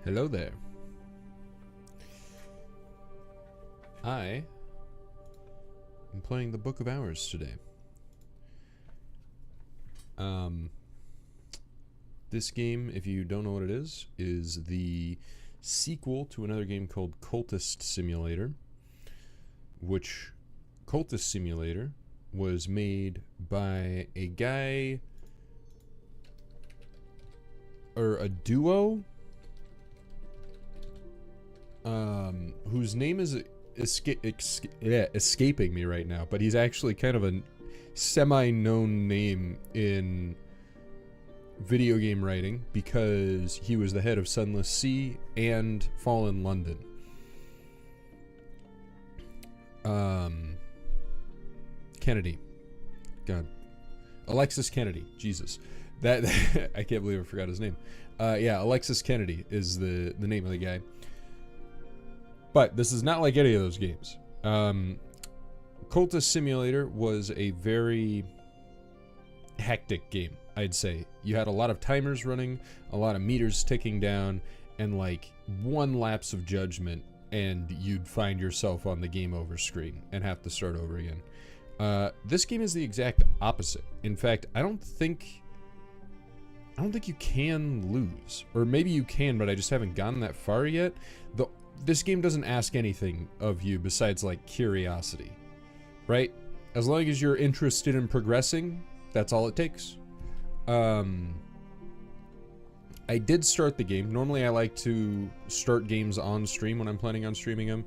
Hello there. I am playing the Book of Hours today. This game, if you don't know what it is the sequel to another game called Cultist Simulator, which Cultist Simulator was made by a guy or a duo whose name is escaping me right now, but he's actually kind of a semi-known name in video game writing because he was the head of Sunless Sea and Fallen London. Kennedy. God. Alexis Kennedy. Jesus. That I can't believe I forgot his name. Yeah, Alexis Kennedy is the name of the guy. But this is not like any of those games. Cultist Simulator was a very hectic game, I'd say. You had a lot of timers running, a lot of meters ticking down, and like one lapse of judgment, and you'd find yourself on the game over screen and have to start over again. This game is the exact opposite. In fact, I don't think you can lose. Or maybe you can, but I just haven't gotten that far yet. This game doesn't ask anything of you besides like curiosity, right? As long as you're interested in progressing, that's all it takes. I did start the game. Normally I like to start games on stream when I'm planning on streaming them,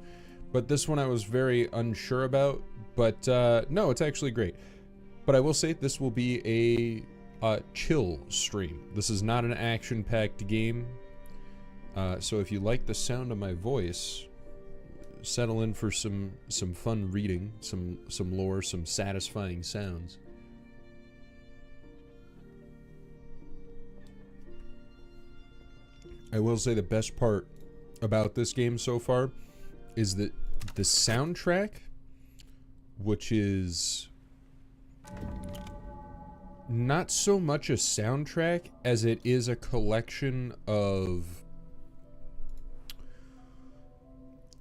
but this one I was very unsure about. But no, it's actually great. But I will say this will be a chill stream. This is not an action-packed game. So if you like the sound of my voice, settle in for some fun reading, some lore, some satisfying sounds. I will say the best part about this game so far is that the soundtrack, which is not so much a soundtrack as it is a collection of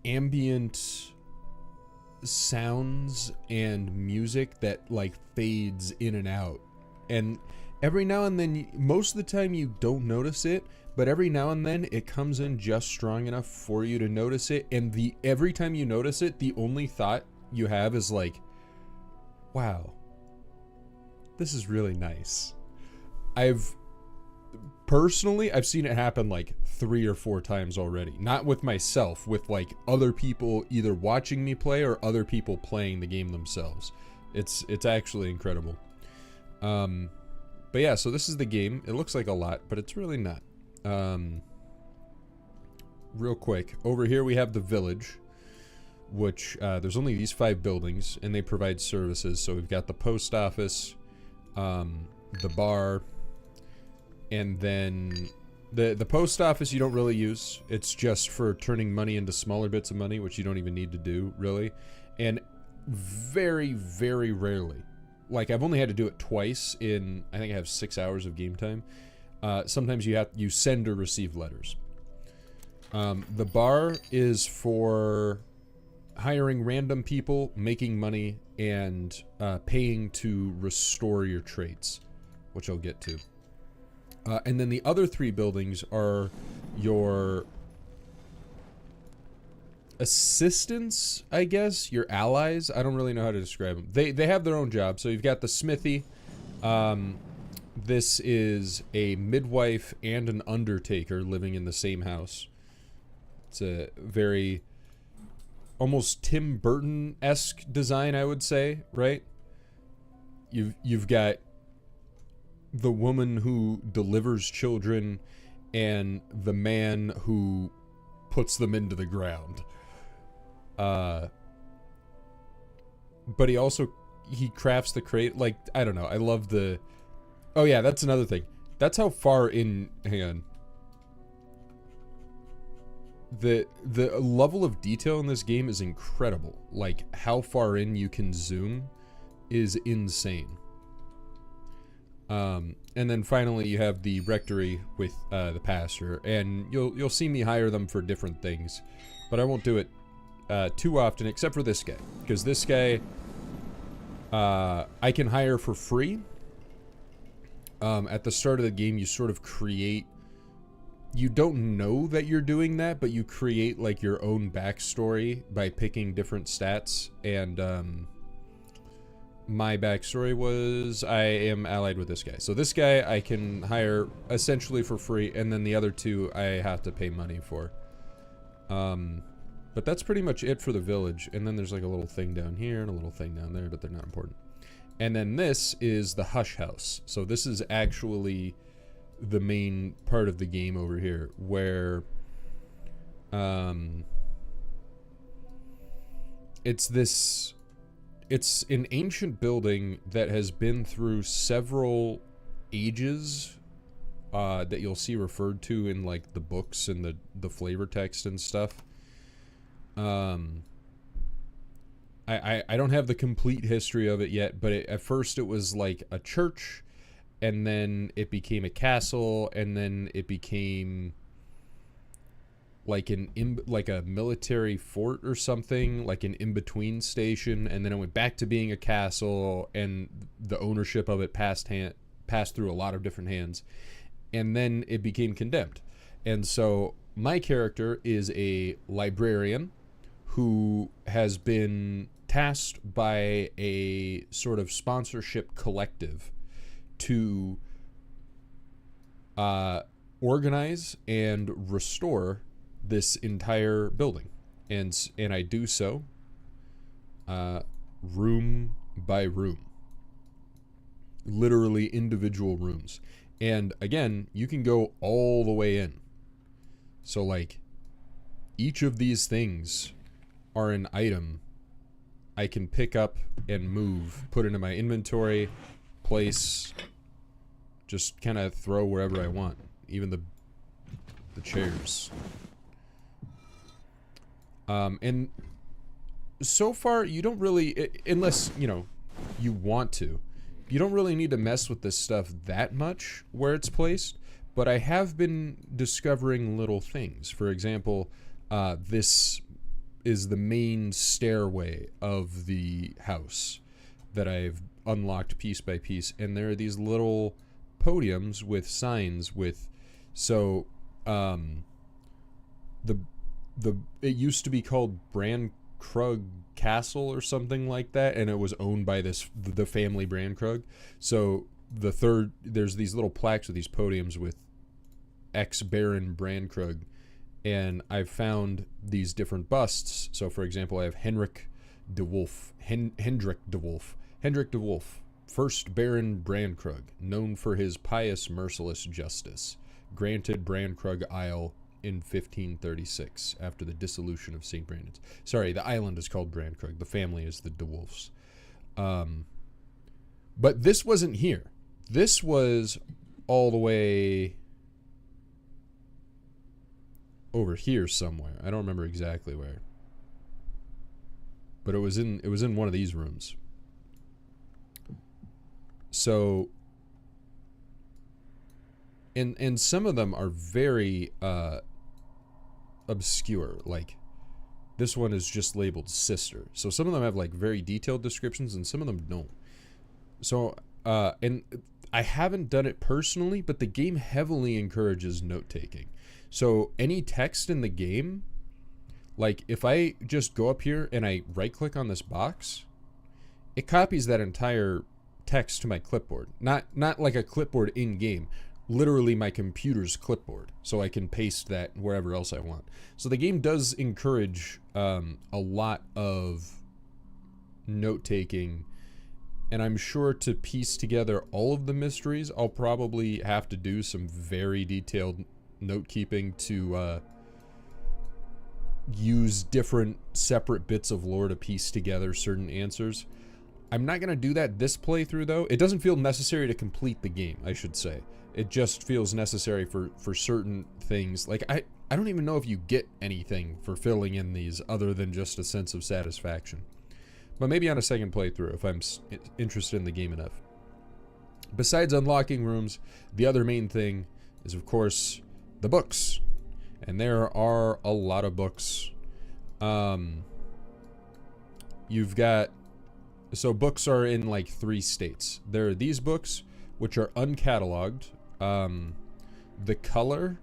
ambient sounds and music that like fades in and out, and every now and then, most of the time you don't notice it, but every now and then it comes in just strong enough for you to notice it, and every time you notice it, the only thought you have is like, wow, this is really nice. I've seen it happen like 3 or 4 times already. Not with myself, with like other people either watching me play or other people playing the game themselves. It's actually incredible. But yeah, so this is the game. It looks like a lot, but it's really not. Real quick, over here we have the village, which there's only these 5 buildings, and they provide services. So we've got the post office, the bar, and then the post office you don't really use. It's just for turning money into smaller bits of money, which you don't even need to do, really. And very, very rarely, like I've only had to do it twice in, I think I have 6 hours of game time. Sometimes you send or receive letters. The bar is for hiring random people, making money, and paying to restore your traits, which I'll get to. And then the other 3 buildings are your assistants, I guess, your allies. I don't really know how to describe them. They have their own job. So you've got the smithy. This is a midwife and an undertaker living in the same house. It's a very almost Tim Burton-esque design, I would say, right? You've got the woman who delivers children and the man who puts them into the ground. But he crafts the crate. Like, I don't know. I love the... Oh yeah, that's another thing. That's how far in... Hang on. The level of detail in this game is incredible. Like, how far in you can zoom is insane. And then finally you have the rectory with the pastor, and you'll see me hire them for different things, but I won't do it too often, except for this guy, because this guy I can hire for free. At the start of the game, you sort of create. You don't know that you're doing that, but you create like your own backstory by picking different stats, and my backstory was I am allied with this guy. So this guy I can hire essentially for free, and then the other two I have to pay money for. But that's pretty much it for the village. And then there's like a little thing down here and a little thing down there, but they're not important. And then this is the Hush House. So this is actually the main part of the game over here, where it's an ancient building that has been through several ages that you'll see referred to in like the books and the flavor text and stuff. I don't have the complete history of it yet, but at first it was like a church, and then it became a castle, and then it became like a military fort or something, like an in-between station, and then it went back to being a castle, and the ownership of it passed through a lot of different hands, and then it became condemned. And so my character is a librarian who has been tasked by a sort of sponsorship collective to organize and restore this entire building, and I do so room by room, literally individual rooms. And again, you can go all the way in, so like each of these things are an item I can pick up and move, put into my inventory, place, just kind of throw wherever I want, even the chairs. And so far, you don't really, unless, you want to, you don't really need to mess with this stuff that much where it's placed, but I have been discovering little things. For example, this is the main stairway of the house that I've unlocked piece by piece, and there are these little podiums with signs with, so, it used to be called Brandkrug Castle or something like that, and it was owned by the family Brandkrug. So there's these little plaques with these podiums with ex-Baron Brandkrug, and I've found these different busts. So for example, I have Hendrik de Wolf, Hendrik de Wolf, first Baron Brandkrug, known for his pious, merciless justice, granted Brandkrug Isle in 1536 after the dissolution of St. Brandon's. Sorry, the island is called Brandkrug. The family is the de Wolfs. But this wasn't here. This was all the way over here somewhere. I don't remember exactly where. But it was in one of these rooms. So and some of them are very obscure. Like this one is just labeled sister. So some of them have like very detailed descriptions and some of them don't. So and I haven't done it personally, but the game heavily encourages note-taking. So any text in the game, like if I just go up here and I right-click on this box, it copies that entire text to my clipboard. Not like a clipboard in-game, literally my computer's clipboard, so I can paste that wherever else I want. So the game does encourage a lot of note-taking, and I'm sure to piece together all of the mysteries, I'll probably have to do some very detailed note-keeping to use different separate bits of lore to piece together certain answers. I'm not going to do that this playthrough, though. It doesn't feel necessary to complete the game, I should say. It just feels necessary for certain things. Like, I don't even know if you get anything for filling in these other than just a sense of satisfaction. But maybe on a second playthrough if I'm interested in the game enough. Besides unlocking rooms, the other main thing is, of course, the books. And there are a lot of books. You've got... So books are in like 3 states. There are these books, which are uncatalogued. The color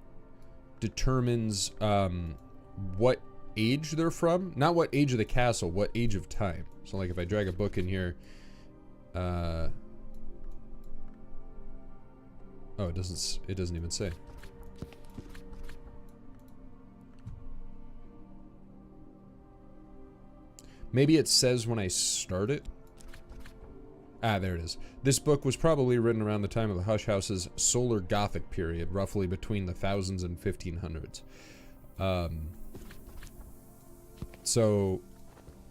determines what age they're from. Not what age of the castle, what age of time. So like if I drag a book in here... oh, it doesn't even say. Maybe it says when I start it. Ah, there it is. This book was probably written around the time of the Hush House's Solar Gothic period, roughly between the 1000s and 1500s. So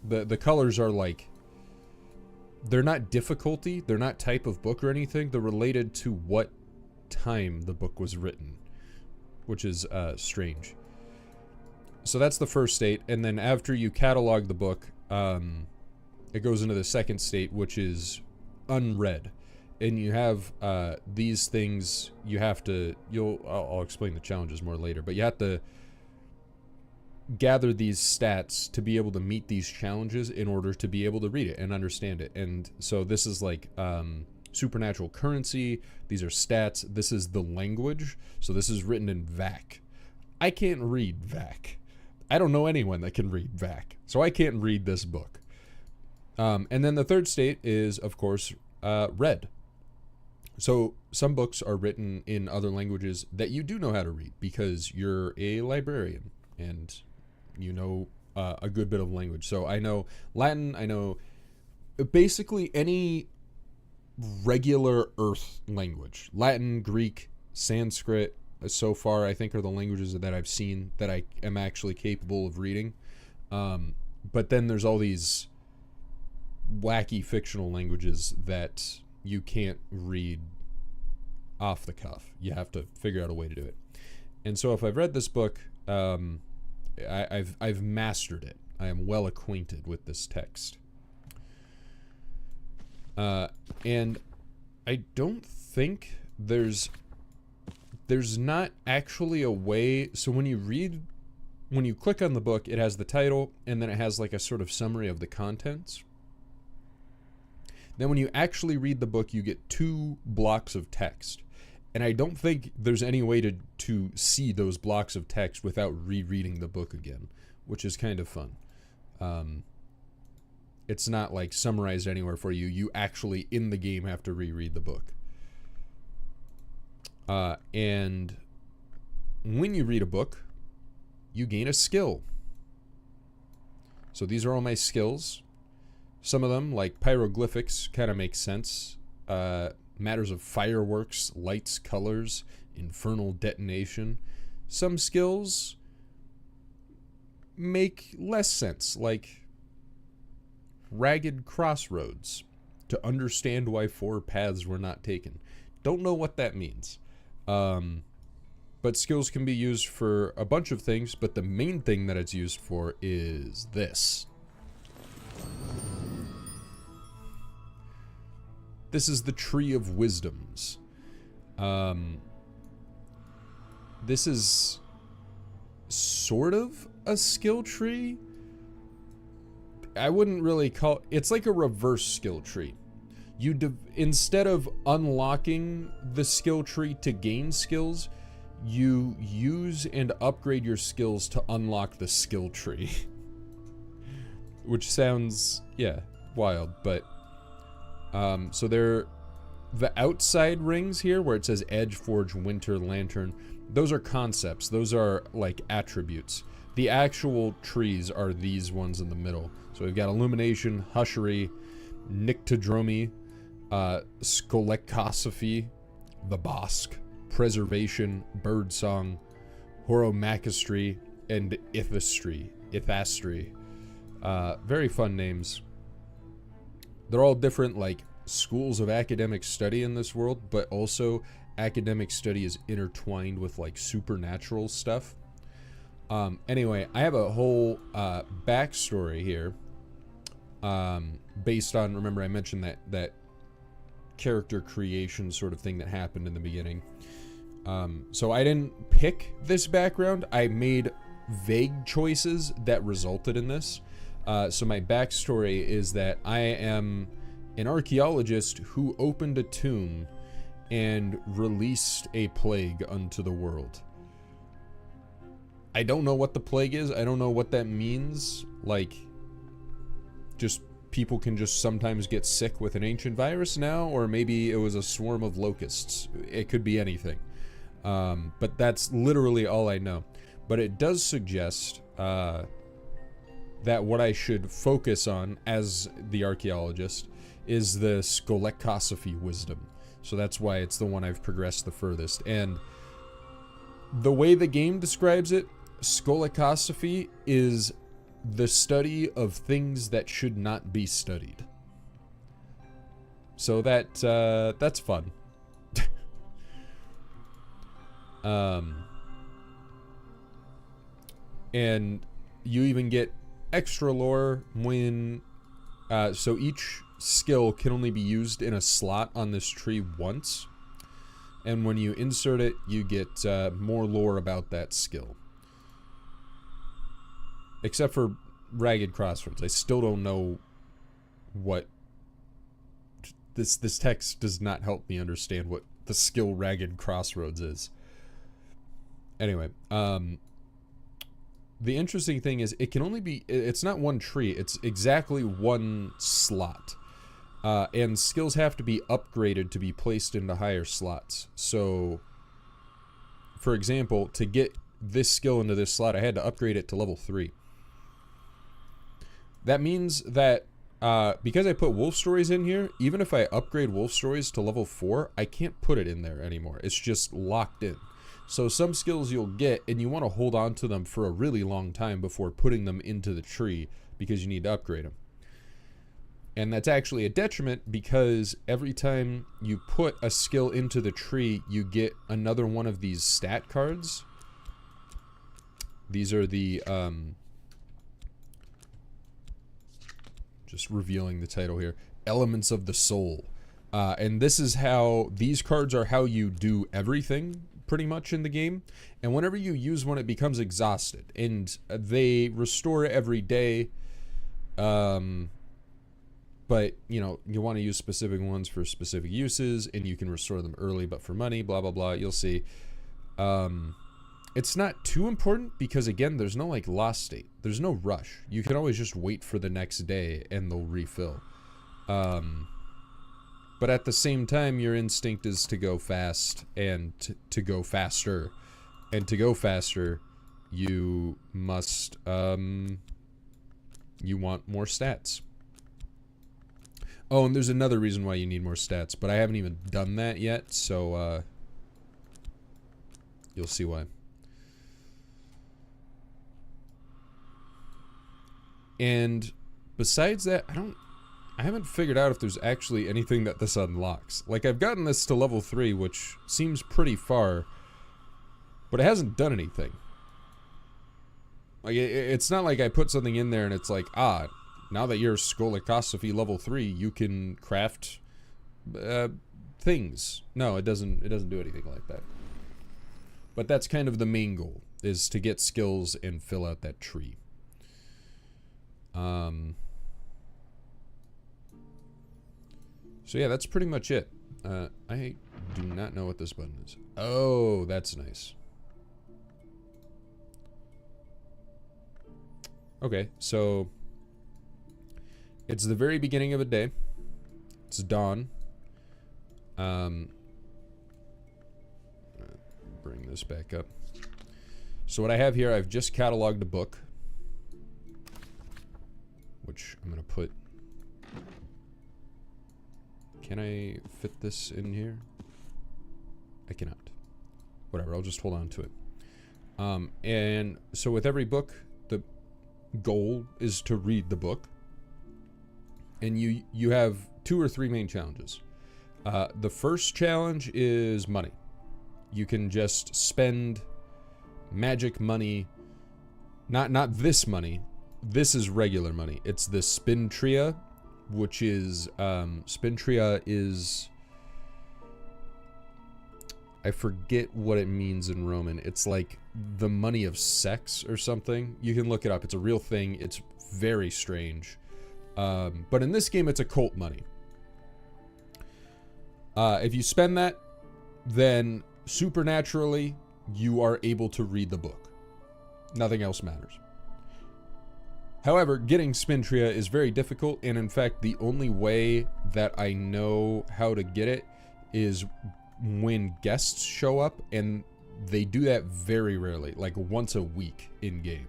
the colors are like, they're not difficulty, they're not type of book or anything, they're related to what time the book was written, which is strange. So that's the first state, and then after you catalog the book, it goes into the second state, which is unread. And you have these things you have to... I'll explain the challenges more later, but you have to gather these stats to be able to meet these challenges in order to be able to read it and understand it. And so this is like supernatural currency. These are stats. This is the language. So this is written in VAC. I can't read VAC. I don't know anyone that can read VAC. So I can't read this book. And then the third state is, of course, read. So some books are written in other languages that you do know how to read because you're a librarian and you know a good bit of language. So I know Latin, I know basically any regular Earth language. Latin, Greek, Sanskrit, so far I think are the languages that I've seen that I am actually capable of reading. But then there's all these wacky fictional languages that you can't read off the cuff. You have to figure out a way to do it. And so if I've read this book, I've mastered it. I am well acquainted with this text. And I don't think there's not actually a way. So when you click on the book, it has the title and then it has like a sort of summary of the contents. Then when you actually read the book, you get 2 blocks of text. And I don't think there's any way to see those blocks of text without rereading the book again, which is kind of fun. It's not like summarized anywhere for you. You actually, in the game, have to reread the book. And when you read a book, you gain a skill. So these are all my skills. Some of them, like pyroglyphics, kind of make sense. Matters of fireworks, lights, colors, infernal detonation. Some skills make less sense, like ragged crossroads, to understand why 4 paths were not taken. Don't know what that means. But skills can be used for a bunch of things, but the main thing that it's used for is this. This is the Tree of Wisdoms. This is sort of a skill tree. I wouldn't really call... It's like a reverse skill tree. Instead of unlocking the skill tree to gain skills, you use and upgrade your skills to unlock the skill tree. Which sounds, yeah, wild, but... so the outside rings here where it says Edge, Forge, Winter, Lantern, those are concepts. Those are like attributes. The actual trees are these ones in the middle. So we've got Illumination, Hushery, Nyctodromy, Skolekosophy, the Bosk, Preservation, Birdsong, Horomachistry, and Ithastry. Very fun names. They're all different, like, schools of academic study in this world, but also academic study is intertwined with, like, supernatural stuff. Anyway, I have a whole backstory here based on, remember I mentioned that character creation sort of thing that happened in the beginning. So I didn't pick this background. I made vague choices that resulted in this. So my backstory is that I am an archaeologist who opened a tomb and released a plague unto the world. I don't know what the plague is. I don't know what that means. Like, just people can just sometimes get sick with an ancient virus now, or maybe it was a swarm of locusts. It could be anything. But that's literally all I know. But it does suggest that what I should focus on as the archaeologist is the skolekosophy wisdom. So that's why it's the one I've progressed the furthest. And the way the game describes it, skolekosophy is the study of things that should not be studied. So that's fun. And you even get extra lore when so each skill can only be used in a slot on this tree once, and when you insert it, you get more lore about that skill. Except for Ragged Crossroads. I still don't know what this text does not help me understand what the skill Ragged Crossroads is. Anyway, the interesting thing is it can only be, it's not one tree, it's exactly one slot. And skills have to be upgraded to be placed into higher slots. So, for example, to get this skill into this slot, I had to upgrade it to level 3. That means that because I put wolf stories in here, even if I upgrade wolf stories to level 4, I can't put it in there anymore. It's just locked in. So some skills you'll get, and you want to hold on to them for a really long time before putting them into the tree, because you need to upgrade them. And that's actually a detriment, because every time you put a skill into the tree, you get another one of these stat cards. These are the, just revealing the title here, Elements of the Soul. And this is how, these cards are how you do everything, pretty much, in the game. And whenever you use one, it becomes exhausted. And they restore every day. But, you know, you want to use specific ones for specific uses, and you can restore them early, but for money, blah, blah, blah. You'll see. It's not too important because, again, there's no, like, lost state. There's no rush. You can always just wait for the next day, and they'll refill. But at the same time, your instinct is to go fast and to go faster. And to go faster, you must, you want more stats. Oh, and there's another reason why you need more stats, but I haven't even done that yet, so, you'll see why. And besides that, I haven't figured out if there's actually anything that this unlocks. Like, I've gotten this to level 3, which seems pretty far, but it hasn't done anything. Like, it's not like I put something in there and it's like, ah, now that you're Skolekosophy level 3, you can craft things. No, it doesn't do anything like that. But that's kind of the main goal, is to get skills and fill out that tree. So yeah, that's pretty much it. I do not know what this button is. Oh, that's nice. Okay, so it's the very beginning of a day. It's dawn. Bring this back up. So what I have here, I've just cataloged a book, which I'm gonna put. Can I fit this in here? I cannot. Whatever, I'll just hold on to it. And so with every book, the goal is to read the book. And you have 2 or 3 main challenges. The first challenge is money. You can just spend magic money. Not this money. This is regular money. It's the Spintria, which is Spintria is I forget what it means in Roman. It's like the money of sex or something. You can look it up. It's a real thing. It's very strange. But in this game, it's occult money. If you spend that, then supernaturally, you are able to read the book. Nothing else matters. However, getting Spintria is very difficult, and in fact, the only way that I know how to get it is when guests show up, and they do that very rarely, like once a week in game.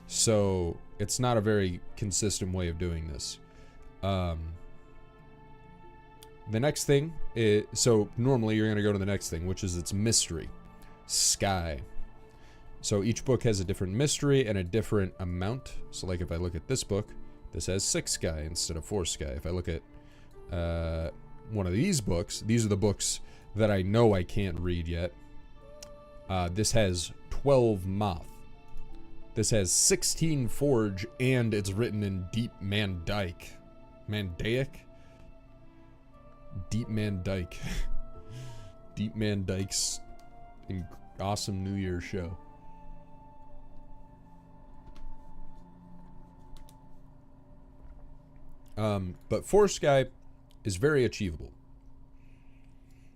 So it's not a very consistent way of doing this. The next thing is, so normally you're going to go to the next thing, which is its mystery, Sky. So each book has a different mystery and a different amount. So like if I look at this book, this has 6 Sky instead of 4 Sky. If I look at one of these books, these are the books that I know I can't read yet. This has 12 Moth. This has 16 Forge, and it's written in Deep Mandaic. Deep Mandaic. Deep Mandaic's awesome New Year's show. But 4 Sky is very achievable.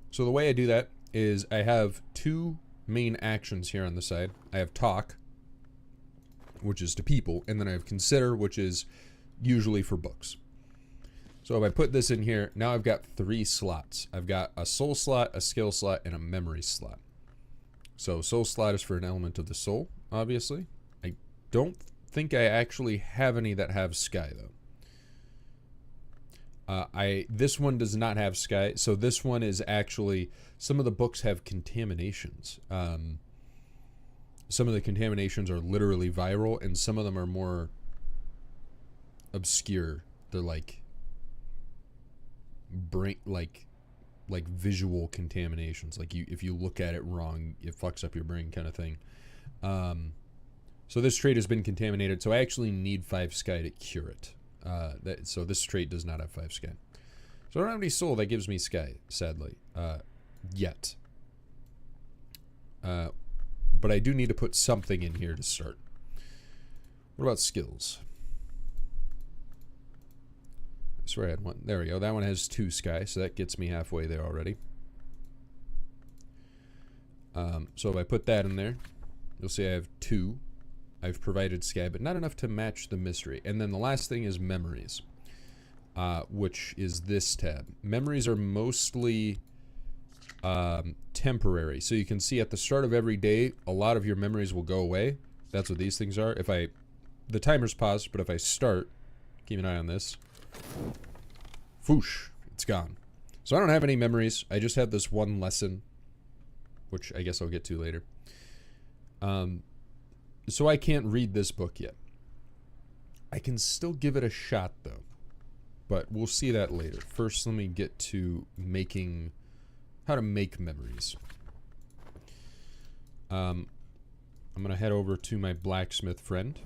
So the way I do that is I have 2 main actions here on the side. I have talk, which is to people, and then I have consider, which is usually for books. So if I put this in here, now I've got 3 slots. I've got a soul slot, a skill slot, and a memory slot. So soul slot is for an element of the soul, obviously. I don't think I actually have any that have Sky, though. This one does not have Sky, so this one is actually, some of the books have contaminations. Some of the contaminations are literally viral, and some of them are more obscure. They're like visual contaminations. Like if you look at it wrong, it fucks up your brain, kind of thing. So this trait has been contaminated, so I actually need 5 Sky to cure it. So this trait does not have 5 Sky. So I don't have any soul that gives me Sky, sadly, yet. But I do need to put something in here to start. What about skills? I swear I had one. There we go. That one has 2 Sky, so that gets me halfway there already. So if I put that in there, you'll see I have 2. I've provided Sky, but not enough to match the mystery. And then the last thing is memories, which is this tab. Memories are mostly temporary. So you can see at the start of every day, a lot of your memories will go away. That's what these things are. The timer's paused, but if I start, keep an eye on this, whoosh, it's gone. So I don't have any memories. I just have this one lesson, which I guess I'll get to later. So I can't read this book yet. I can still give it a shot, though. But we'll see that later. First, let me get to how to make memories. I'm going to head over to my blacksmith friend.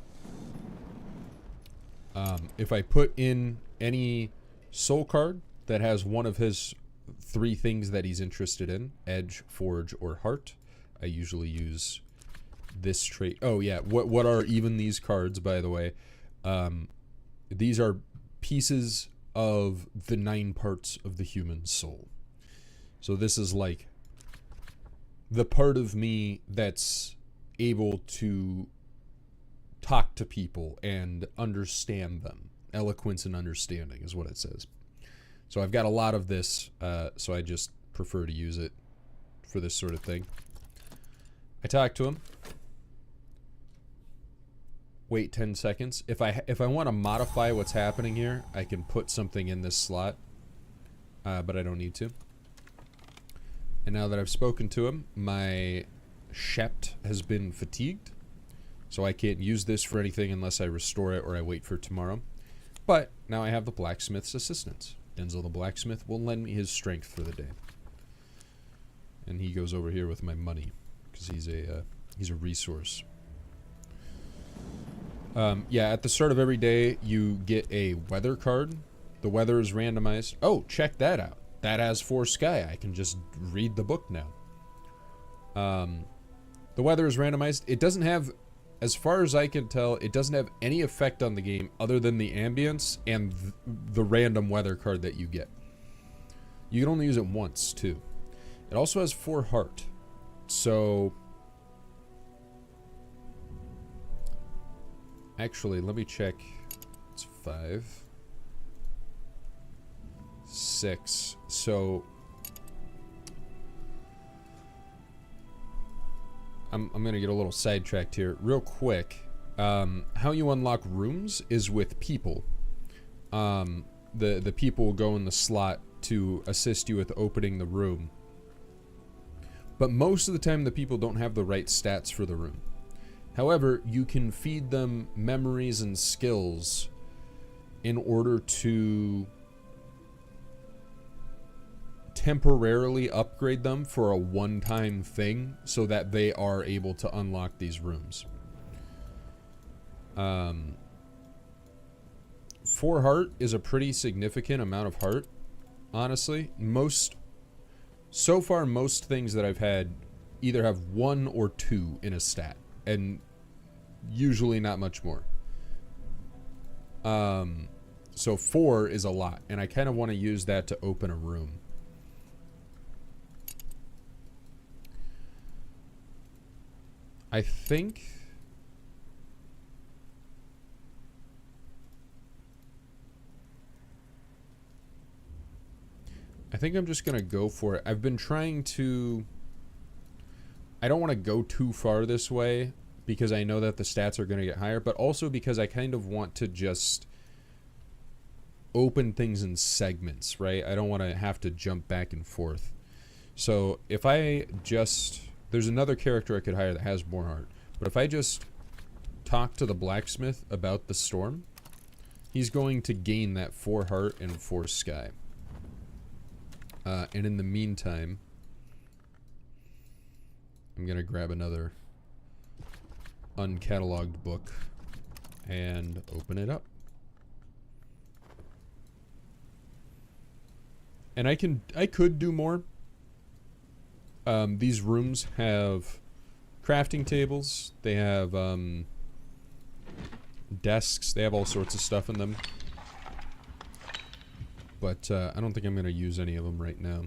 If I put in any soul card that has one of his 3 things that he's interested in, edge, forge, or heart, I usually use this trait. Oh yeah, what are even these cards, by the way? These are pieces of the 9 parts of the human soul. So this is like the part of me that's able to talk to people and understand them. Eloquence and understanding is what it says. So I've got a lot of this, so I just prefer to use it for this sort of thing. I talk to him. Wait 10 seconds. If I want to modify what's happening here, I can put something in this slot, but I don't need to. And now that I've spoken to him, my shept has been fatigued, so I can't use this for anything unless I restore it or I wait for tomorrow. But now I have the blacksmith's assistance. Denzel the blacksmith will lend me his strength for the day, and he goes over here with my money because he's a resource. Yeah, at the start of every day, you get a weather card. The weather is randomized. Oh, check that out. That has 4 Sky. I can just read the book now. The weather is randomized. It doesn't have, as far as I can tell, it doesn't have any effect on the game other than the ambience and the random weather card that you get. You can only use it once, too. It also has 4 heart. So, actually, let me check. It's 5. 6. So, I'm going to get a little sidetracked here real quick. How you unlock rooms is with people. The people will go in the slot to assist you with opening the room. But most of the time, the people don't have the right stats for the room. However, you can feed them memories and skills in order to temporarily upgrade them for a one-time thing so that they are able to unlock these rooms. 4 heart is a pretty significant amount of heart, honestly. So far, most things that I've had either have 1 or 2 in a stat, and usually not much more. So 4 is a lot, and I kind of want to use that to open a room. I think I'm just going to go for it. I've been trying to... I don't want to go too far this way because I know that the stats are going to get higher, but also because I kind of want to just open things in segments, right? I don't want to have to jump back and forth. So if I just... There's another character I could hire that has more heart. But if I just talk to the blacksmith about the storm, he's going to gain that 4 heart and 4 sky. And in the meantime, I'm going to grab another uncatalogued book and open it up. And I could do more. These rooms have crafting tables, they have desks, they have all sorts of stuff in them. But I don't think I'm going to use any of them right now.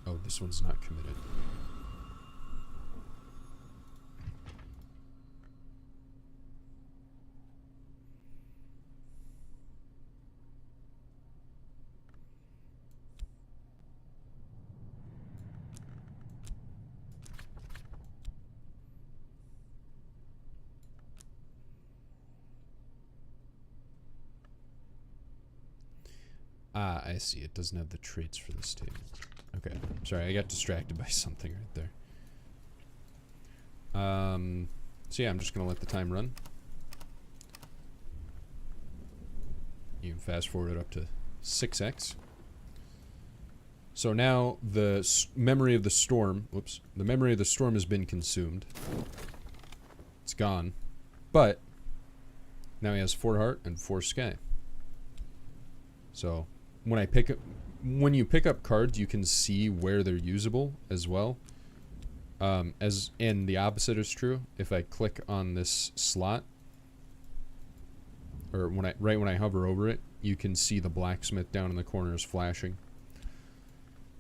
Oh, this one's not committed. Ah, I see. It doesn't have the traits for this table. Okay. Sorry, I got distracted by something right there. So yeah, I'm just going to let the time run. You can fast forward it up to 6x. So now the memory of the storm, whoops, the memory of the storm has been consumed. It's gone. But now he has 4 heart and 4 sky. So when you pick up cards, you can see where they're usable as well. And the opposite is true. If I click on this slot, or right when I hover over it, you can see the blacksmith down in the corner is flashing.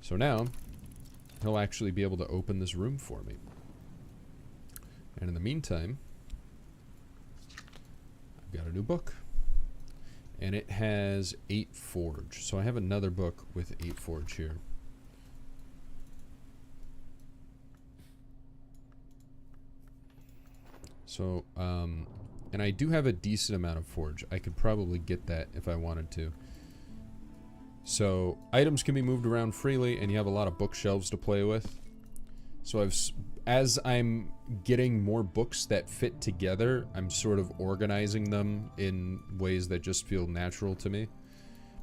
So now he'll actually be able to open this room for me. And in the meantime, I've got a new book. And it has 8 forge. So I have another book with 8 forge here. So, and I do have a decent amount of forge. I could probably get that if I wanted to. So, items can be moved around freely, and you have a lot of bookshelves to play with. So as I'm getting more books that fit together, I'm sort of organizing them in ways that just feel natural to me.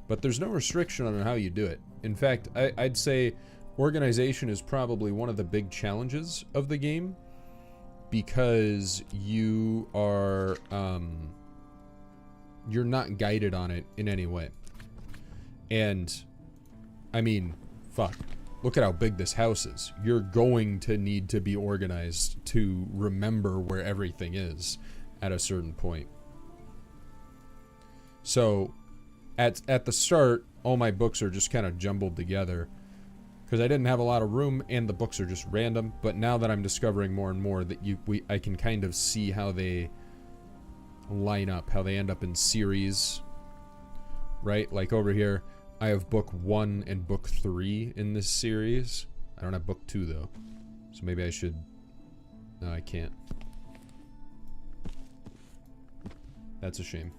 But there's no restriction on how you do it. In fact, I'd say organization is probably one of the big challenges of the game. because you are, you're not guided on it in any way. And, I mean, fuck. Look at how big this house is. You're going to need to be organized to remember where everything is at a certain point. So, at the start, all my books are just kind of jumbled together because I didn't have a lot of room and the books are just random. But now that I'm discovering more and more that I can kind of see how they line up, how they end up in series, right? Like over here, I have book 1 and book 3 in this series. I don't have book 2 though, so maybe I should. No, I can't. That's a shame.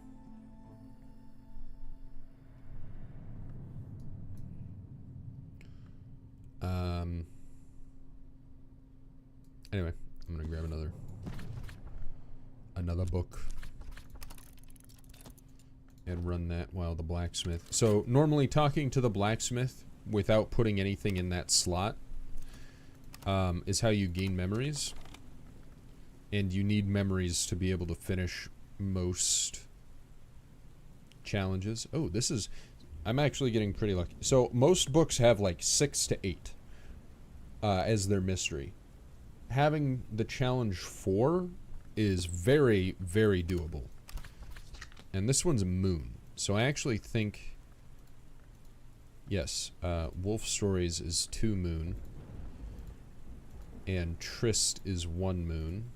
Anyway, I'm gonna grab another book and run that while the blacksmith. So normally talking to the blacksmith without putting anything in that slot is how you gain memories, and you need memories to be able to finish most challenges. Oh, this is, I'm actually getting pretty lucky. So most books have like 6 to 8 as their mystery. Having the challenge 4 is very, very doable. And this one's a moon. So I actually think, yes, Wolf Stories is 2 moon. And Trist is 1 moon.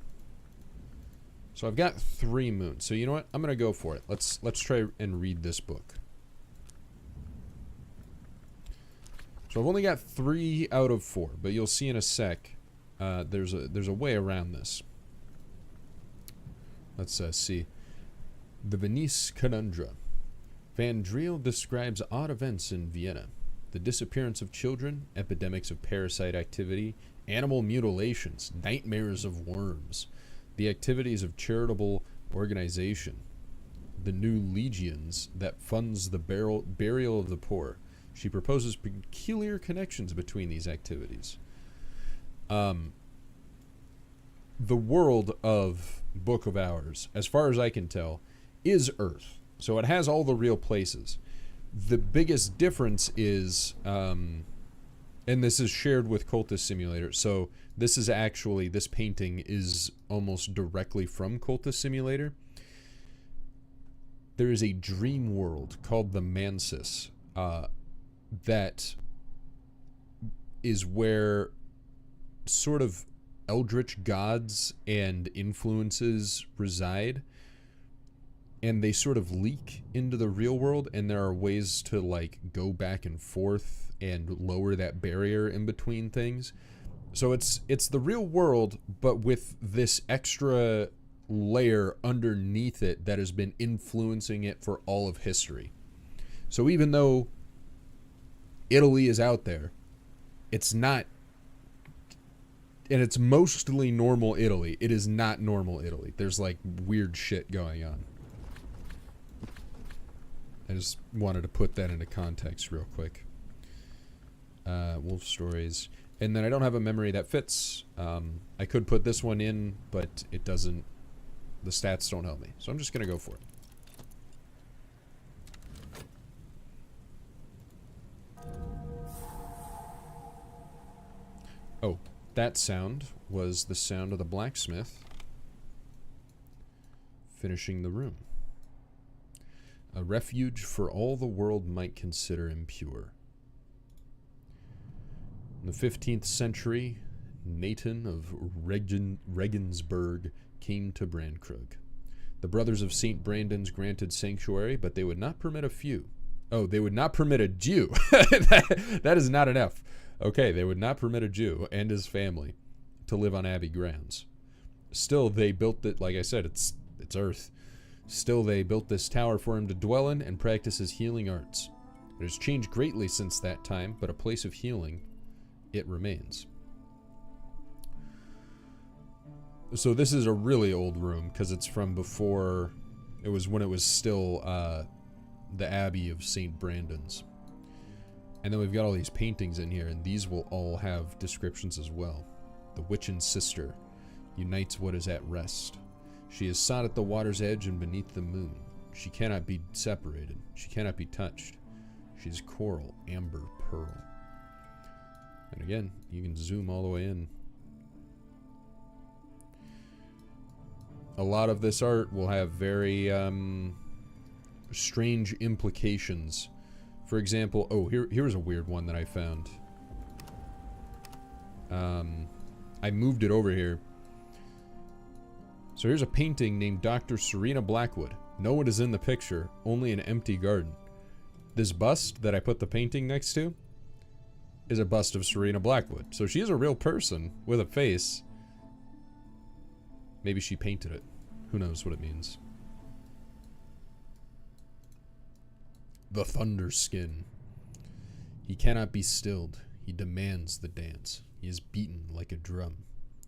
So I've got 3 moons. So you know what? I'm going to go for it. Let's try and read this book. So I've only got 3 out of 4, but you'll see in a sec, there's a way around this. Let's see. The Venice Conundrum. Van Driel describes odd events in Vienna. The disappearance of children, epidemics of parasite activity, animal mutilations, nightmares of worms, the activities of charitable organization, the new legions that funds the burial of the poor. She proposes peculiar connections between these activities. The world of Book of Hours, as far as I can tell, is Earth. So it has all the real places. The biggest difference is, and this is shared with Cultist Simulator, so this is actually, this painting is almost directly from Cultist Simulator. There is a dream world called the Mansis, that is where sort of eldritch gods and influences reside, and they sort of leak into the real world, and there are ways to like go back and forth and lower that barrier in between things. So it's the real world, but with this extra layer underneath it that has been influencing it for all of history. So even though Italy is out there, it's not, and it's mostly normal Italy. It is not normal Italy. There's like weird shit going on. I just wanted to put that into context real quick. Wolf Stories. And then I don't have a memory that fits. I could put this one in, but it doesn't, the stats don't help me. So I'm just going to go for it. Oh, that sound was the sound of the blacksmith finishing the room. A refuge for all the world might consider impure. In the 15th century, Nathan of Regensburg came to Brandkrug. The brothers of St. Brandon's granted sanctuary, but they would not permit a few. Oh, they would not permit a Jew. that is not an F. Okay, they would not permit a Jew and his family to live on Abbey grounds. Still, they built it, like I said, it's Earth. Still, they built this tower for him to dwell in and practice his healing arts. It has changed greatly since that time, but a place of healing, it remains. So this is a really old room, because it's from before, it was when it was still the Abbey of St. Brandon's. And then we've got all these paintings in here, and these will all have descriptions as well. The Witch and Sister. unites what is at rest. She is sought at the water's edge and beneath the moon. She cannot be separated. She cannot be touched. She is coral, amber, pearl. And again, you can zoom all the way in. A lot of this art will have very strange implications. For example, oh, here's a weird one that I found. I moved it over here. So here's a painting named Dr. Serena Blackwood. No one is in the picture, only an empty garden. This bust that I put the painting next to is a bust of Serena Blackwood. So she is a real person with a face. Maybe she painted it. Who knows what it means. The Thunder Skin. He cannot be stilled. He demands the dance. He is beaten like a drum.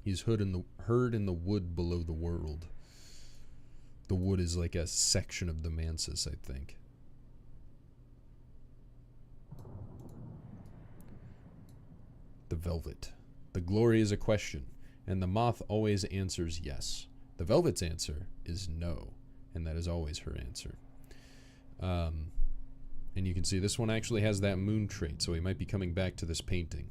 He is heard in the wood below the world. The wood is like a section of the mansis, I think. The velvet. The glory is a question, and the moth always answers yes. The velvet's answer is no, and that is always her answer. And you can see this one actually has that moon trait, so we might be coming back to this painting.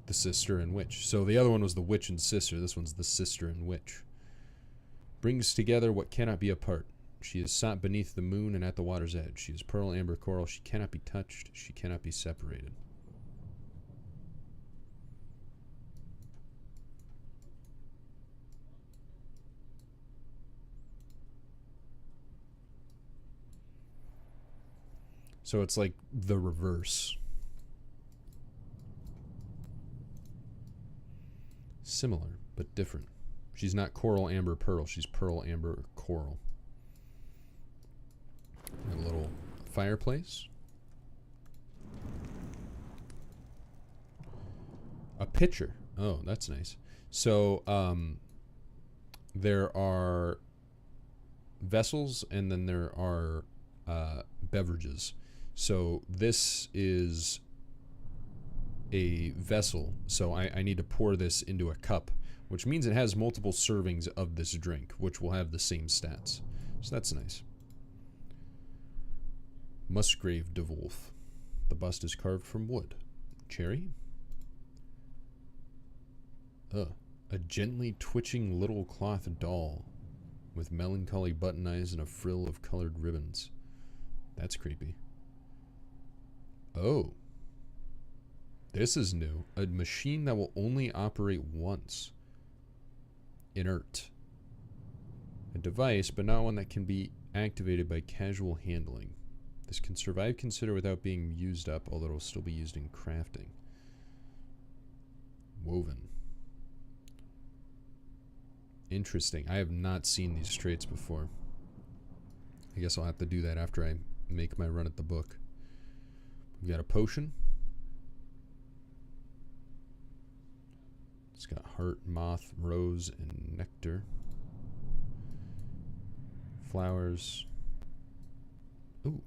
The sister and witch. So the other one was the witch and sister. This one's the sister and witch. Brings together what cannot be apart. She is sought beneath the moon and at the water's edge. She is pearl, amber, coral. She cannot be touched. She cannot be separated. So it's like the reverse. Similar, but different. She's not coral, amber, pearl. She's pearl, amber, coral. A little fireplace. A pitcher. Oh, that's nice. So, there are vessels and then there are beverages. So this is a vessel, so I need to pour this into a cup, which means it has multiple servings of this drink, which will have the same stats. So that's nice. Musgrave de Wolf. The bust is carved from wood. Cherry. A gently twitching little cloth doll with melancholy button eyes and a frill of colored ribbons. That's creepy. Oh. This is new. A machine that will only operate once. Inert. A device, but not one that can be activated by casual handling. This can survive consider without being used up, although it will still be used in crafting. Woven. Interesting. I have not seen these traits before. I guess I'll have to do that after I make my run at the book. We've got a potion. It's got heart, moth, rose, and nectar. Flowers. Ooh.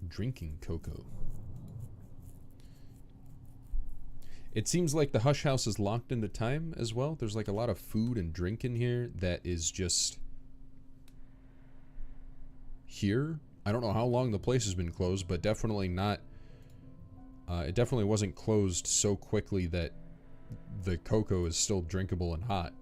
Drinking cocoa. It seems like the Hush House is locked into time as well. There's like a lot of food and drink in here that is just here. I don't know how long the place has been closed, but definitely not. It definitely wasn't closed so quickly that the cocoa is still drinkable and hot.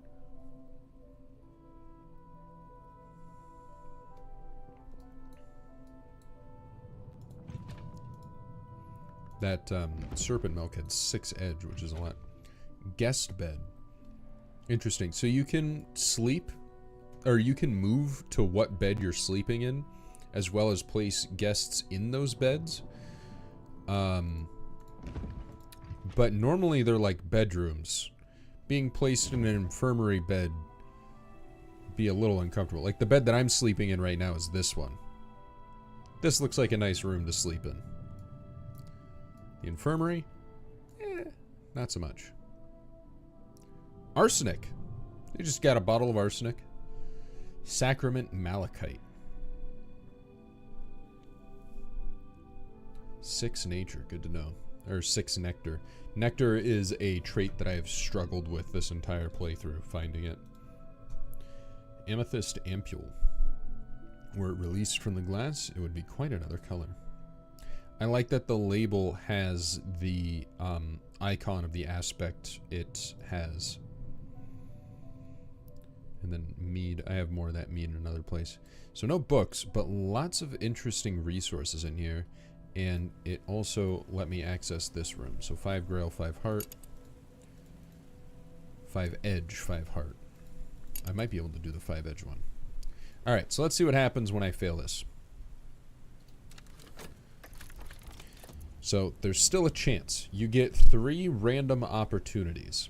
That serpent milk had 6 edge, which is a lot. Guest bed. Interesting. So you can sleep, or you can move to what bed you're sleeping in, as well as place guests in those beds. But normally they're like bedrooms. Being placed in an infirmary bed would be a little uncomfortable. Like the bed that I'm sleeping in right now is this one. This looks like a nice room to sleep in. The infirmary? Not so much. Arsenic. You just got a bottle of arsenic. Sacrament malachite. 6 nature, good to know. or 6 nectar. Nectar is a trait that I have struggled with this entire playthrough, finding it. Amethyst ampule. Were it released from the glass, it would be quite another color. I like that the label has the icon of the aspect it has. And then mead. I have more of that mead in another place. So no books, but lots of interesting resources in here. And it also let me access this room. So 5 grail, 5 heart. 5 edge, 5 heart. I might be able to do the 5 edge one. Alright, so let's see what happens when I fail this. So there's still a chance. You get 3 random opportunities.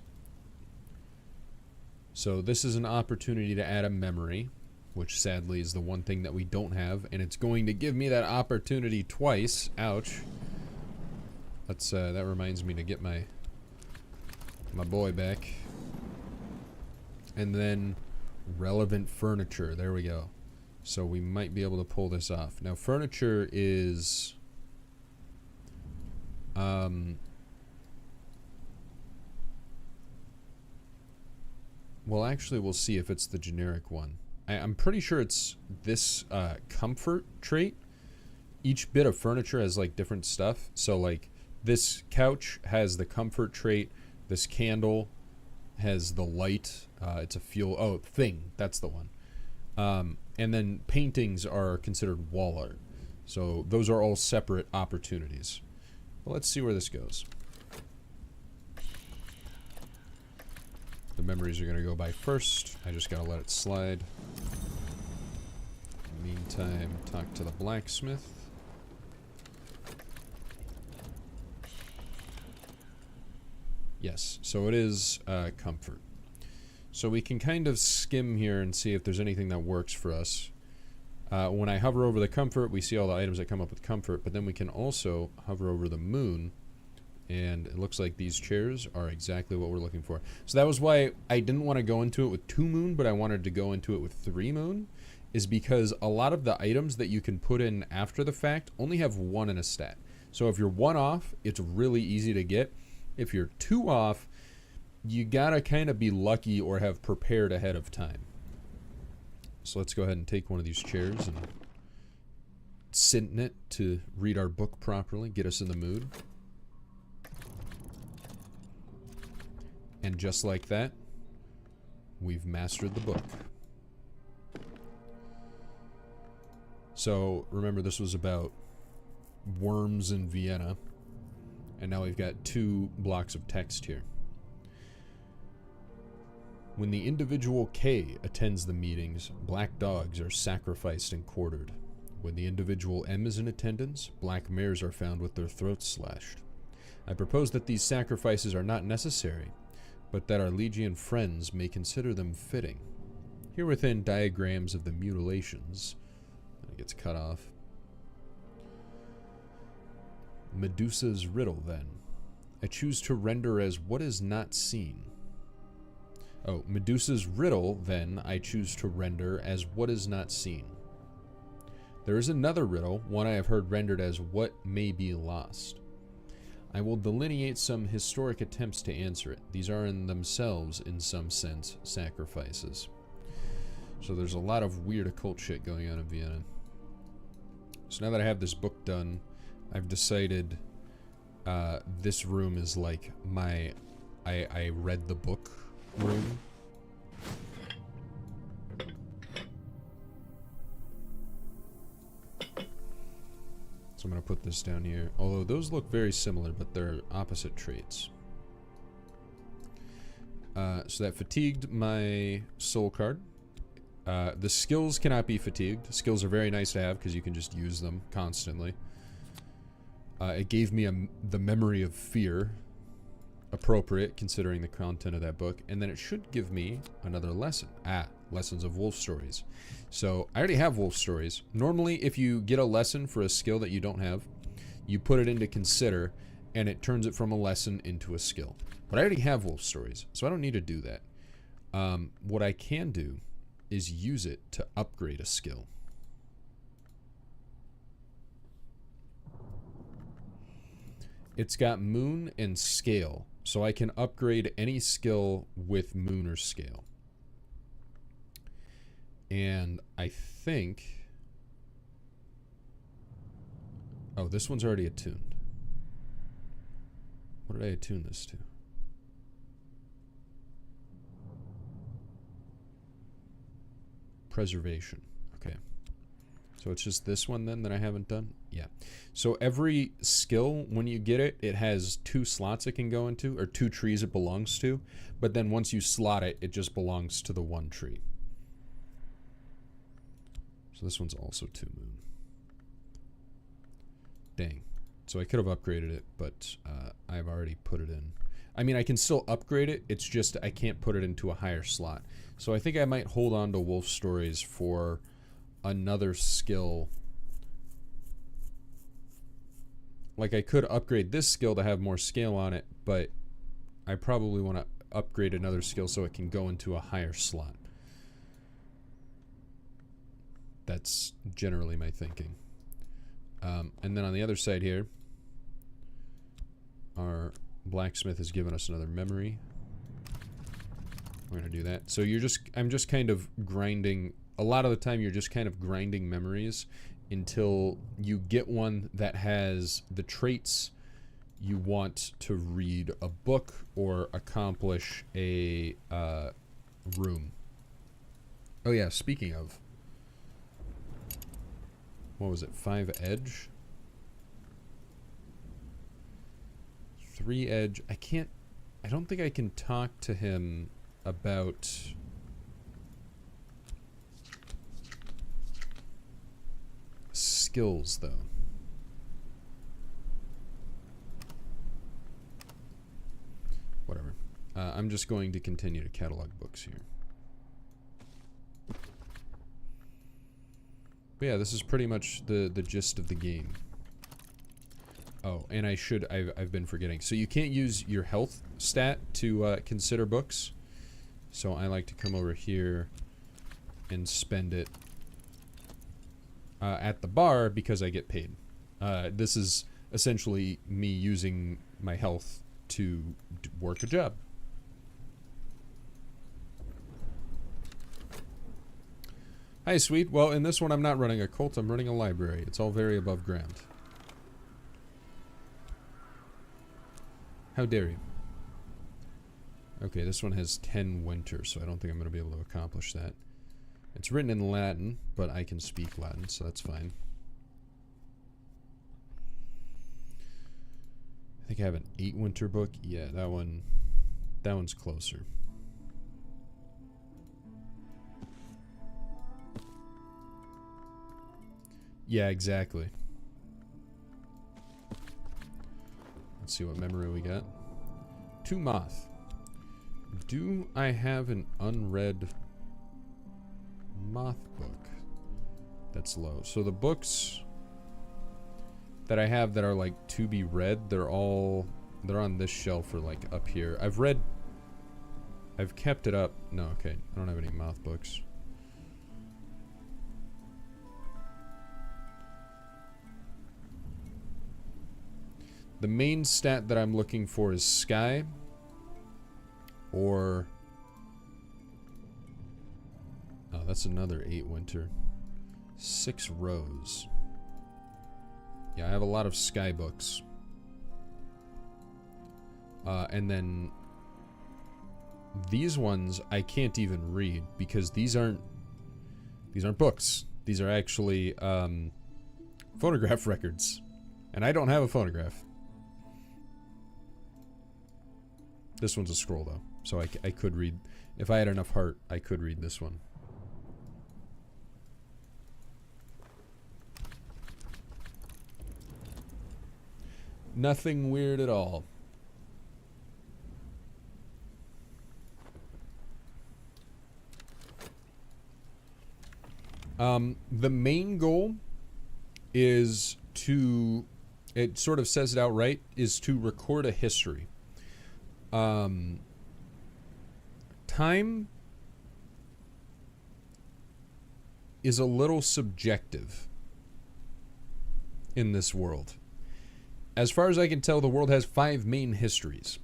So this is an opportunity to add a memory, which sadly is the one thing that we don't have, and it's going to give me that opportunity twice. Ouch. Let's that reminds me to get my boy back. And then relevant furniture. There we go. So we might be able to pull this off. Now furniture is well, actually, we'll see if it's the generic one. I'm pretty sure it's this comfort trait. Each bit of furniture has like different stuff. So like this couch has the comfort trait. This candle has the light. It's a fuel. Oh, thing. That's the one. And then paintings are considered wall art. So those are all separate opportunities. Well, let's see where this goes. The memories are going to go by first. I just got to let it slide. In the meantime, talk to the blacksmith. Yes, so it is comfort. So we can kind of skim here and see if there's anything that works for us. When I hover over the comfort, we see all the items that come up with comfort, but then we can also hover over the moon, and it looks like these chairs are exactly what we're looking for. So that was why I didn't want to go into it with 2 moon, but I wanted to go into it with 3 moon, is because a lot of the items that you can put in after the fact only have 1 in a stat. So if you're 1 off, it's really easy to get. If you're 2 off, you gotta kind of be lucky or have prepared ahead of time. So let's go ahead and take one of these chairs and sit in it to read our book properly, get us in the mood. And just like that, we've mastered the book. So remember, this was about worms in Vienna, and now we've got 2 blocks of text here. When the individual K attends the meetings, black dogs are sacrificed and quartered. When the individual M is in attendance, black mares are found with their throats slashed. I propose that these sacrifices are not necessary, but that our Legion friends may consider them fitting. Here within diagrams of the mutilations. It gets cut off. Medusa's riddle, then. I choose to render as what is not seen. Oh, Medusa's riddle, then, I choose to render as what is not seen. There is another riddle, one I have heard rendered as what may be lost. I will delineate some historic attempts to answer it. These are in themselves, in some sense, sacrifices. So there's a lot of weird occult shit going on in Vienna. So now that I have this book done, I've decided this room is like my I read the book room. So I'm going to put this down here. Although those look very similar, but they're opposite traits. So that fatigued my soul card. The skills cannot be fatigued. Skills are very nice to have because you can just use them constantly. It gave me the memory of fear. Appropriate considering the content of that book. And then it should give me another lesson. Lessons of wolf stories. So I already have wolf stories. Normally if you get a lesson for a skill that you don't have, you put it into consider and it turns it from a lesson into a skill. But I already have wolf stories, so I don't need to do that. What I can do is use it to upgrade a skill. It's got moon and scale, so I can upgrade any skill with moon or scale. And I think... Oh, this one's already attuned. What did I attune this to? Preservation. Okay. So it's just this one then that I haven't done? Yeah. So every skill, when you get it, it has 2 slots it can go into, or 2 trees it belongs to. But then once you slot it, it just belongs to the 1 tree. So this one's also 2 moon. Dang. So I could have upgraded it, but I've already put it in. I mean, I can still upgrade it. It's just I can't put it into a higher slot. So I think I might hold on to Wolf Stories for another skill. Like, I could upgrade this skill to have more scale on it, but I probably want to upgrade another skill so it can go into a higher slot. That's generally my thinking. And then on the other side here, our blacksmith has given us another memory. We're gonna do that. So I'm just kind of grinding. A lot of the time you're just kind of grinding memories until you get one that has the traits you want to read a book or accomplish a room. Oh yeah, speaking of, what was it, 5 edge? 3 edge. I don't think I can talk to him about skills though. Whatever. I'm just going to continue to catalog books here. But yeah, this is pretty much the gist of the game. Oh, and I've been forgetting. So you can't use your health stat to consider books. So I like to come over here and spend it at the bar because I get paid. This is essentially me using my health to work a job. Hi, sweet. Well, in this one, I'm not running a cult. I'm running a library. It's all very above ground. How dare you? Okay, this one has 10 winter, so I don't think I'm going to be able to accomplish that. It's written in Latin, but I can speak Latin, so that's fine. I think I have an 8 winter book. Yeah, that one's closer. Yeah, exactly. Let's see what memory we got. 2 moth. Do I have an unread moth book? That's low. So the books that I have that are like to be read, they're on this shelf or like up here. I've kept it up. No, okay. I don't have any moth books. The main stat that I'm looking for is Sky or... Oh, that's another 8 winter. 6 Rose. Yeah, I have a lot of Sky books. And then these ones I can't even read because these aren't books. These are actually phonograph records. And I don't have a phonograph. This one's a scroll, though, so I could read. If I had enough heart, I could read this one. Nothing weird at all. The main goal is to, it sort of says it outright, is to record a history. Time is a little subjective in this world. As far as I can tell, the world has 5 main histories.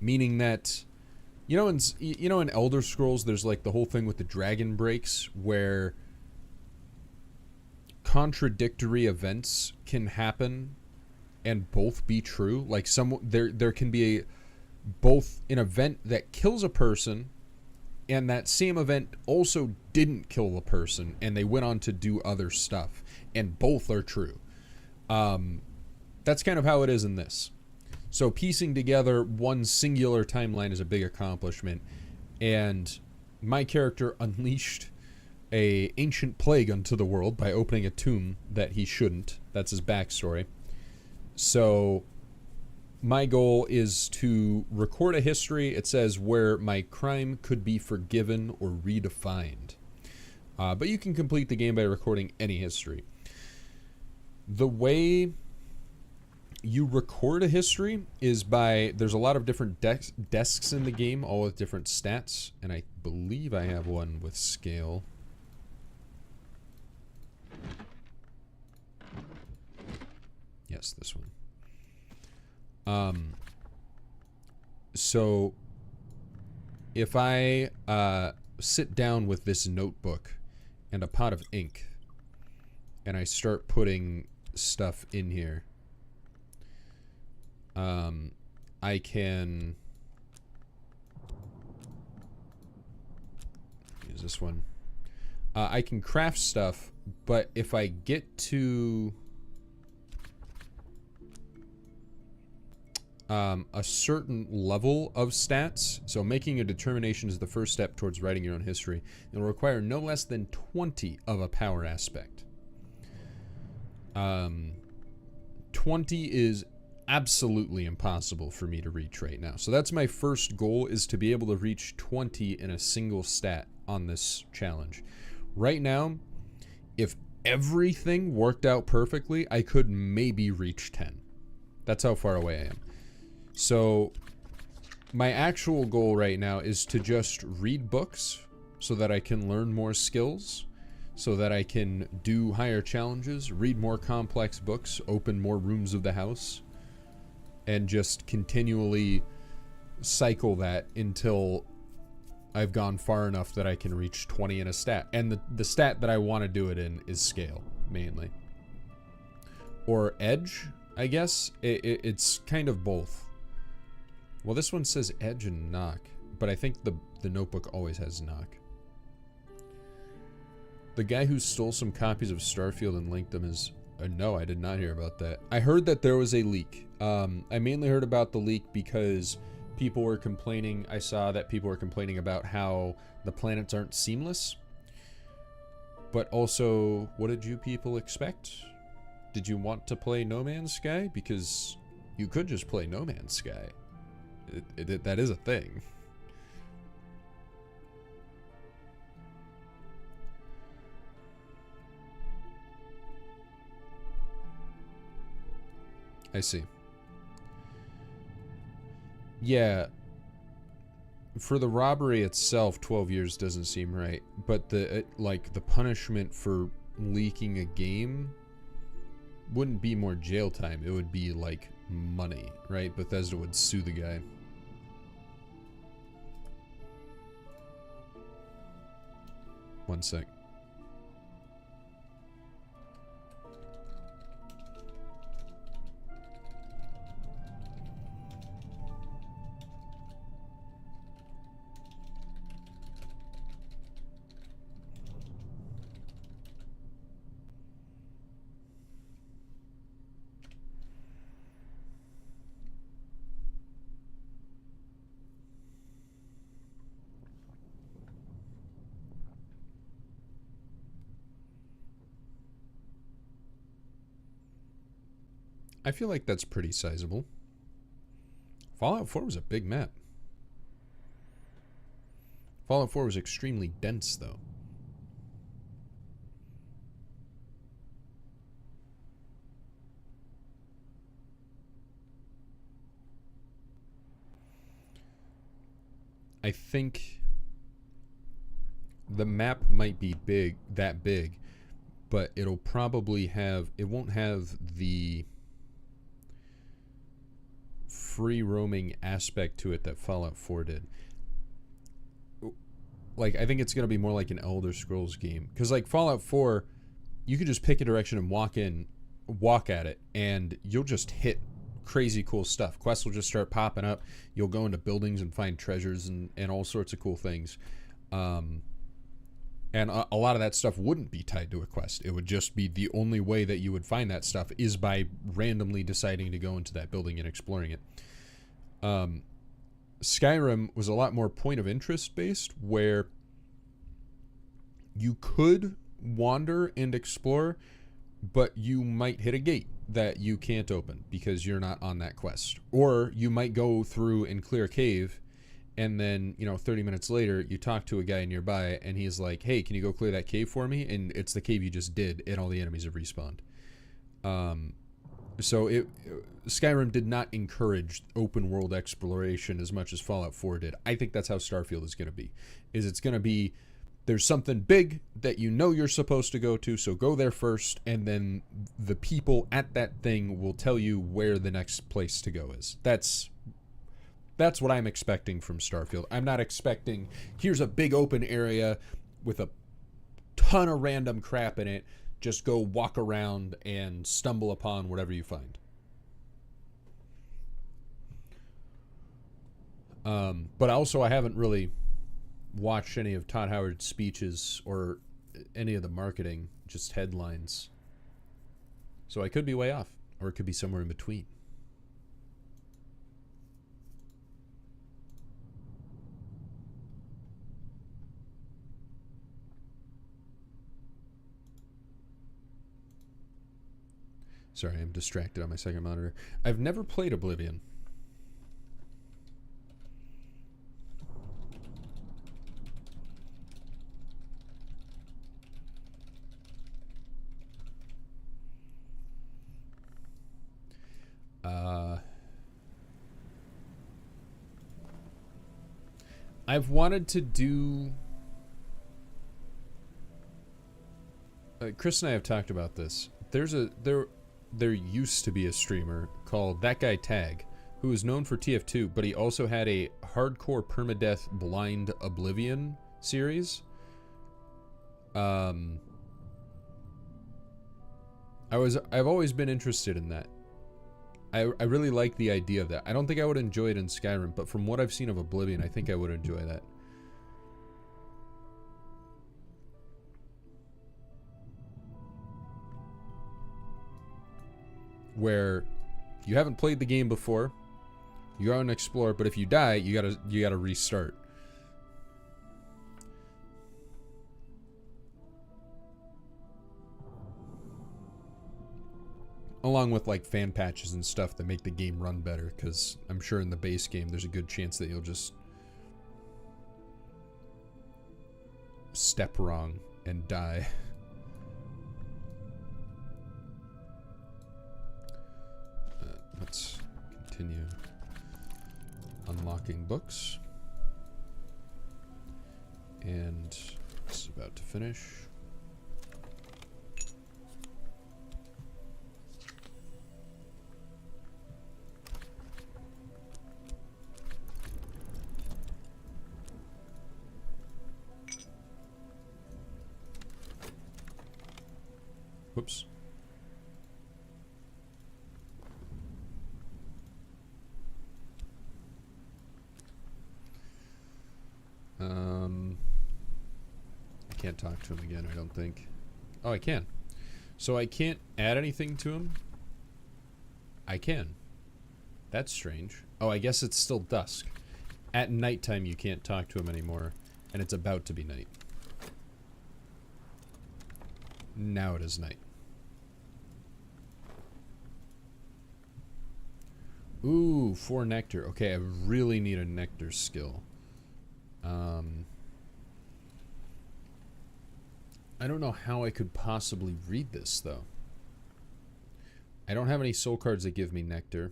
Meaning that, in Elder Scrolls, there's like the whole thing with the dragon breaks where contradictory events can happen and both be true. Like there can be both an event that kills a person and that same event also didn't kill the person and they went on to do other stuff, and both are true. That's kind of how it is in this. So piecing together one singular timeline is a big accomplishment, and my character unleashed a ancient plague unto the world by opening a tomb that he shouldn't. That's his backstory. So my goal is to record a history. It says where my crime could be forgiven or redefined. But you can complete the game by recording any history. The way you record a history is by, there's a lot of different desks in the game, all with different stats, and I believe I have one with scale. Yes, this one. So if I sit down with this notebook and a pot of ink and I start putting stuff in here, I can use this one. I can craft stuff, but if I get to a certain level of stats, so making a determination is the first step towards writing your own history. It'll require no less than 20 of a power aspect. 20 is absolutely impossible for me to reach right now. So that's my first goal, is to be able to reach 20 in a single stat on this challenge. Right now, if everything worked out perfectly, I could maybe reach 10. That's how far away I am. So my actual goal right now is to just read books so that I can learn more skills, so that I can do higher challenges, read more complex books, open more rooms of the house, and just continually cycle that until I've gone far enough that I can reach 20 in a stat. And the stat that I want to do it in is scale, mainly. Or edge, I guess. It's kind of both. Well, this one says edge and knock, but I think the notebook always has knock. The guy who stole some copies of Starfield and linked them is... no, I did not hear about that. I heard that there was a leak. I mainly heard about the leak because people were complaining. I saw that people were complaining about how the planets aren't seamless. But also, what did you people expect? Did you want to play No Man's Sky? Because you could just play No Man's Sky. That is a thing. I see. Yeah. For the robbery itself, 12 years doesn't seem right. But the punishment for leaking a game wouldn't be more jail time. It would be like money, right? Bethesda would sue the guy. One sec. I feel like that's pretty sizable. Fallout 4 was a big map. Fallout 4 was extremely dense, though. I think the map might be that big, but it'll probably have, it won't have the free roaming aspect to it that Fallout 4 did. Like, I think it's going to be more like an Elder Scrolls game. Because, like, Fallout 4, you could just pick a direction and walk at it, and you'll just hit crazy cool stuff. Quests will just start popping up. You'll go into buildings and find treasures and all sorts of cool things. And a lot of that stuff wouldn't be tied to a quest. It would just be the only way that you would find that stuff is by randomly deciding to go into that building and exploring it. Skyrim was a lot more point of interest based, where you could wander and explore, but you might hit a gate that you can't open because you're not on that quest. Or you might go through and clear a cave, and then, 30 minutes later, you talk to a guy nearby, and he's like, hey, can you go clear that cave for me? And it's the cave you just did, and all the enemies have respawned. So Skyrim did not encourage open world exploration as much as Fallout 4 did. I think that's how Starfield is going to be. It's going to be, there's something big that you're supposed to go to, so go there first, and then the people at that thing will tell you where the next place to go is. That's what I'm expecting from Starfield. I'm not expecting, here's a big open area with a ton of random crap in it. Just go walk around and stumble upon whatever you find. But also, I haven't really watched any of Todd Howard's speeches or any of the marketing, just headlines. So I could be way off, or it could be somewhere in between. Sorry, I'm distracted on my second monitor. I've never played Oblivion. I've wanted to do... Chris and I have talked about this. There used to be a streamer called That Guy Tag, who was known for TF2, but he also had a hardcore permadeath blind Oblivion series. I've always been interested in that. I really like the idea of that. I don't think I would enjoy it in Skyrim, but from what I've seen of Oblivion, I think I would enjoy that. Where you haven't played the game before, you go out and explore, but if you die, you gotta restart. Along with like fan patches and stuff that make the game run better, because I'm sure in the base game there's a good chance that you'll just step wrong and die. Let's continue unlocking books. And it's about to finish. Whoops. I can't talk to him again, I don't think. Oh, I can. So I can't add anything to him? I can. That's strange. Oh, I guess it's still dusk. At nighttime, you can't talk to him anymore, and it's about to be night. Now it is night. Ooh, 4 nectar. Okay, I really need a nectar skill. I don't know how I could possibly read this, though. I don't have any soul cards that give me nectar.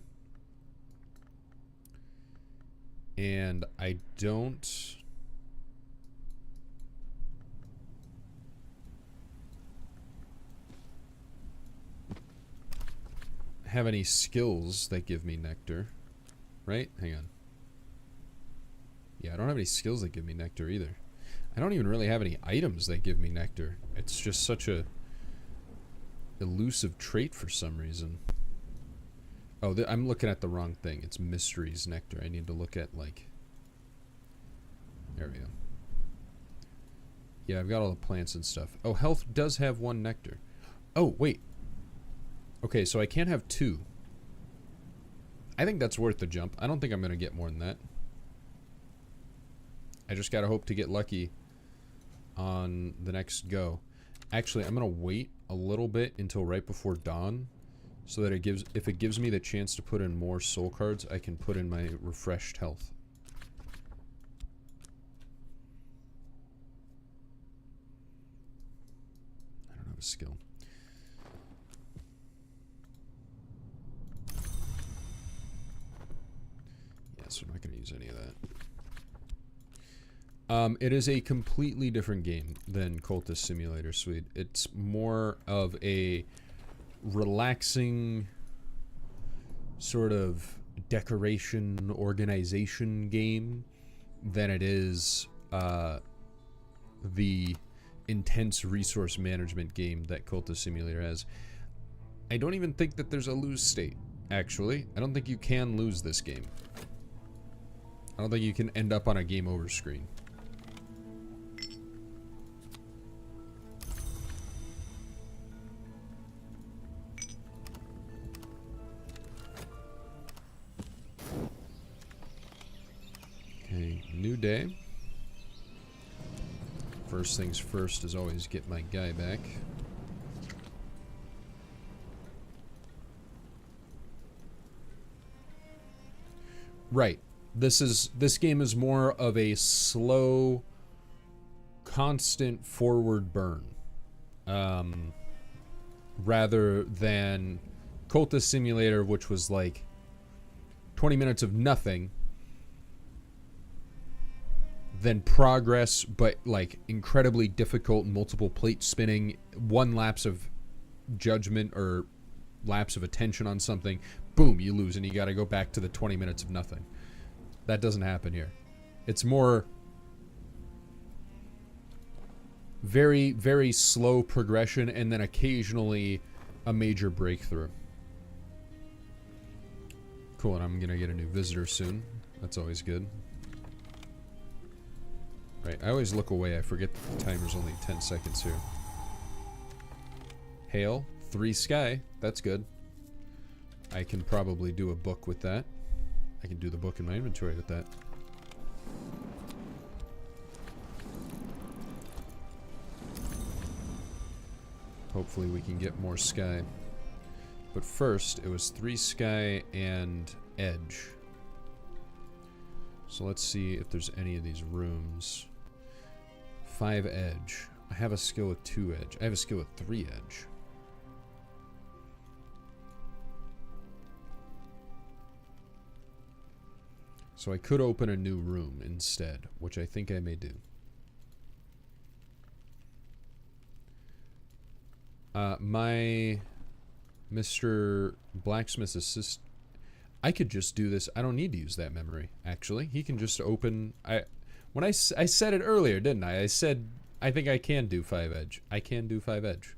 And I don't... have any skills that give me nectar. right? Hang on. Yeah, I don't have any skills that give me nectar either. I don't even really have any items that give me nectar. It's just such a elusive trait for some reason. Oh, I'm looking at the wrong thing. It's Mysteries Nectar. I need to look at, like... There we go. Yeah, I've got all the plants and stuff. Oh, health does have 1 nectar. Oh, wait. Okay, so I can't have 2. I think that's worth the jump. I don't think I'm going to get more than that. I just got to hope to get lucky on the next go. Actually, I'm going to wait a little bit until right before dawn so that if it gives me the chance to put in more soul cards, I can put in my refreshed health. I don't have a skill. Yeah, so I'm not going to use any of that. It is a completely different game than Cultist Simulator Suite. It's more of a relaxing sort of decoration organization game than it is the intense resource management game that Cultist Simulator has. I don't even think that there's a lose state, actually. I don't think you can lose this game. I don't think you can end up on a game over screen. Okay, new day. First things first is always get my guy back. Right. This game is more of a slow, constant forward burn. Rather than Cultist Simulator, which was like 20 minutes of nothing. Then progress, but like incredibly difficult, multiple plate spinning, 1 lapse of judgment or lapse of attention on something, boom, you lose and you got to go back to the 20 minutes of nothing. That doesn't happen here. It's more very, very slow progression and then occasionally a major breakthrough. Cool, and I'm going to get a new visitor soon. That's always good. Right, I always look away. I forget that the timer's only 10 seconds here. Hail, 3 sky. That's good. I can probably do a book with that. I can do the book in my inventory with that. Hopefully we can get more sky. But first, it was 3 sky and edge. So let's see if there's any of these rooms. 5 edge. I have a skill with 2 edge. I have a skill with 3 edge. So I could open a new room instead, which I think I may do. My Mr. Blacksmith's assist. I could just do this. I don't need to use that memory, actually. He can just open... When I said it earlier, didn't I? I said, I think I can do 5 edge. I can do 5 edge.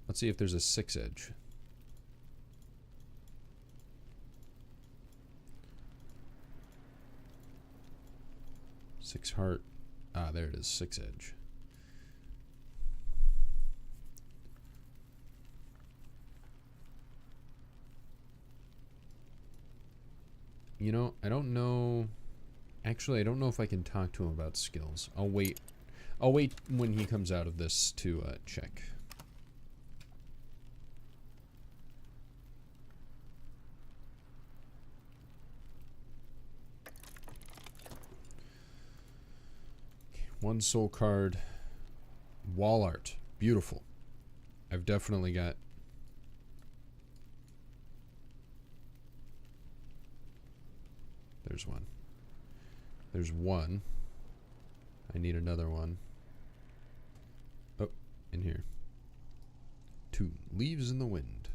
Let's see if there's a 6 edge. Six heart. Ah, there it is. 6 edge. You know, I don't know... Actually, I don't know if I can talk to him about skills. I'll wait. I'll wait when he comes out of this to check. Okay, 1 soul card. Wall art. Beautiful. I've definitely got... There's one. There's one. I need another one. Oh, in here. 2. Leaves in the wind.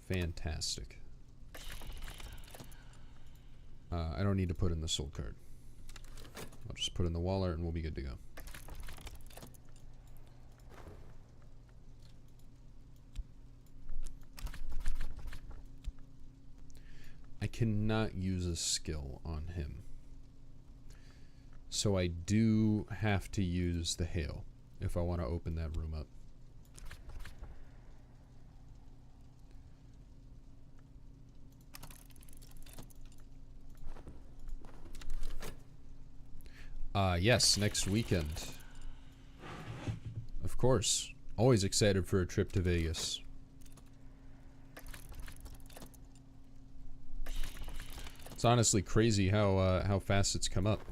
Fantastic. I don't need to put in the soul card. I'll just put in the wall art and we'll be good to go. I cannot use a skill on him. So I do have to use the hail if I want to open that room up. Yes, next weekend. Of course. Always excited for a trip to Vegas. It's honestly crazy how fast it's come up.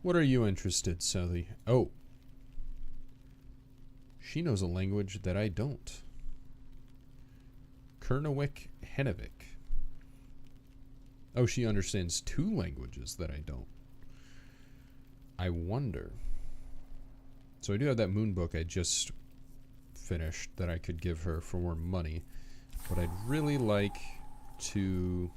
What are you interested, Sally? Oh. She knows a language that I don't. Kernowik Henevik. Oh, she understands 2 languages that I don't. I wonder. So I do have that moon book I just finished that I could give her for more money. But I'd really like to...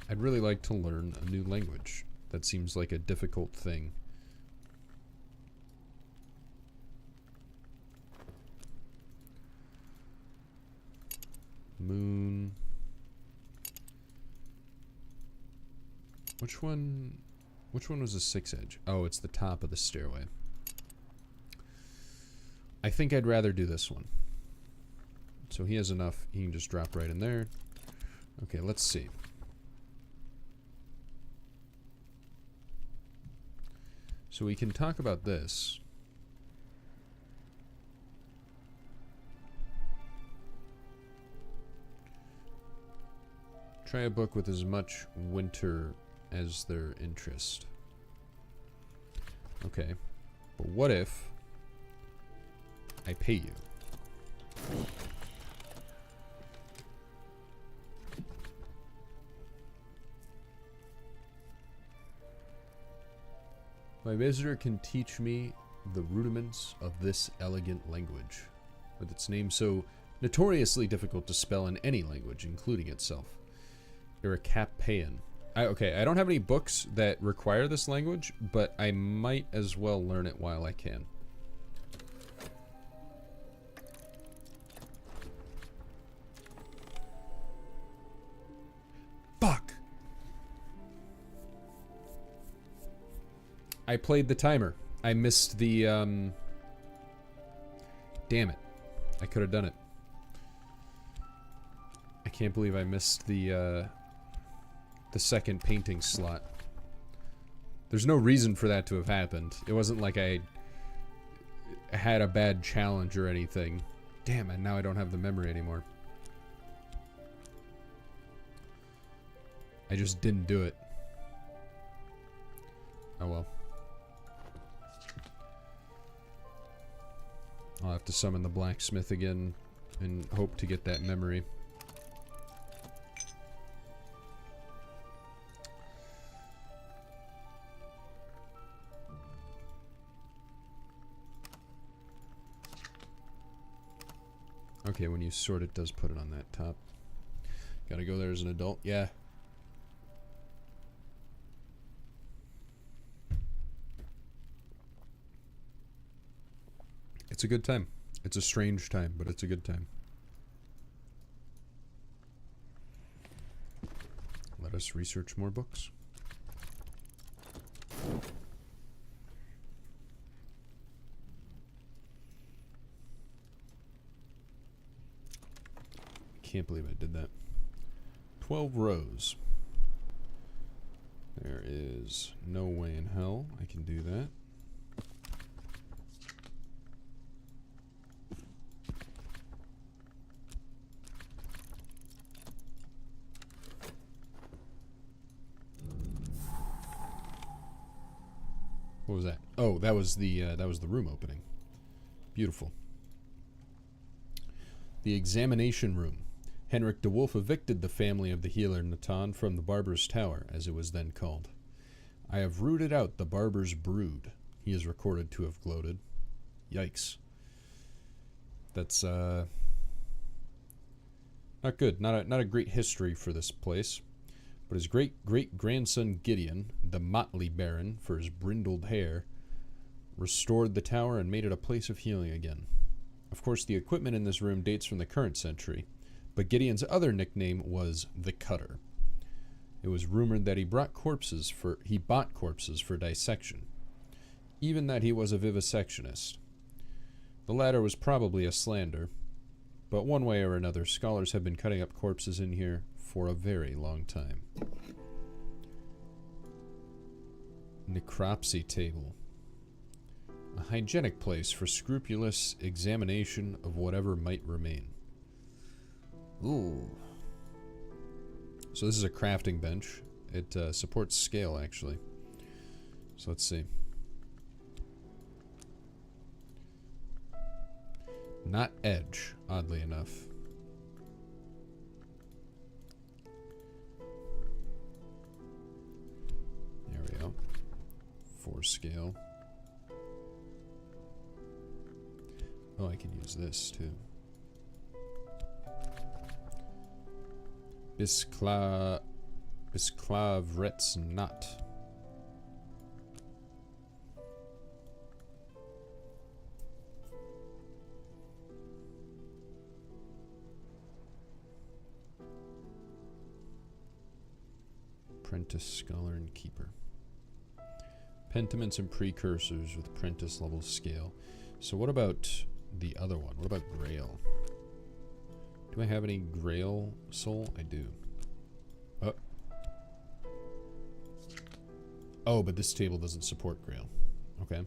I'd really like to learn a new language. That seems like a difficult thing. Moon. Which one was the 6 edge? Oh, it's the top of the stairway. I think I'd rather do this one. So he has enough. He can just drop right in there. Okay, let's see. So we can talk about this. Try a book with as much winter as their interest. Okay. But what if I pay you? My visitor can teach me the rudiments of this elegant language, with its name so notoriously difficult to spell in any language, including itself. Irakapayan. Okay, I don't have any books that require this language, but I might as well learn it while I can. Fuck! I played the timer. I missed the, Damn it. I could have done it. I can't believe I missed the second painting slot. There's no reason for that to have happened. It wasn't like I had a bad challenge or anything. Damn, and now I don't have the memory anymore. I just didn't do it. Oh well. I'll have to summon the blacksmith again and hope to get that memory. Okay, when you sort it, does put it on that top. Gotta go there as an adult. Yeah. It's a good time. It's a strange time, but it's a good time. Let us research more books. Can't believe I did that. 12 rows. There is no way in hell I can do that. What was that? Oh, that was the room opening. Beautiful. The examination room. Henrik de Wolf evicted the family of the healer Natan from the Barber's Tower, as it was then called. I have rooted out the Barber's brood. he is recorded to have gloated. Yikes. That's not good. Not a great history for this place. But his great-great-grandson Gideon, the motley baron for his brindled hair, restored the tower and made it a place of healing again. Of course, the equipment in this room dates from the current century, but Gideon's other nickname was the Cutter. It was rumored that he bought corpses for dissection, even that he was a vivisectionist. The latter was probably a slander, but one way or another, scholars have been cutting up corpses in here for a very long time. Necropsy table. A hygienic place for scrupulous examination of whatever might remain. Ooh. So this is a crafting bench. It supports scale, actually. So let's see. Not edge, oddly enough. There we go. 4 scale. Oh, I can use this too. Bisklavret's knot. Apprentice, scholar, and keeper. Pentiments and precursors with apprentice level scale. So what about the other one? What about Grail? Do I have any Grail soul? I do. Oh. Oh, but this table doesn't support Grail. Okay.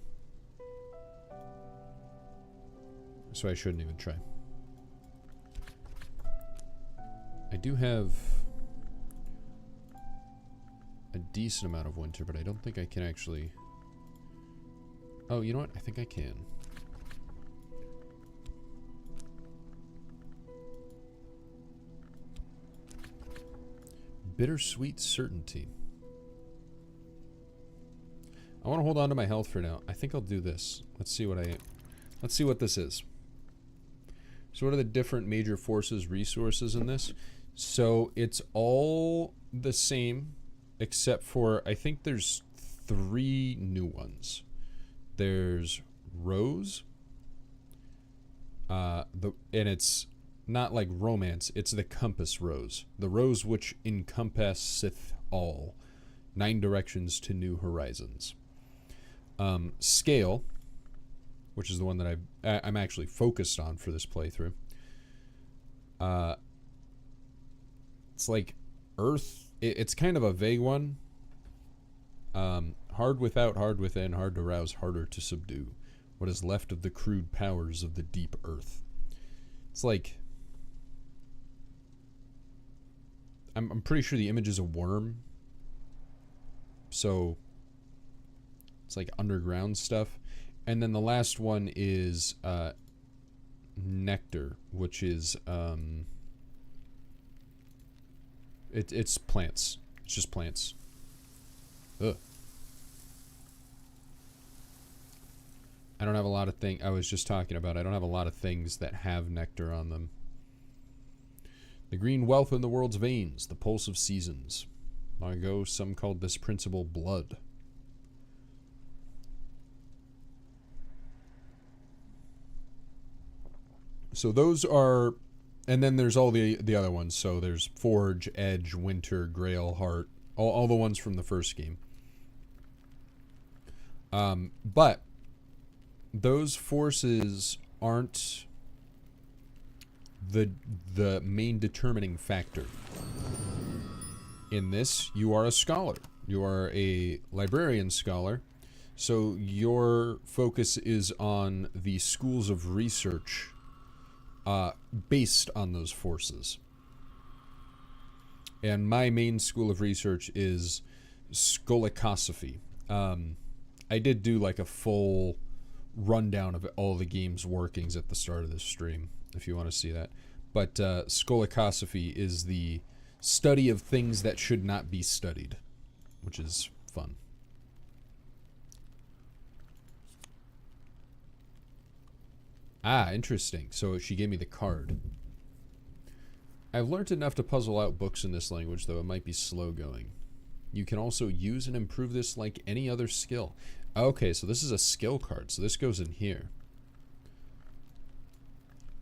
So I shouldn't even try. I do have a decent amount of winter, but I don't think I can actually... Oh, you know what? I think I can. Bittersweet certainty. I want to hold on to my health for now. I think I'll do this. Let's see what this is. So what are the different major forces resources in this? So it's all the same except for, I think there's 3 new ones. There's Rose. And it's not like romance, it's the compass rose. The rose which encompasseth all. 9 directions to new horizons. Scale, which is the one that I'm actually focused on for this playthrough. It's like earth. It's kind of a vague one. Hard without, hard within, hard to rouse, harder to subdue. What is left of the crude powers of the deep earth. It's like... I'm pretty sure the image is a worm. So it's like underground stuff. And then the last one is nectar, which is it's plants. It's just plants. Ugh. I don't have a lot of things. I was just talking about I don't have a lot of things that have nectar on them. The green wealth in the world's veins, the pulse of seasons. Long ago, some called this principle blood. So those are, and then there's all the other ones. So there's Forge, Edge, Winter, Grail, Heart, all the ones from the first game. But those forces aren't the main determining factor. In this, you are a scholar. You are a librarian scholar. So your focus is on the schools of research based on those forces. And my main school of research is Scholicosophy. I did do like a full rundown of all the game's workings at the start of this stream, if you want to see that. But Scholicosophy is the study of things that should not be studied, which is fun. Ah, interesting. So she gave me the card. I've learned enough to puzzle out books in this language, though it might be slow going. You can also use and improve this like any other skill. Okay, so this is a skill card, so this goes in here.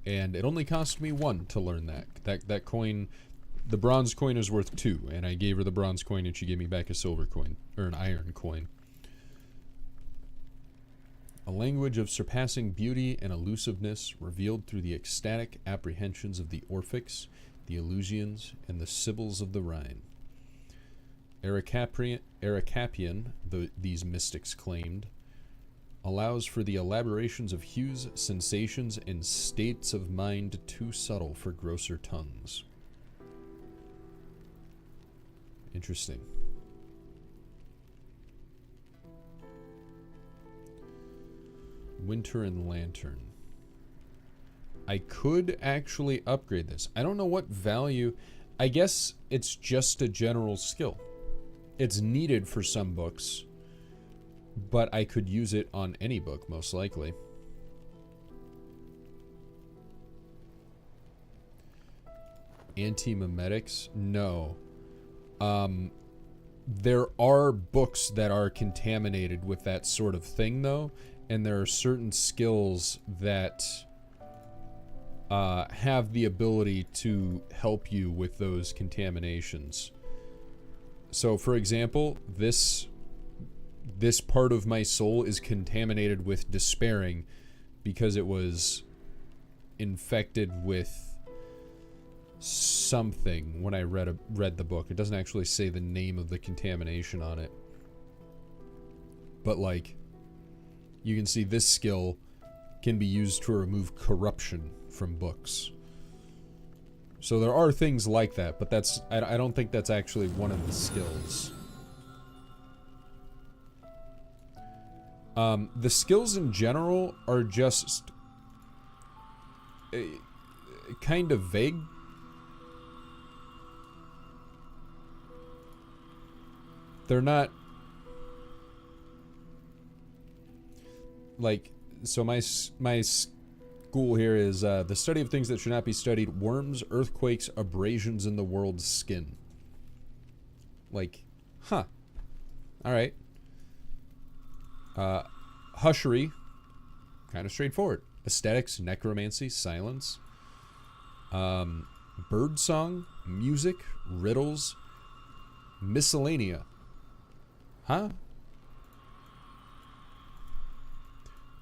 And it only cost me 1 to learn that. That coin, the bronze coin is worth 2, and I gave her the bronze coin and she gave me back a silver coin, or an iron coin. A language of surpassing beauty and elusiveness revealed through the ecstatic apprehensions of the Orphics, the Eleusinians, and the Sibyls of the Rhine. Ericapian, these mystics claimed, allows for the elaborations of hues, sensations, and states of mind too subtle for grosser tongues. Interesting. Winter and Lantern. I could actually upgrade this. I don't know what value. I guess it's just a general skill. It's needed for some books, but I could use it on any book, most likely. Anti-memetics? No. There are books that are contaminated with that sort of thing, though, and there are certain skills that have the ability to help you with those contaminations. So, for example, this part of my soul is contaminated with despairing because it was infected with something when I read the book. It doesn't actually say the name of the contamination on it. But, like, you can see this skill can be used to remove corruption from books. So there are things like that, but I don't think that's actually one of the skills. The skills in general are just kind of vague. They're not like, so my school here is the study of things that should not be studied: worms, earthquakes, abrasions in the world's skin. Like, huh. Alright. Hushery, kind of straightforward. Aesthetics, necromancy, silence. Birdsong, music, riddles, miscellanea. Huh?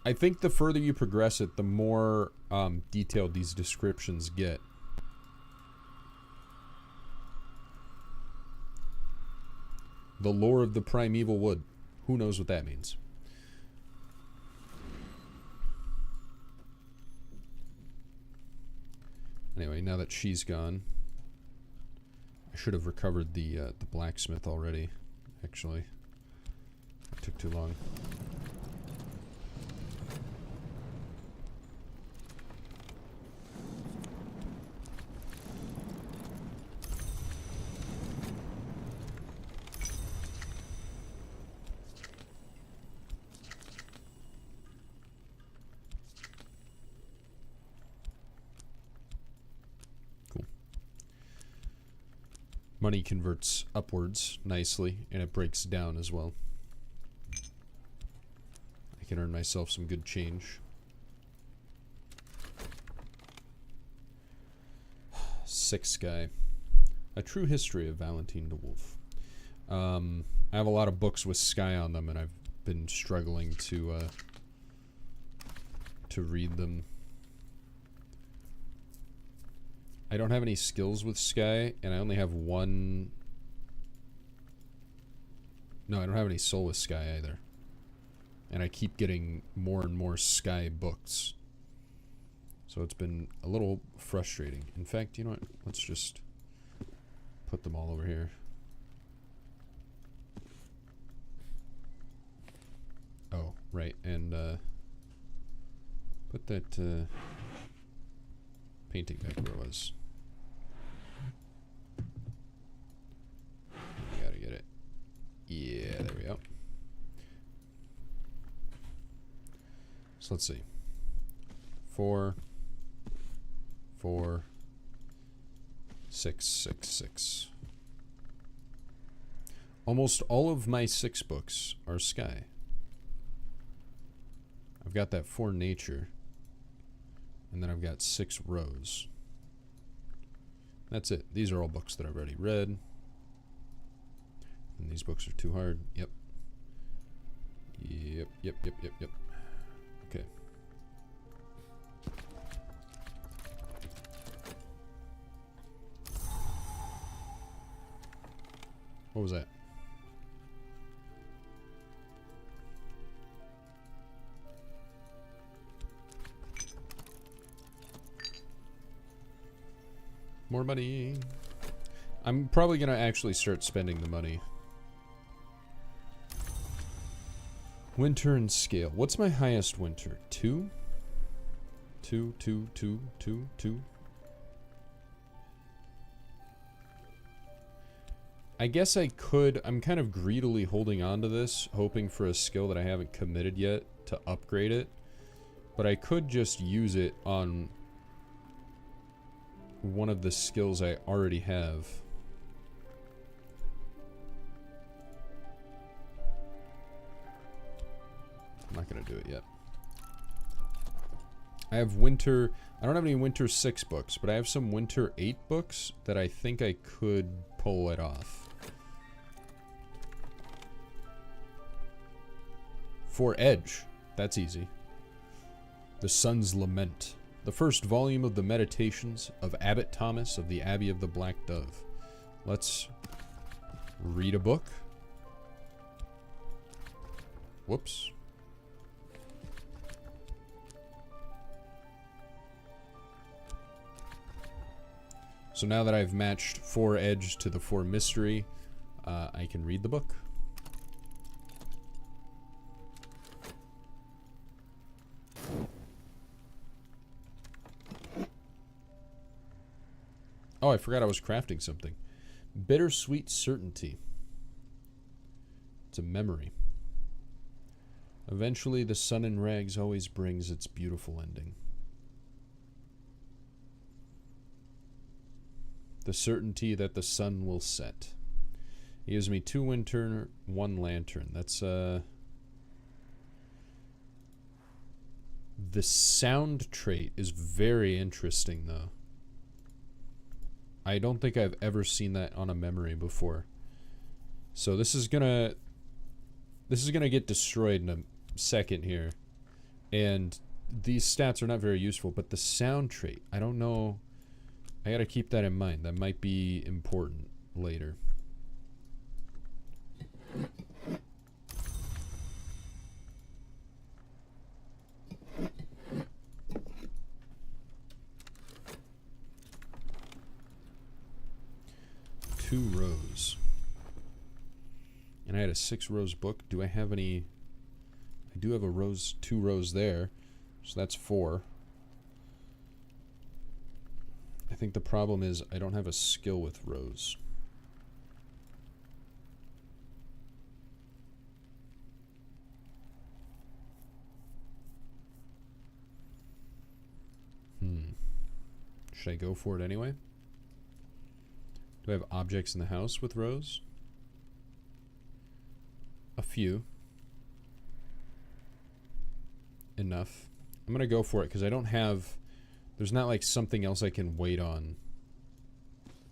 I think the further you progress it, the more detailed these descriptions get. The lore of the primeval wood. Who knows what that means? Anyway, now that she's gone, I should have recovered the blacksmith already. Actually, it took too long. Money converts upwards nicely, and it breaks down as well. I can earn myself some good change. 6 guy. A True History of Valentine de Wolf. I have a lot of books with Sky on them, and I've been struggling to read them. I don't have any skills with Sky, and I only have 1... No, I don't have any soul with Sky either. And I keep getting more and more Sky books. So it's been a little frustrating. In fact, you know what? Let's just put them all over here. Oh, right. And put that painting back where it was. Gotta get it. Yeah, there we go. So let's see. 4, 4, 6, 6, 6. Almost all of my 6 books are sky. I've got that 4 nature. And then I've got 6 rose. That's it. These are all books that I've already read. And these books are too hard. Yep. Yep, yep, yep, yep, yep. Okay. What was that? More money. I'm probably gonna actually start spending the money. Winter and scale. What's my highest winter? 2? 2, 2, 2, 2, 2. I guess I could. I'm kind of greedily holding on to this, hoping for a skill that I haven't committed yet to upgrade it. But I could just use it on one of the skills I already have. I'm not going to do it yet. I have winter... I don't have any winter 6 books, but I have some winter 8 books that I think I could pull it off. For Edge. That's easy. The Sun's Lament. The first volume of the Meditations of Abbot Thomas of the Abbey of the Black Dove. Let's read a book. Whoops. So now that I've matched 4 Edge to the 4 Mystery, I can read the book. Oh, I forgot I was crafting something. Bittersweet Certainty. It's a memory. Eventually, the sun in rags always brings its beautiful ending. The certainty that the sun will set. He gives me 2 winter, 1 lantern. That's, the sound trait is very interesting, though. I don't think I've ever seen that on a memory before. So this is gonna get destroyed in a second here. And these stats are not very useful, but the sound trait, I don't know. I gotta keep that in mind. That might be important later. Two rows. And I had a 6 rows book. Do I have any? I do have a rows, 2 rows there. So that's 4. I think the problem is I don't have a skill with rows. Should I go for it anyway? Do I have objects in the house with rows? A few. Enough. I'm gonna go for it because I don't have... There's not like something else I can wait on.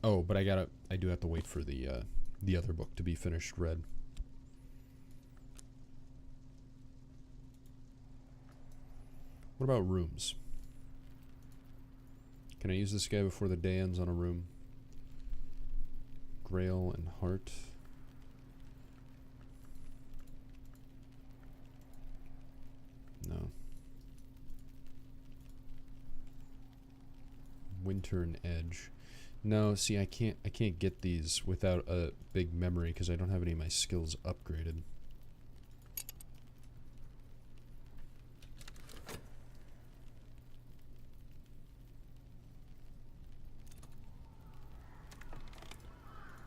Oh, but I do have to wait for the other book to be finished read. What about rooms? Can I use this guy before the day ends on a room? Grail and heart. No. Winter and edge. No, see, I can't get these without a big memory because I don't have any of my skills upgraded.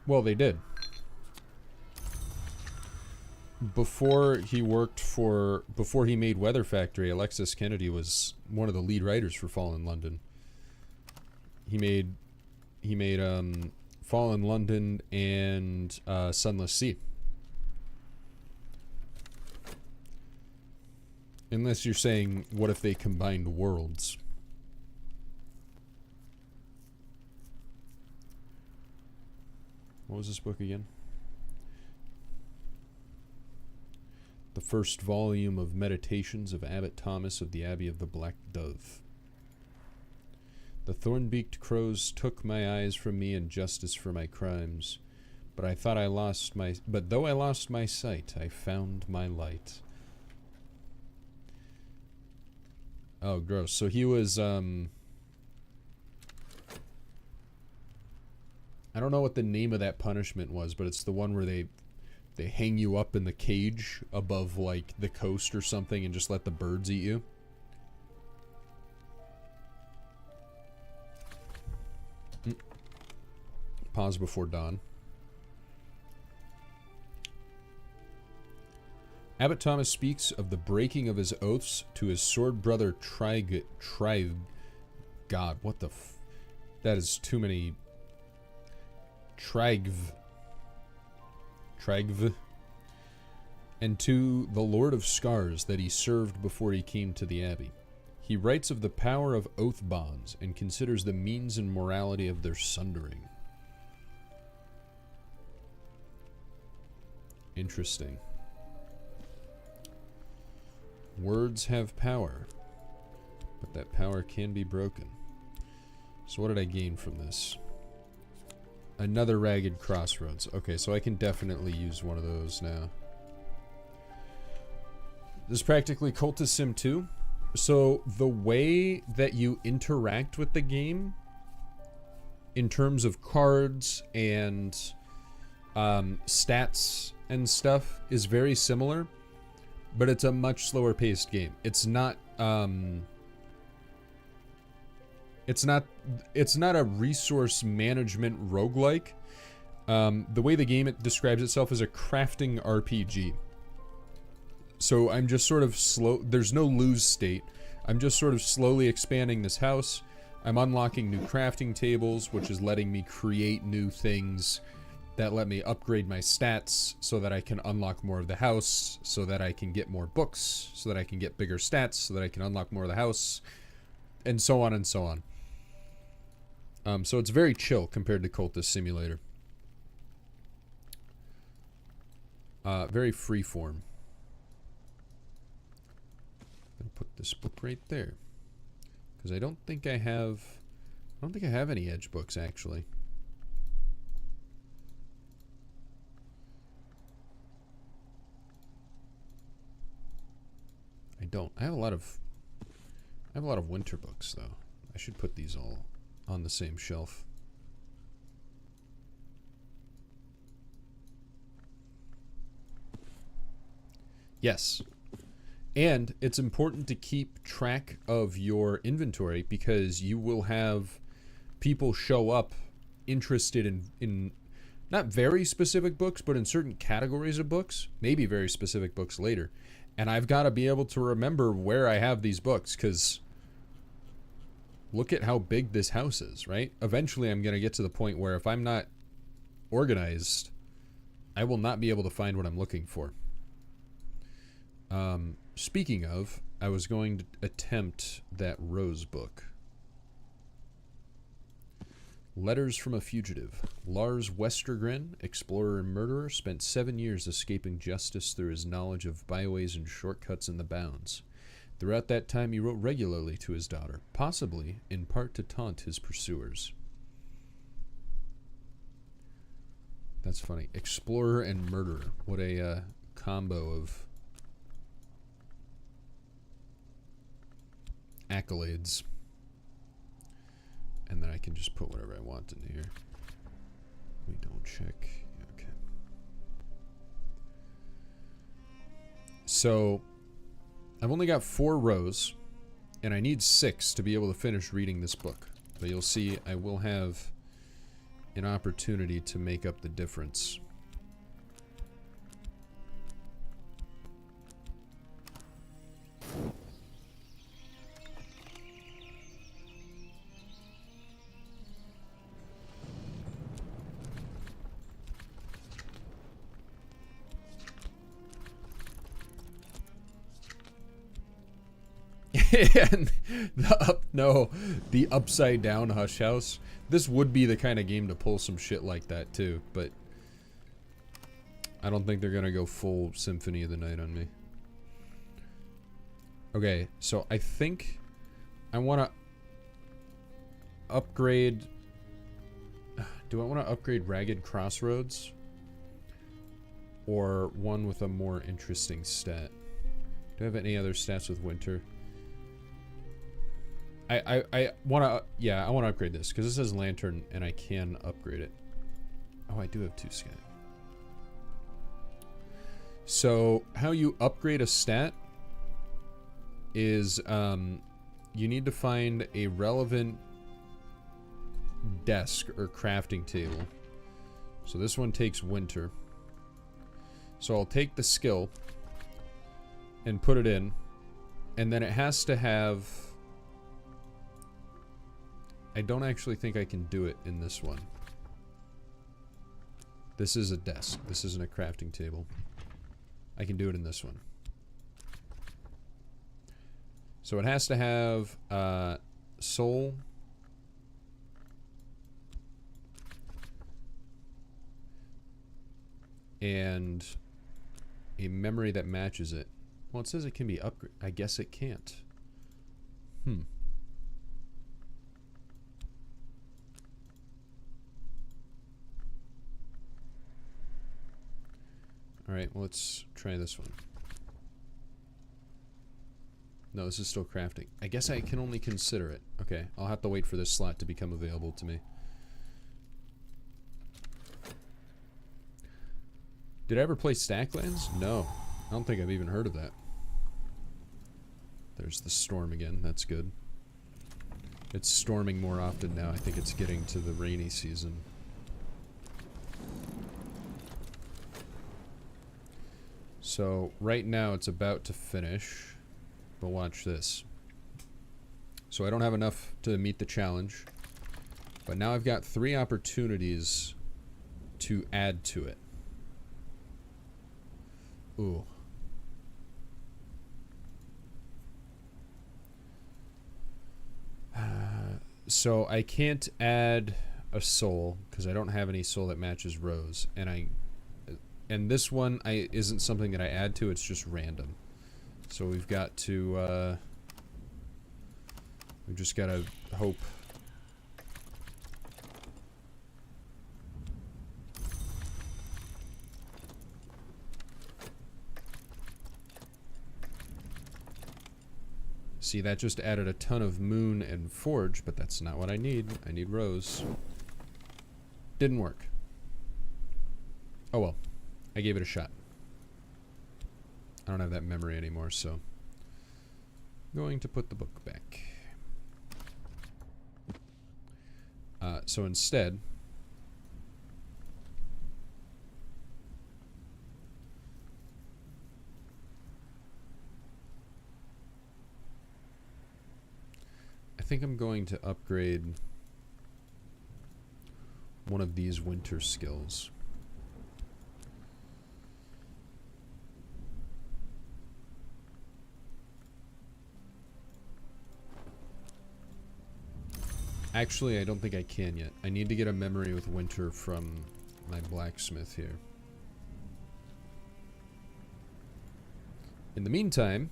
Well, they did. before he made Weather Factory, Alexis Kennedy was one of the lead writers for Fallen London. He made Fallen London and Sunless Sea. Unless you're saying, what if they combined worlds? What was this book again? The first volume of Meditations of Abbot Thomas of the Abbey of the Black Dove. The thorn-beaked crows took my eyes from me in justice for my crimes, but though I lost my sight, I found my light. Oh, gross. So he was, I don't know what the name of that punishment was, but it's the one where they hang you up in the cage above, like, the coast or something and just let the birds eat you. Pause before dawn. Abbot Thomas speaks of the breaking of his oaths to his sword brother God, what the that is too many. Trigv. And to the Lord of Scars that he served before he came to the Abbey. He writes of the power of oath bonds and considers the means and morality of their sundering. Interesting. Words have power, but that power can be broken. So what did I gain from this? Another Ragged Crossroads. Okay, so I can definitely use one of those now. This is practically Cultist Sim 2. So the way that you interact with the game in terms of cards and stats and stuff is very similar, but it's a much slower paced game. It's not a resource management roguelike. The way the game describes itself is a crafting RPG. So I'm just sort of slow. There's no lose state. I'm just sort of slowly expanding this house. I'm unlocking new crafting tables, which is letting me create new things that let me upgrade my stats so that I can unlock more of the house, so that I can get more books, so that I can get bigger stats, so that I can unlock more of the house, and so on and so on. So it's very chill compared to Cultist Simulator. Very freeform. I'm gonna put this book right there, because I don't think I have any edge books actually. I don't. I have a lot of winter books though. I should put these all on the same shelf. Yes. And it's important to keep track of your inventory, because you will have people show up interested in not very specific books, but in certain categories of books, maybe very specific books later. And I've got to be able to remember where I have these books, because look at how big this house is, right? Eventually I'm going to get to the point where if I'm not organized, I will not be able to find what I'm looking for. Speaking of, I was going to attempt that Rose book. Letters from a Fugitive. Lars Westergren, explorer and murderer, spent 7 years escaping justice through his knowledge of byways and shortcuts in the bounds. Throughout that time, he wrote regularly to his daughter, possibly in part to taunt his pursuers. That's funny. Explorer and murderer. What a combo of accolades. And then I can just put whatever I want in here. We don't check. Okay. So I've only got 4 rows, and I need 6 to be able to finish reading this book. But you'll see I will have an opportunity to make up the difference. And the upside down Hush House. This would be the kind of game to pull some shit like that too, but I don't think they're gonna go full Symphony of the Night on me. Okay, so I think I want to upgrade. Do I want to upgrade Ragged Crossroads? Or one with a more interesting stat? Do I have any other stats with Winter? I want to, yeah, I want to upgrade this, because this says Lantern, and I can upgrade it. Oh, I do have 2 scat. So, how you upgrade a stat is, you need to find a relevant desk or crafting table. So this one takes Winter. So I'll take the skill and put it in, and then it has to have... I don't actually think I can do it in this one. This is a desk. This isn't a crafting table. I can do it in this one. So it has to have soul, and a memory that matches it. Well, it says it can be upgraded. I guess it can't. Alright, well, let's try this one. No, this is still crafting. I guess I can only consider it. Okay, I'll have to wait for this slot to become available to me. Did I ever play Stacklands? No. I don't think I've even heard of that. There's the storm again. That's good. It's storming more often now. I think it's getting to the rainy season. So, right now it's about to finish. But watch this. So I don't have enough to meet the challenge. But now I've got 3 opportunities to add to it. Ooh. So I can't add a soul because I don't have any soul that matches Rose, and this one isn't something that I add to. It's just random. So we've got to we've just got to hope. See, that just added a ton of moon and forge, but that's not what I need. I need Rose. Didn't work. Oh well. I gave it a shot. I don't have that memory anymore, so I'm going to put the book back. So instead, I think I'm going to upgrade one of these winter skills. Actually, I don't think I can yet. I need to get a memory with winter from my blacksmith here. In the meantime,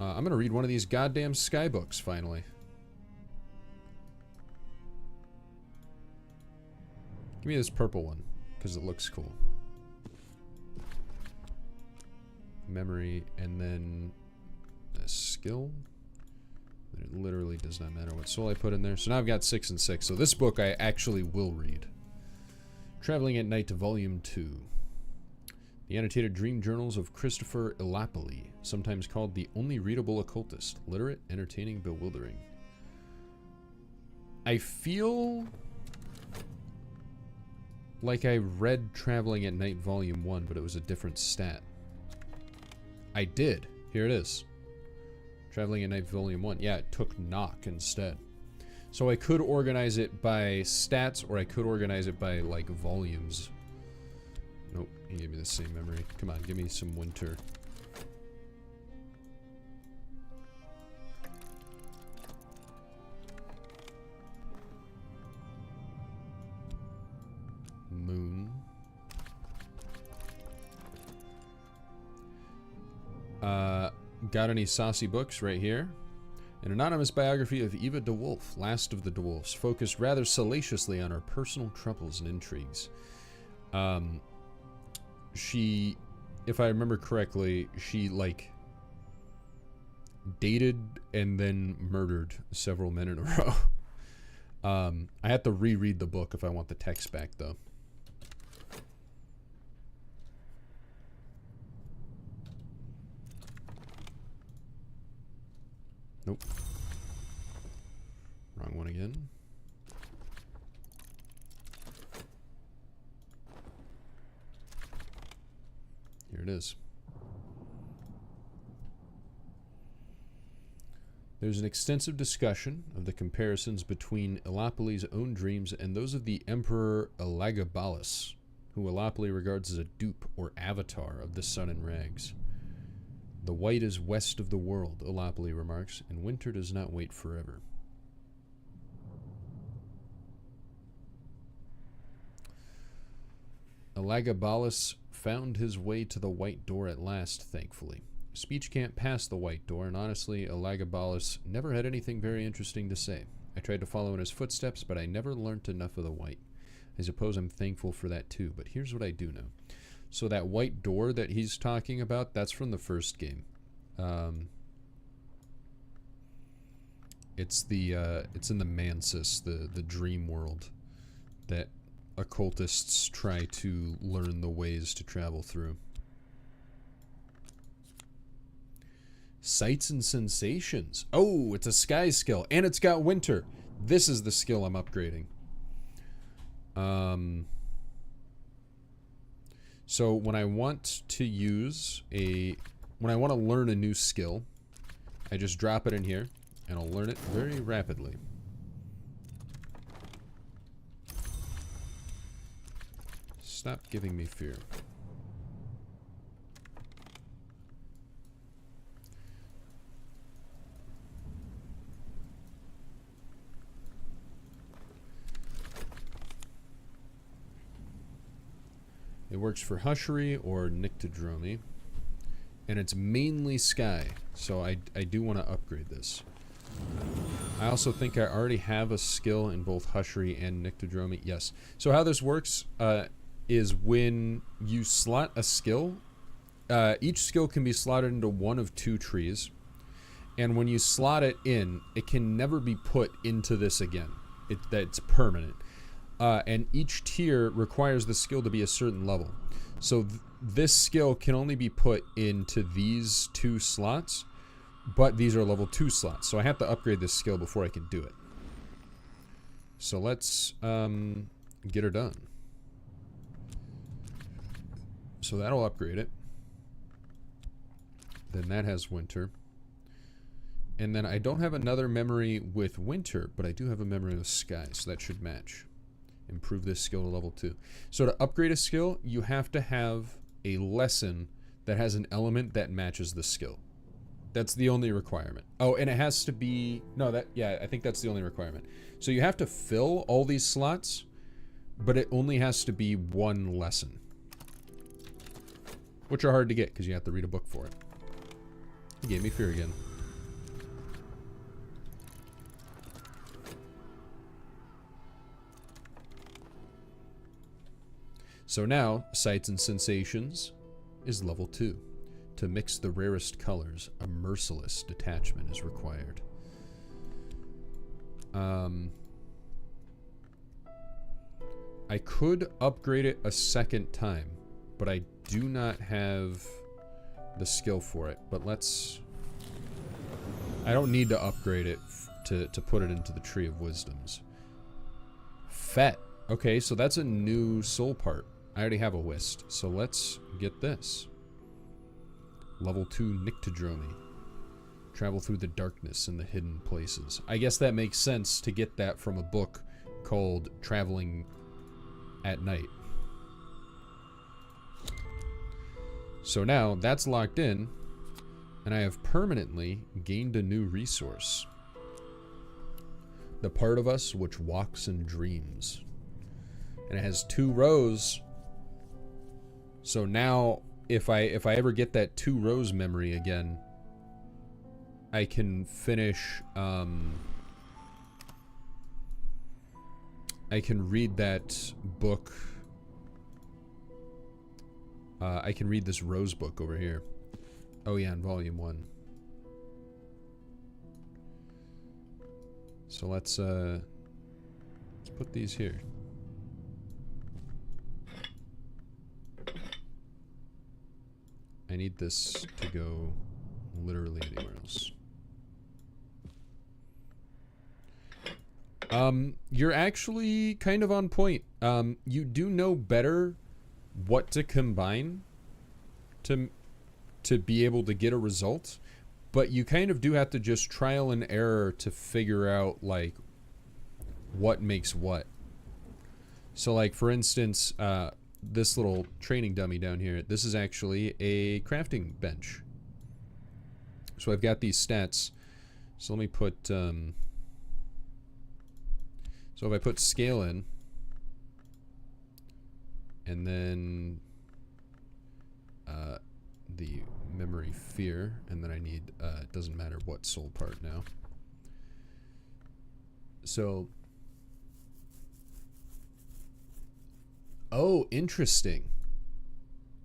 I'm gonna read one of these goddamn skybooks finally. Give me this purple one, because it looks cool. Memory, and then a skill. It literally does not matter what soul I put in there. So now I've got 6 and 6. So this book I actually will read. Traveling at Night to Volume 2. The Annotated Dream Journals of Christopher Elapoli, sometimes called the only readable occultist. Literate, entertaining, bewildering. I feel like I read Traveling at Night Volume 1, but it was a different stat. I did. Here it is. Traveling at Night Volume 1. Yeah, it took knock instead. So I could organize it by stats, or I could organize it by, like, volumes. Nope, he gave me the same memory. Come on, give me some winter. Got any saucy books right here? An anonymous biography of Eva de Wolf, last of the dwarfs, focused rather salaciously on her personal troubles and intrigues. She, if I remember correctly, she, like, dated and then murdered several men in a row. I have to reread the book if I want the text back, though. Nope. Wrong one again. Here it is. There's an extensive discussion of the comparisons between Elapole's own dreams and those of the Emperor Elagabalus, who Elapole regards as a dupe or avatar of the sun in rags. The white is west of the world, Elapole remarks, and winter does not wait forever. Elagabalus found his way to the white door at last, thankfully. Speech can't pass the white door, and honestly, Elagabalus never had anything very interesting to say. I tried to follow in his footsteps, but I never learnt enough of the white. I suppose I'm thankful for that too, but here's what I do know. So that white door that he's talking about, that's from the first game. It's in the Mansis, the dream world that occultists try to learn the ways to travel through. Sights and sensations. Oh, it's a sky skill, and it's got winter. This is the skill I'm upgrading. So when I want to learn a new skill, I just drop it in here, and I'll learn it very rapidly. Stop giving me fear. It works for Hushery or Nyctodromy, and it's mainly Sky, so I do want to upgrade this. I also think I already have a skill in both Hushery and Nyctodromy. Yes. So how this works is when you slot a skill, each skill can be slotted into one of two trees, and when you slot it in, it can never be put into this again. That's permanent. And each tier requires the skill to be a certain level. So this skill can only be put into these two slots, but these are level 2 slots. So I have to upgrade this skill before I can do it. So let's get her done. So that'll upgrade it. Then that has winter. And then I don't have another memory with winter, but I do have a memory with sky, so that should match. Improve this skill to level 2. So to upgrade a skill, you have to have a lesson that has an element that matches the skill. That's the only requirement. Oh, and it has to be... yeah, I think that's the only requirement. So you have to fill all these slots, but it only has to be one lesson. Which are hard to get, because you have to read a book for it. He gave me fear again. So now, Sights and Sensations is level 2. To mix the rarest colors, a merciless detachment is required. I could upgrade it a second time, but I do not have the skill for it. But let's... I don't need to upgrade it to put it into the Tree of Wisdoms. Fet. Okay, so that's a new soul part. I already have a Whist, so let's get this. Level 2 Nyctodromy. Travel through the darkness and the hidden places. I guess that makes sense to get that from a book called Traveling at Night. So now that's locked in, and I have permanently gained a new resource. The part of us which walks and dreams. And it has 2 rows. So now if I ever get that 2 rows memory again, I can finish, I can read that book. I can read this Rose book over here. Oh yeah, in volume 1. So let's put these here. I need this to go literally anywhere else. You're actually kind of on point. You do know better what to combine to be able to get a result, but you kind of do have to just trial and error to figure out like what makes what. So like for instance, this little training dummy down here, this is actually a crafting bench. So I've got these stats. So let me put so if I put scale in, and then the memory fear, and then I need it doesn't matter what soul part now. So oh, interesting.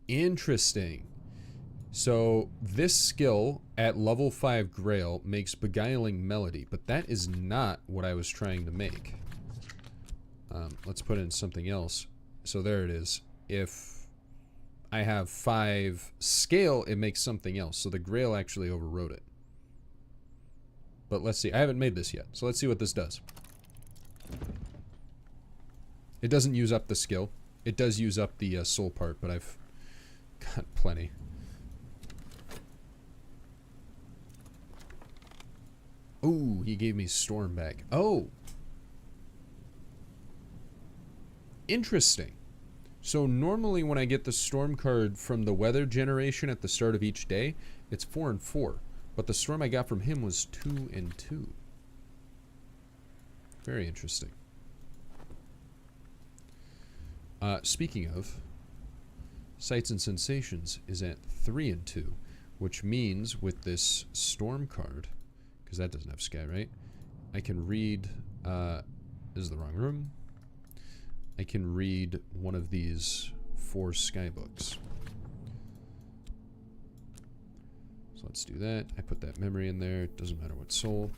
Interesting. So this skill at level 5 Grail makes Beguiling Melody, but that is not what I was trying to make. Let's put in something else. So there it is. If I have 5 scale, it makes something else. So the Grail actually overrode it. But let's see. I haven't made this yet. So let's see what this does. It doesn't use up the skill. It does use up the soul part, but I've got plenty. Ooh, he gave me Storm back. Oh! Interesting. So normally when I get the Storm card from the weather generation at the start of each day, it's 4 and 4. But the Storm I got from him was 2 and 2. Very interesting. Speaking of, Sights and Sensations is at 3 and 2, which means with this Storm card, because that doesn't have sky, right? I can read, this is the wrong room. I can read one of these 4 sky books. So let's do that. I put that memory in there. It doesn't matter what soul.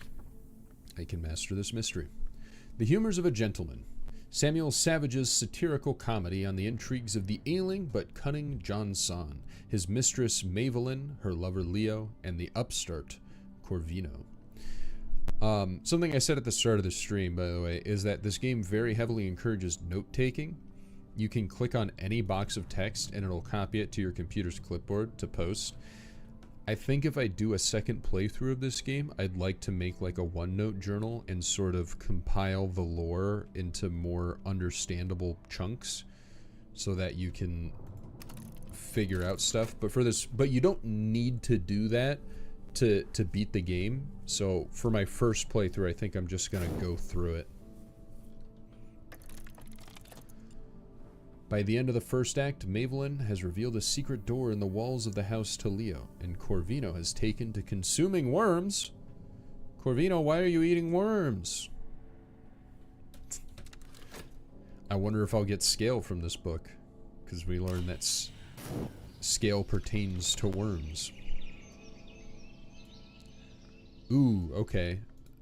I can master this mystery. The Humors of a Gentleman. Samuel Savage's satirical comedy on the intrigues of the ailing but cunning John Son, his mistress Mavelyn, her lover Leo, and the upstart Corvino. Something I said at the start of the stream, by the way, is that this game very heavily encourages note-taking. You can click on any box of text and it'll copy it to your computer's clipboard to post. I think if I do a second playthrough of this game, I'd like to make like a OneNote journal and sort of compile the lore into more understandable chunks so that you can figure out stuff. But you don't need to do that to beat the game. So for my first playthrough, I think I'm just gonna go through it. By the end of the first act, Mavelyn has revealed a secret door in the walls of the house to Leo, and Corvino has taken to consuming worms. Corvino, why are you eating worms? I wonder if I'll get scale from this book, because we learned that scale pertains to worms. Ooh, okay.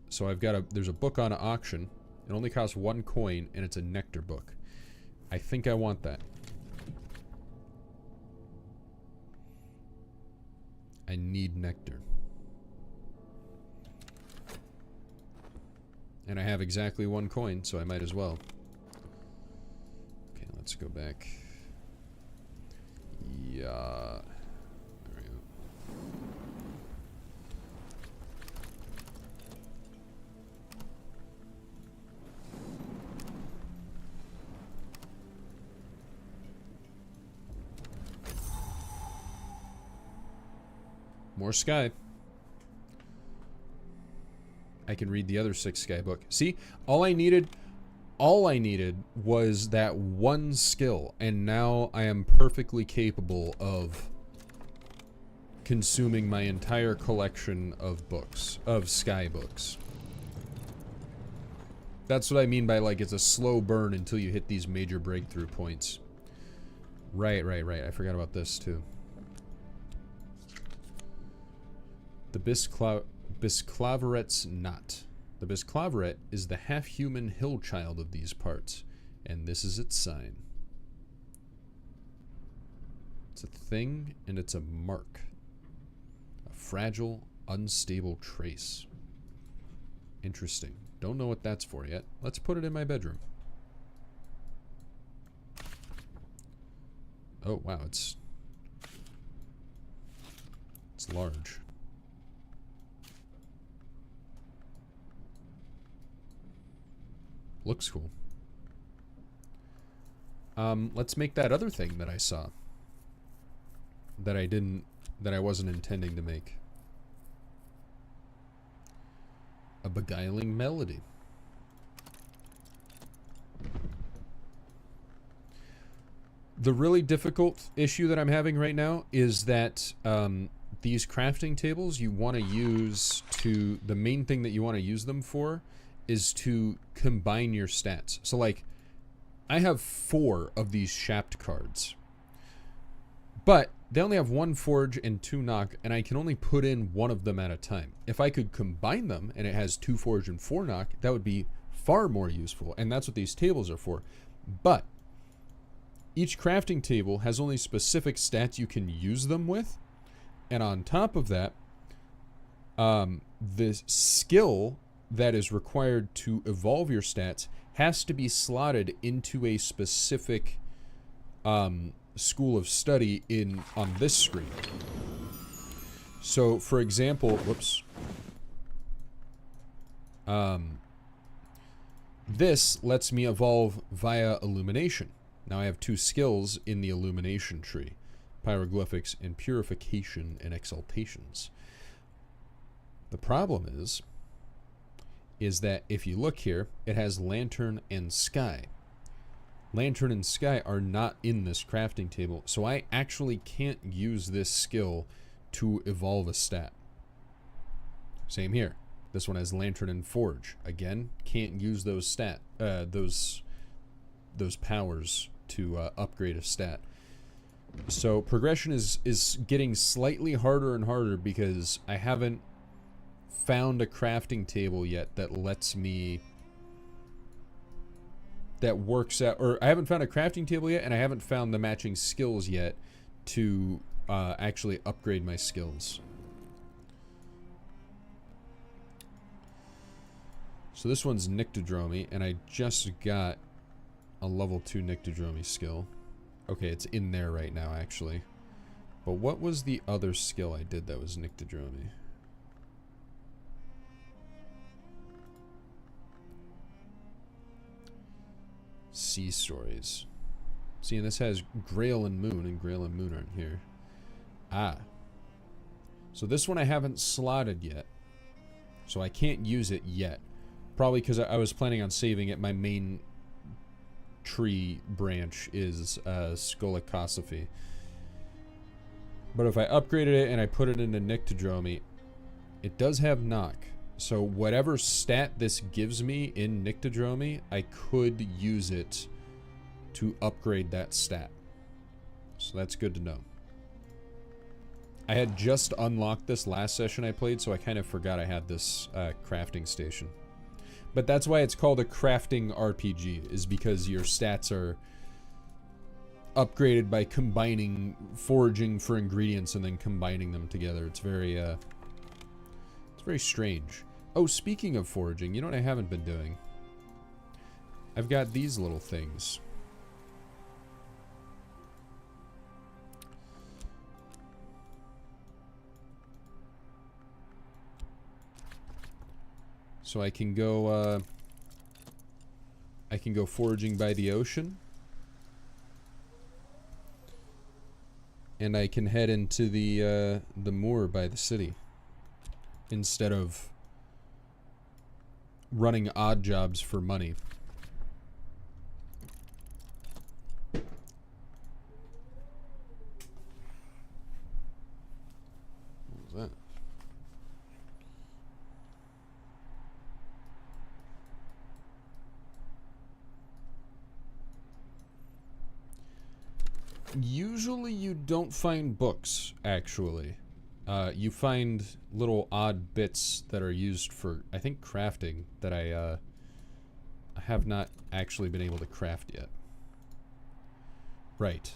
So I've got there's a book on auction. It only costs 1 coin, and it's a nectar book. I think I want that. I need nectar. And I have exactly 1 coin, so I might as well. Okay, let's go back. Yeah. There we go. More sky. I can read the other 6 sky book. See, all I needed was that 1 skill, and now I am perfectly capable of consuming my entire collection of books, of Sky books. That's what I mean by, like, it's a slow burn until you hit these major breakthrough points. Right. I forgot about this, too. The Bisclaveret's knot. The Bisclaveret is the half-human hill child of these parts, and this is its sign. It's a thing, and it's a mark. A fragile, unstable trace. Interesting. Don't know what that's for yet. Let's put it in my bedroom. Oh, wow, it's large. Looks cool. Let's make that other thing that I saw. That I wasn't intending to make. A beguiling melody. The really difficult issue that I'm having right now is that these crafting tables you want to use to... The main thing that you want to use them for is to combine your stats. So, like, I have 4 of these Shapt cards. But they only have 1 Forge and 2 Knock, and I can only put in 1 of them at a time. If I could combine them, and it has 2 Forge and 4 Knock, that would be far more useful, and that's what these tables are for. But each crafting table has only specific stats you can use them with, and on top of that, the skill that is required to evolve your stats has to be slotted into a specific school of study on this screen. So, for example, whoops. This lets me evolve via illumination. Now I have 2 skills in the illumination tree. Pyroglyphics and purification and exaltations. The problem is that if you look here, it has lantern and sky. Lantern and sky are not in this crafting table, so I actually can't use this skill to evolve a stat. Same here. This one has lantern and forge. Again, can't use those those powers to upgrade a stat. So progression is getting slightly harder and harder because I haven't found a crafting table yet that lets me, that works out, or I haven't found a crafting table yet, and I haven't found the matching skills yet to actually upgrade my skills. So this one's Nyctodromy, and I just got a level 2 Nyctodromy skill. Okay, it's in there right now, actually. But what was the other skill I did that was Nyctodromy? Sea Stories. See, and this has Grail and Moon aren't here. Ah. So this one I haven't slotted yet. So I can't use it yet. Probably because I was planning on saving it. My main tree branch is Scolicosophy. But if I upgraded it and I put it into Nyctodromy, it does have knock. So whatever stat this gives me in Nyctodromy, I could use it to upgrade that stat. So that's good to know. I had just unlocked this last session I played, so I kind of forgot I had this crafting station. But that's why it's called a crafting RPG, is because your stats are upgraded by combining, foraging for ingredients and then combining them together. It's very strange. Oh, speaking of foraging, you know what I haven't been doing? I've got these little things. So I can go foraging by the ocean. And I can head into the moor by the city. Instead of running odd jobs for money. Usually you don't find books, actually. You find little odd bits that are used for, I think, crafting that I have not actually been able to craft yet. Right.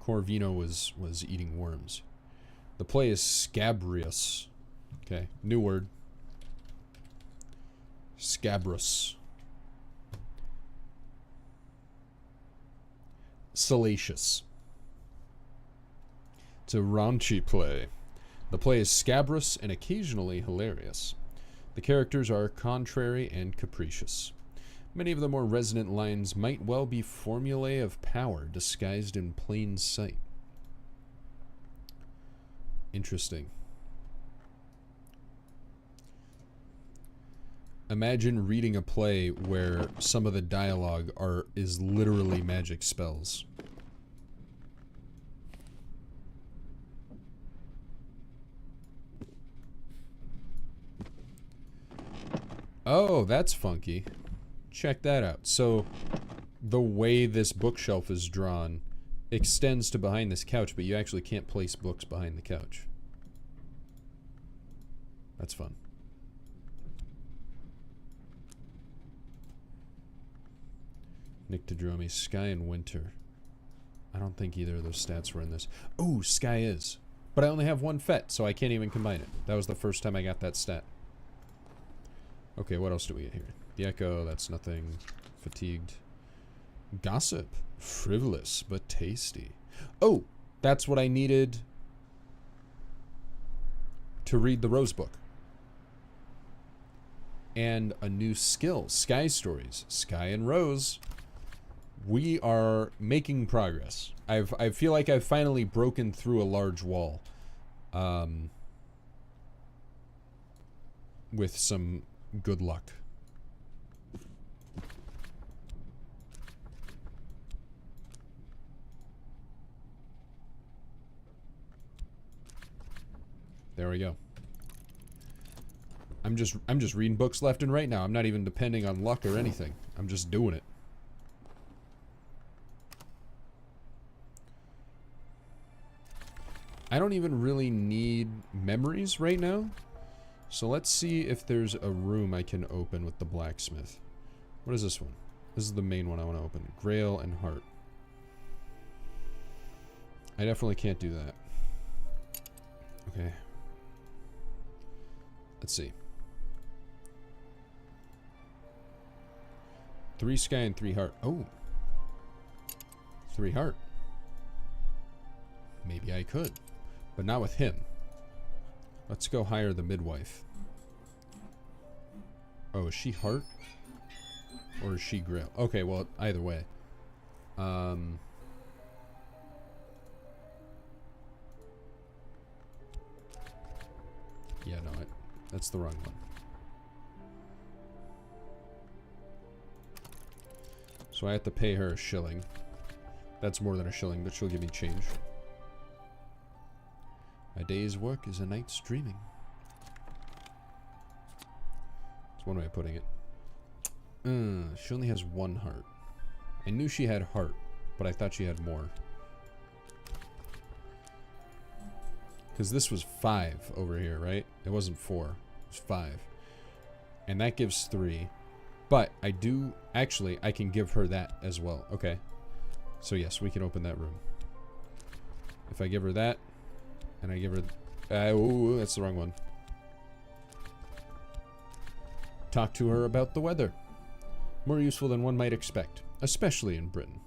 Corvino was eating worms. The play is scabrous. Okay, new word. Scabrous. Salacious. It's a raunchy play. The play is scabrous and occasionally hilarious. The characters are contrary and capricious. Many of the more resonant lines might well be formulae of power disguised in plain sight. Interesting. Imagine reading a play where some of the dialogue is literally magic spells. Oh, that's funky. Check that out. So, the way this bookshelf is drawn extends to behind this couch, but you actually can't place books behind the couch. That's fun. Nyctodromy, Sky and Winter. I don't think either of those stats were in this. Oh, Sky is. But I only have one fet, so I can't even combine it. That was the first time I got that stat. Okay, what else do we get here? The Echo, that's nothing. Fatigued. Gossip. Frivolous, but tasty. Oh, that's what I needed to read the Rose book. And a new skill. Sky Stories. Sky and Rose. We are making progress. I feel like I've finally broken through a large wall. With some good luck. There we go. I'm just reading books left and right now. I'm not even depending on luck or anything. I'm just doing it. I don't even really need memories right now. So let's see if there's a room I can open with the blacksmith. What is this one? This is the main one I want to open. Grail and Heart. I definitely can't do that. Okay. Let's see. 3 Sky and 3 Heart. Oh. 3 Heart. Maybe I could. But not with him. Let's go hire the midwife. Oh, is she Heart? Or is she Grail? Okay, well, either way. Yeah, no, that's the wrong one. So I have to pay her a shilling. That's more than a shilling, but she'll give me change. A day's work is a night's dreaming. That's one way of putting it. She only has 1 heart. I knew she had heart, but I thought she had more. Because this was 5 over here, right? It wasn't 4. It was 5. And that gives 3. But I do... Actually, I can give her that as well. Okay. So yes, we can open that room. If I give her that, and I give her... oh, that's the wrong one. Talk to her about the weather. More useful than one might expect, especially in Britain.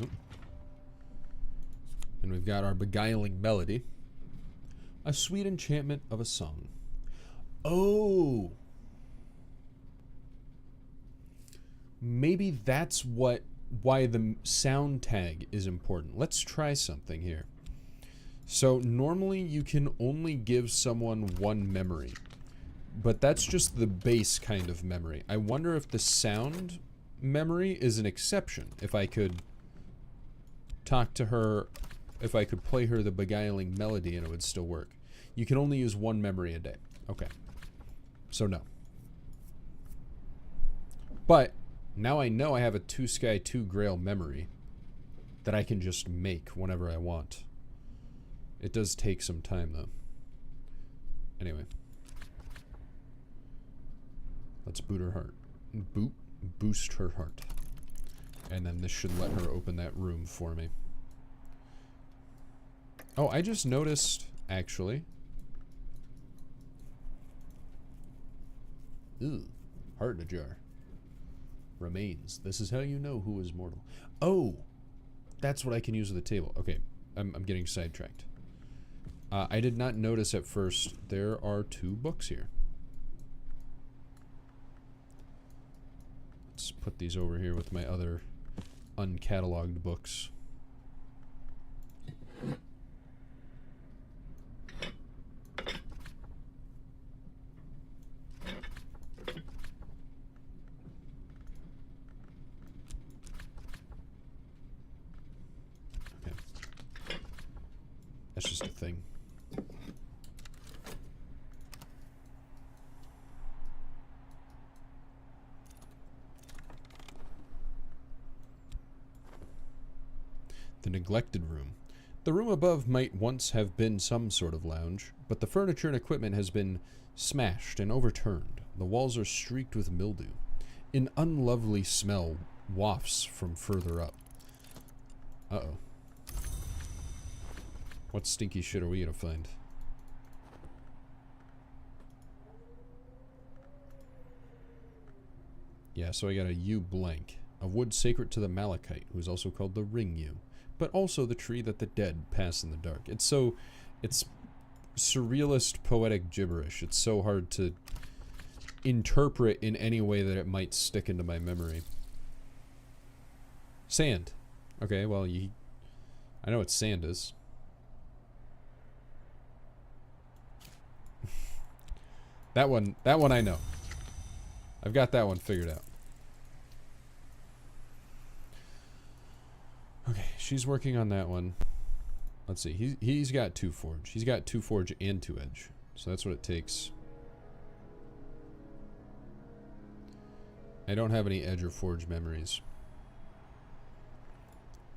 Oop. And we've got our beguiling melody. A sweet enchantment of a song. Oh! Maybe that's why the sound tag is important. Let's try something here. So normally you can only give someone 1 memory, but that's just the base kind of memory. I wonder if the sound memory is an exception. If I could talk to her, if I could play her the beguiling melody and it would still work. You can only use 1 memory a day. Okay. So no, But now I know I have a 2 Sky 2 Grail memory that I can just make whenever I want. It does take some time, though. Anyway. Let's boot her heart. Boost her heart. And then this should let her open that room for me. Oh, I just noticed, actually. Ooh, heart in a jar. Remains. This is how you know who is mortal. Oh, that's what I can use with the table. Okay, I'm getting sidetracked. I did not notice at first there are 2 books here. Let's put these over here with my other uncatalogued books. Okay. That's just a thing. The neglected room. The room above might once have been some sort of lounge, but the furniture and equipment has been smashed and overturned. The walls are streaked with mildew. An unlovely smell wafts from further up. Uh-oh. What stinky shit are we gonna find? Yeah, so I got a yew blank. A wood sacred to the malachite, who is also called the ring yew, but also the tree that the dead pass in the dark. It's surrealist poetic gibberish. It's so hard to interpret in any way that it might stick into my memory. Sand. Okay, well, I know what sand is. That one I know. I've got that one figured out. Okay, she's working on that one. Let's see. He's got 2 forge. He's got 2 forge and 2 edge. So that's what it takes. I don't have any edge or forge memories.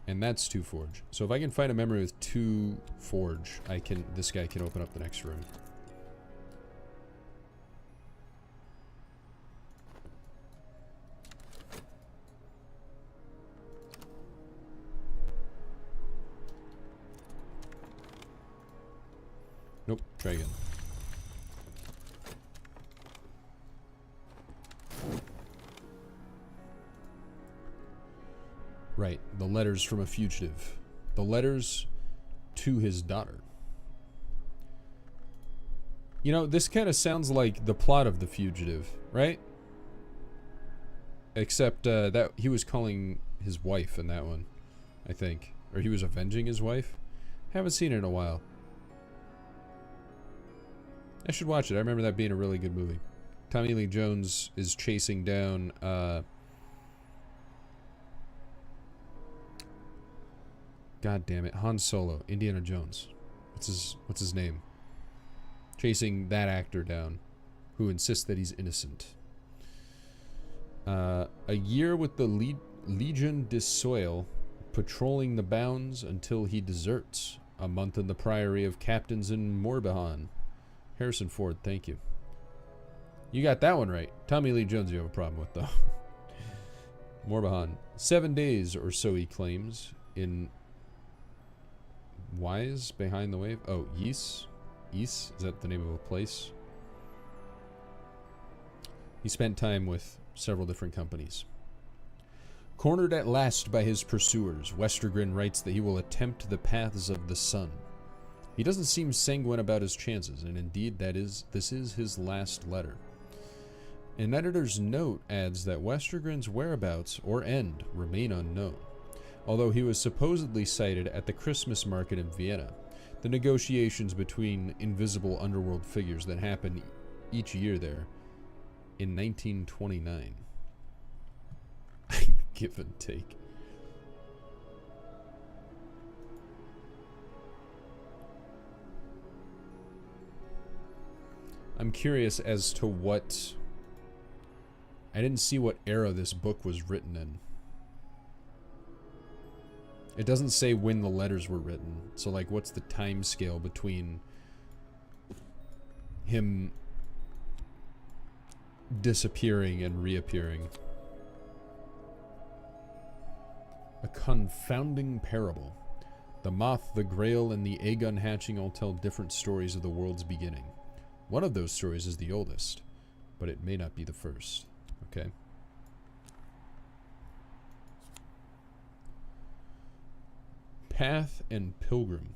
And that's 2 forge. So if I can find a memory with 2 forge, this guy can open up the next room. Nope, try again. Right, the letters from a fugitive. The letters to his daughter. You know, this kind of sounds like the plot of The Fugitive, right? Except that he was calling his wife in that one, I think. Or he was avenging his wife. Haven't seen it in a while. I should watch it. I remember that being a really good movie. Tommy Lee Jones is chasing down God damn it, Han Solo, Indiana Jones. What's his name? Chasing that actor down, who insists that he's innocent. A year with the Legion de Soil, patrolling the bounds until he deserts. A month in the Priory of Captains in Morbihan. Harrison Ford, thank you. You got that one right. Tommy Lee Jones you have a problem with, though. Morbihan. 7 days or so, he claims, in Wise, behind the wave. Oh, Yis? Is that the name of a place? He spent time with several different companies. Cornered at last by his pursuers, Westergren writes that he will attempt the paths of the sun. He doesn't seem sanguine about his chances, and indeed this is his last letter. An editor's note adds that Westergren's whereabouts, or end, remain unknown, although he was supposedly sighted at the Christmas market in Vienna, the negotiations between invisible underworld figures that happen each year there in 1929. Give and take. I'm curious as to what I didn't see what era this book was written in. It doesn't say when the letters were written. So, like, what's the time scale between him disappearing and reappearing? A confounding parable. The moth, the grail, and the egg unhatching all tell different stories of the world's beginning. One of those stories is the oldest, but it may not be the first. Okay. Path and Pilgrim.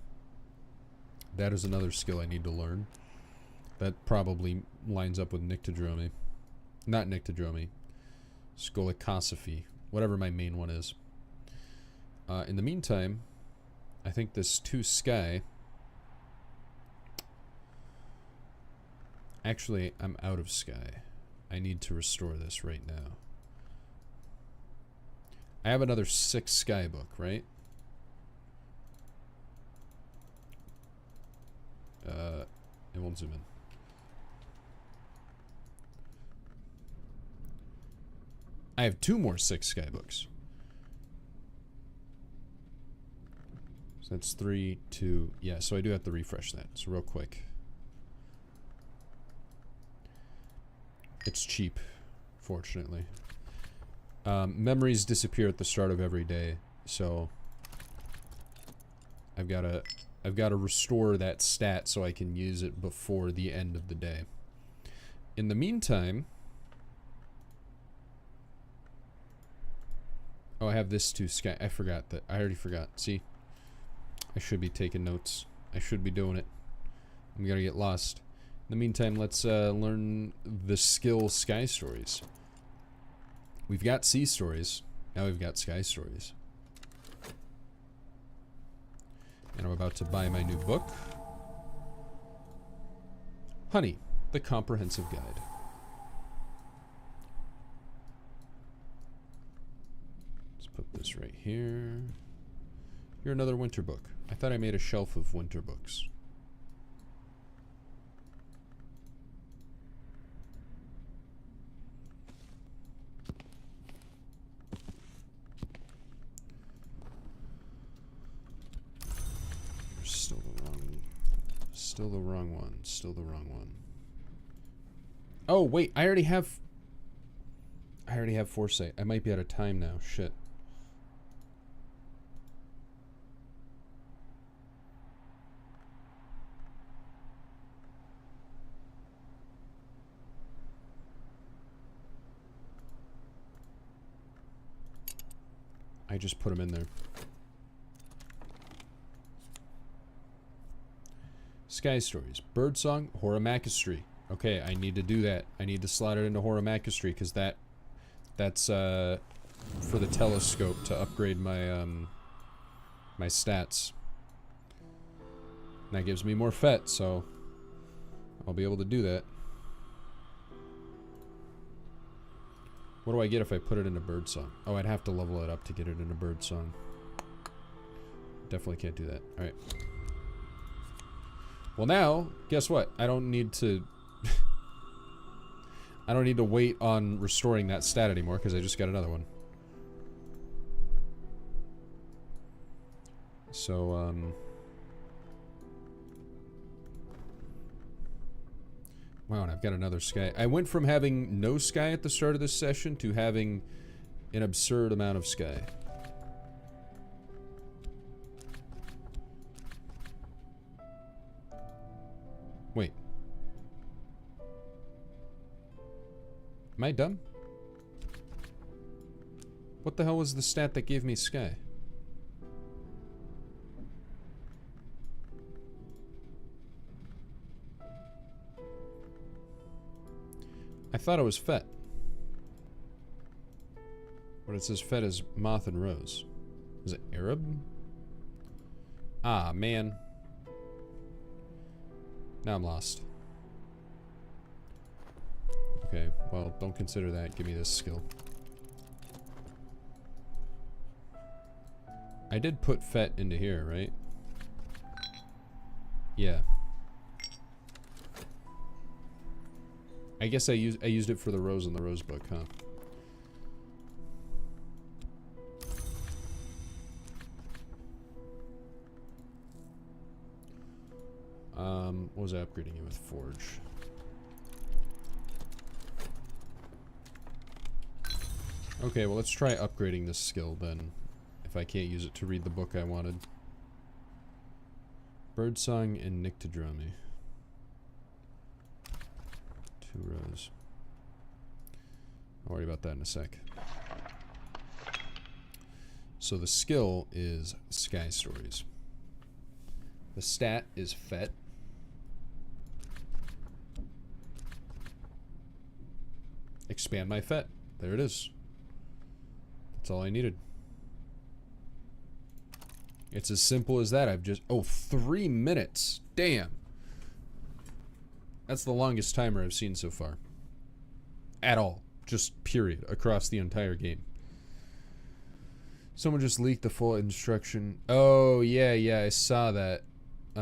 That is another skill I need to learn. That probably lines up with Nyctodromy. Not Nyctodromy. Scolicosophy. Whatever my main one is. In the meantime, I think this 2 Sky... Actually, I'm out of Sky. I need to restore this right now. I have another 6 Sky book, right? It won't zoom in. I have 2 more 6 Sky books. So that's 3, 2. Yeah, so I do have to refresh that. So real quick. It's cheap, fortunately. Memories disappear at the start of every day, so I've got to restore that stat so I can use it before the end of the day. In the meantime, oh, I have this 2 Sky. I forgot that. I already forgot. See, I should be taking notes. I should be doing it. I'm gonna get lost. In the meantime, let's learn the skill Sky Stories. We've got Sea Stories. Now we've got Sky Stories. And I'm about to buy my new book. Honey, the Comprehensive Guide. Let's put this right here. You're another winter book. I thought I made a shelf of winter books. Still the wrong one. Still the wrong one. Oh, wait. I already have Foresight. I might be out of time now. Shit. I just put them in there. Sky Stories. Birdsong, Horamachistry. Okay, I need to do that. I need to slot it into Horamachistry because that's for the telescope to upgrade my my stats. And that gives me more FET, so I'll be able to do that. What do I get if I put it into Birdsong? Oh, I'd have to level it up to get it into Birdsong. Definitely can't do that. Alright. Well now, guess what? I don't need to... I don't need to wait on restoring that stat anymore, because I just got another one. So, wow, and I've got another Sky. I went from having no Sky at the start of this session to having an absurd amount of Sky. Wait. Am I dumb? What the hell was the stat that gave me Sky? I thought it was FET. But it says FET is Moth and Rose. Is it Arab? Ah, man. Now I'm lost. Okay, well, don't consider that. Give me this skill. I did put FET into here, right? Yeah. I guess I used it for the Rose in the Rose book, huh? What was I upgrading you with? Forge. Okay, well let's try upgrading this skill then. If I can't use it to read the book I wanted. Birdsong and Nyctodromy. 2 rows. I'll worry about that in a sec. So the skill is Sky Stories. The stat is Fet. Expand my Fet. There it is. That's all I needed. It's as simple as that. I've just... Oh, 3 minutes. Damn. That's the longest timer I've seen so far. At all. Just period. Across the entire game. Someone just leaked the full instruction. Oh, yeah, I saw that. It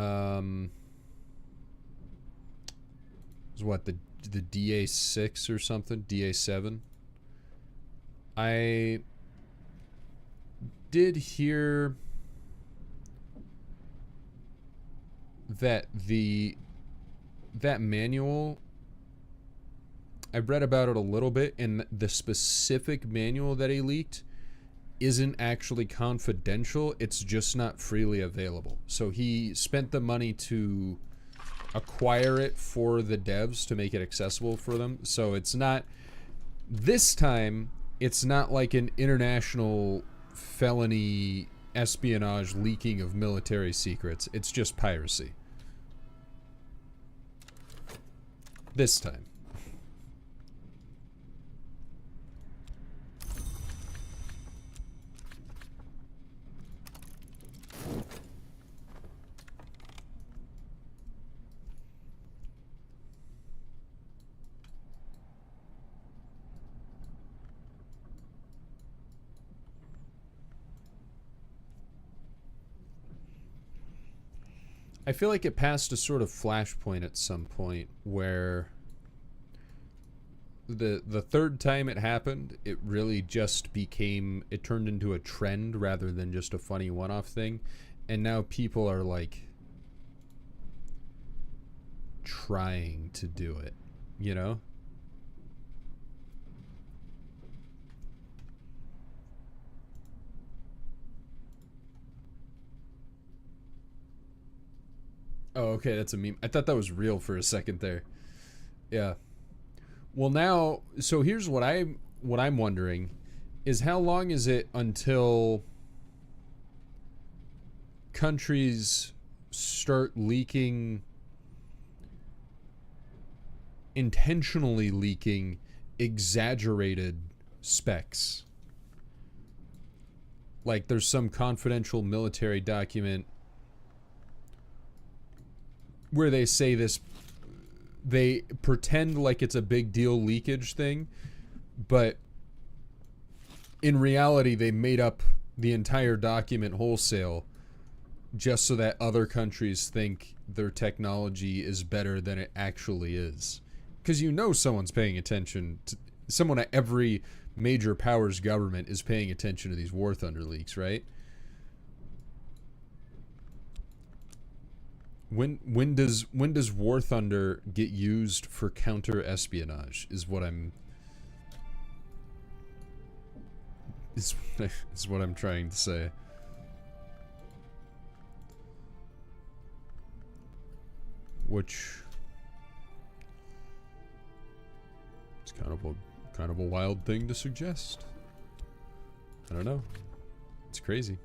was what, the DA6 or something? DA7? I did hear that that manual, I read about it a little bit, and the specific manual that he leaked isn't actually confidential. It's just not freely available. So he spent the money to acquire it for the devs to make it accessible for them. So it's not, this time, it's not like an international felony espionage leaking of military secrets. It's just piracy. This time. I feel like it passed a sort of flashpoint at some point where the third time it happened, it really just became, it turned into a trend rather than just a funny one-off thing. And now people are like trying to do it, you know? Oh, okay, that's a meme. I thought that was real for a second there. Yeah. Well, now, so here's what I'm wondering is how long is it until countries start leaking, intentionally leaking exaggerated specs? Like there's some confidential military document where they say this, they pretend like it's a big deal leakage thing, but in reality they made up the entire document wholesale just so that other countries think their technology is better than it actually is. Because you know someone's paying attention to, someone at every major power's government is paying attention to these War Thunder leaks, right? When does War Thunder get used for counter espionage is what I'm is what I'm trying to say. Which it's kind of a wild thing to suggest. I don't know. It's crazy.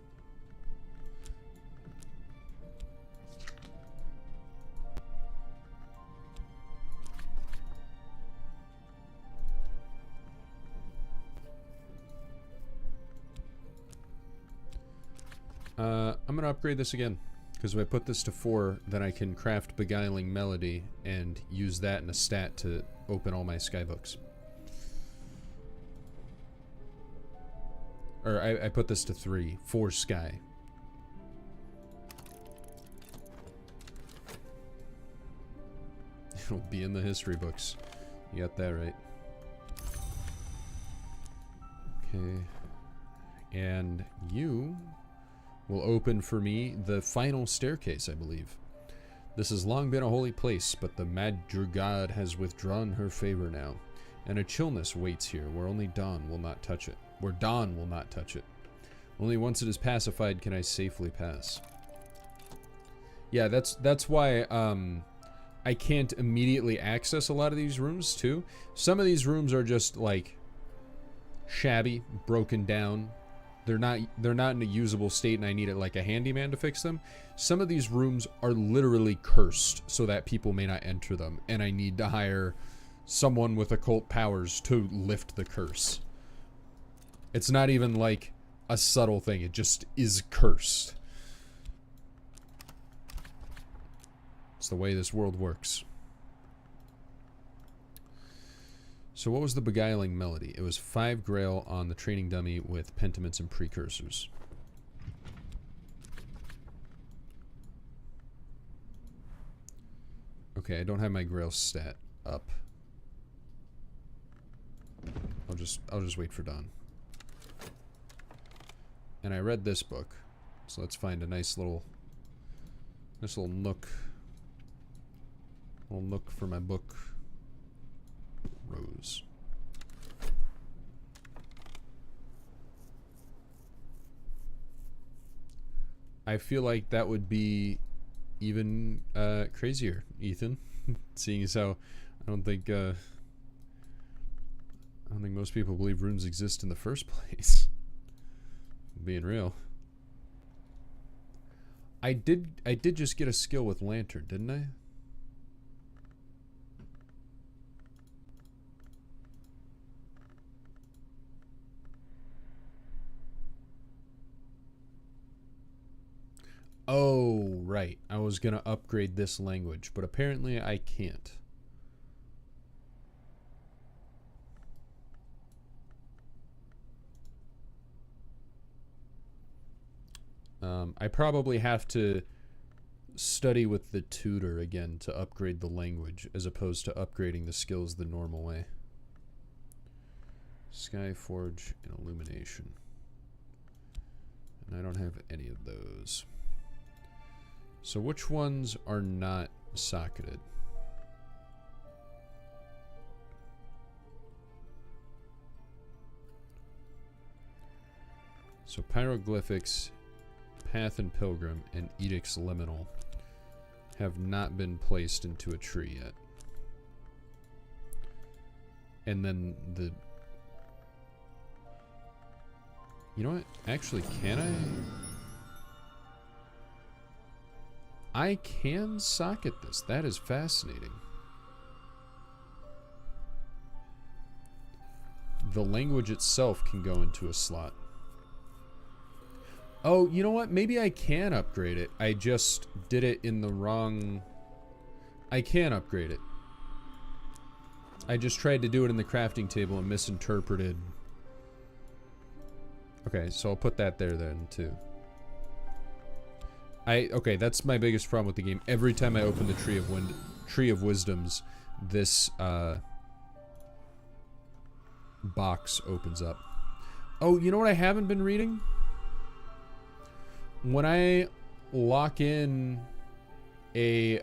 I'm gonna upgrade this again, because if I put this to 4, then I can craft Beguiling Melody and use that in a stat to open all my skybooks. Or I put this to 3, 4 sky. It'll be in the history books. You got that right. Okay. And you will open for me the final staircase, I believe. This has long been a holy place, but the madrugad has withdrawn her favor now, and a chillness waits here where only dawn will not touch it. Where dawn will not touch it. Only once it is pacified can I safely pass. Yeah, that's why I can't immediately access a lot of these rooms too. Some of these rooms are just like shabby, broken down. They're not in a usable state and I need like a handyman to fix them. Some of these rooms are literally cursed so that people may not enter them, and I need to hire someone with occult powers to lift the curse. It's not even like a subtle thing, it just is cursed. It's the way this world works. So what was the beguiling melody? It was 5 grail on the training dummy with pentiments and precursors. Okay, I don't have my grail stat up. I'll just wait for dawn. And I read this book, so let's find a nice little nook. Little nook for my book. Rose. I feel like that would be even crazier, Ethan. Seeing as how I don't think most people believe runes exist in the first place. Being real. I did just get a skill with lantern, didn't I? Oh, right. I was gonna upgrade this language, but apparently I can't. I probably have to study with the tutor again to upgrade the language, as opposed to upgrading the skills the normal way. Skyforge and Illumination. And I don't have any of those. So which ones are not socketed? So Pyroglyphics, Path and Pilgrim, and Edict's Liminal have not been placed into a tree yet. And then the... You know what? Actually, can I can socket this. That is fascinating. The language itself can go into a slot. Oh, you know what? Maybe I can upgrade it. I just did it in the wrong... I can upgrade it. I just tried to do it in the crafting table and misinterpreted. Okay, so I'll put that there then, too. Okay, that's my biggest problem with the game. Every time I open the Tree of Wisdoms, this box opens up. Oh, you know what I haven't been reading? When I lock in a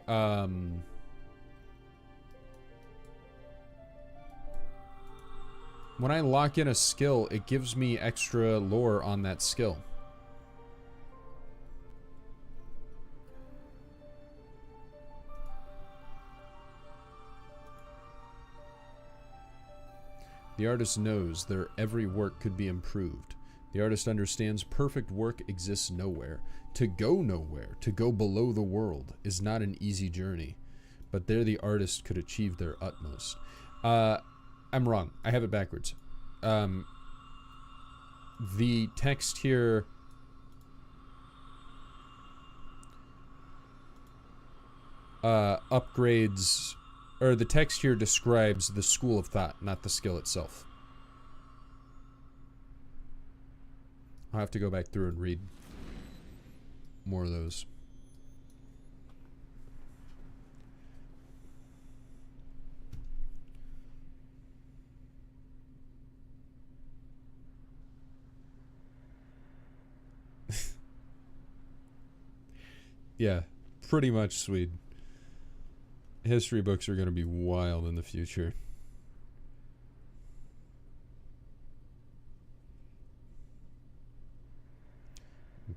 when I lock in a skill, it gives me extra lore on that skill. The artist knows their every work could be improved. The artist understands perfect work exists nowhere. To go nowhere, to go below the world, is not an easy journey. But there the artist could achieve their utmost. I'm wrong. I have it backwards. The text here... upgrades... Or the text here describes the school of thought, not the skill itself. I'll have to go back through and read more of those. Yeah, pretty much Swede. History books are going to be wild in the future.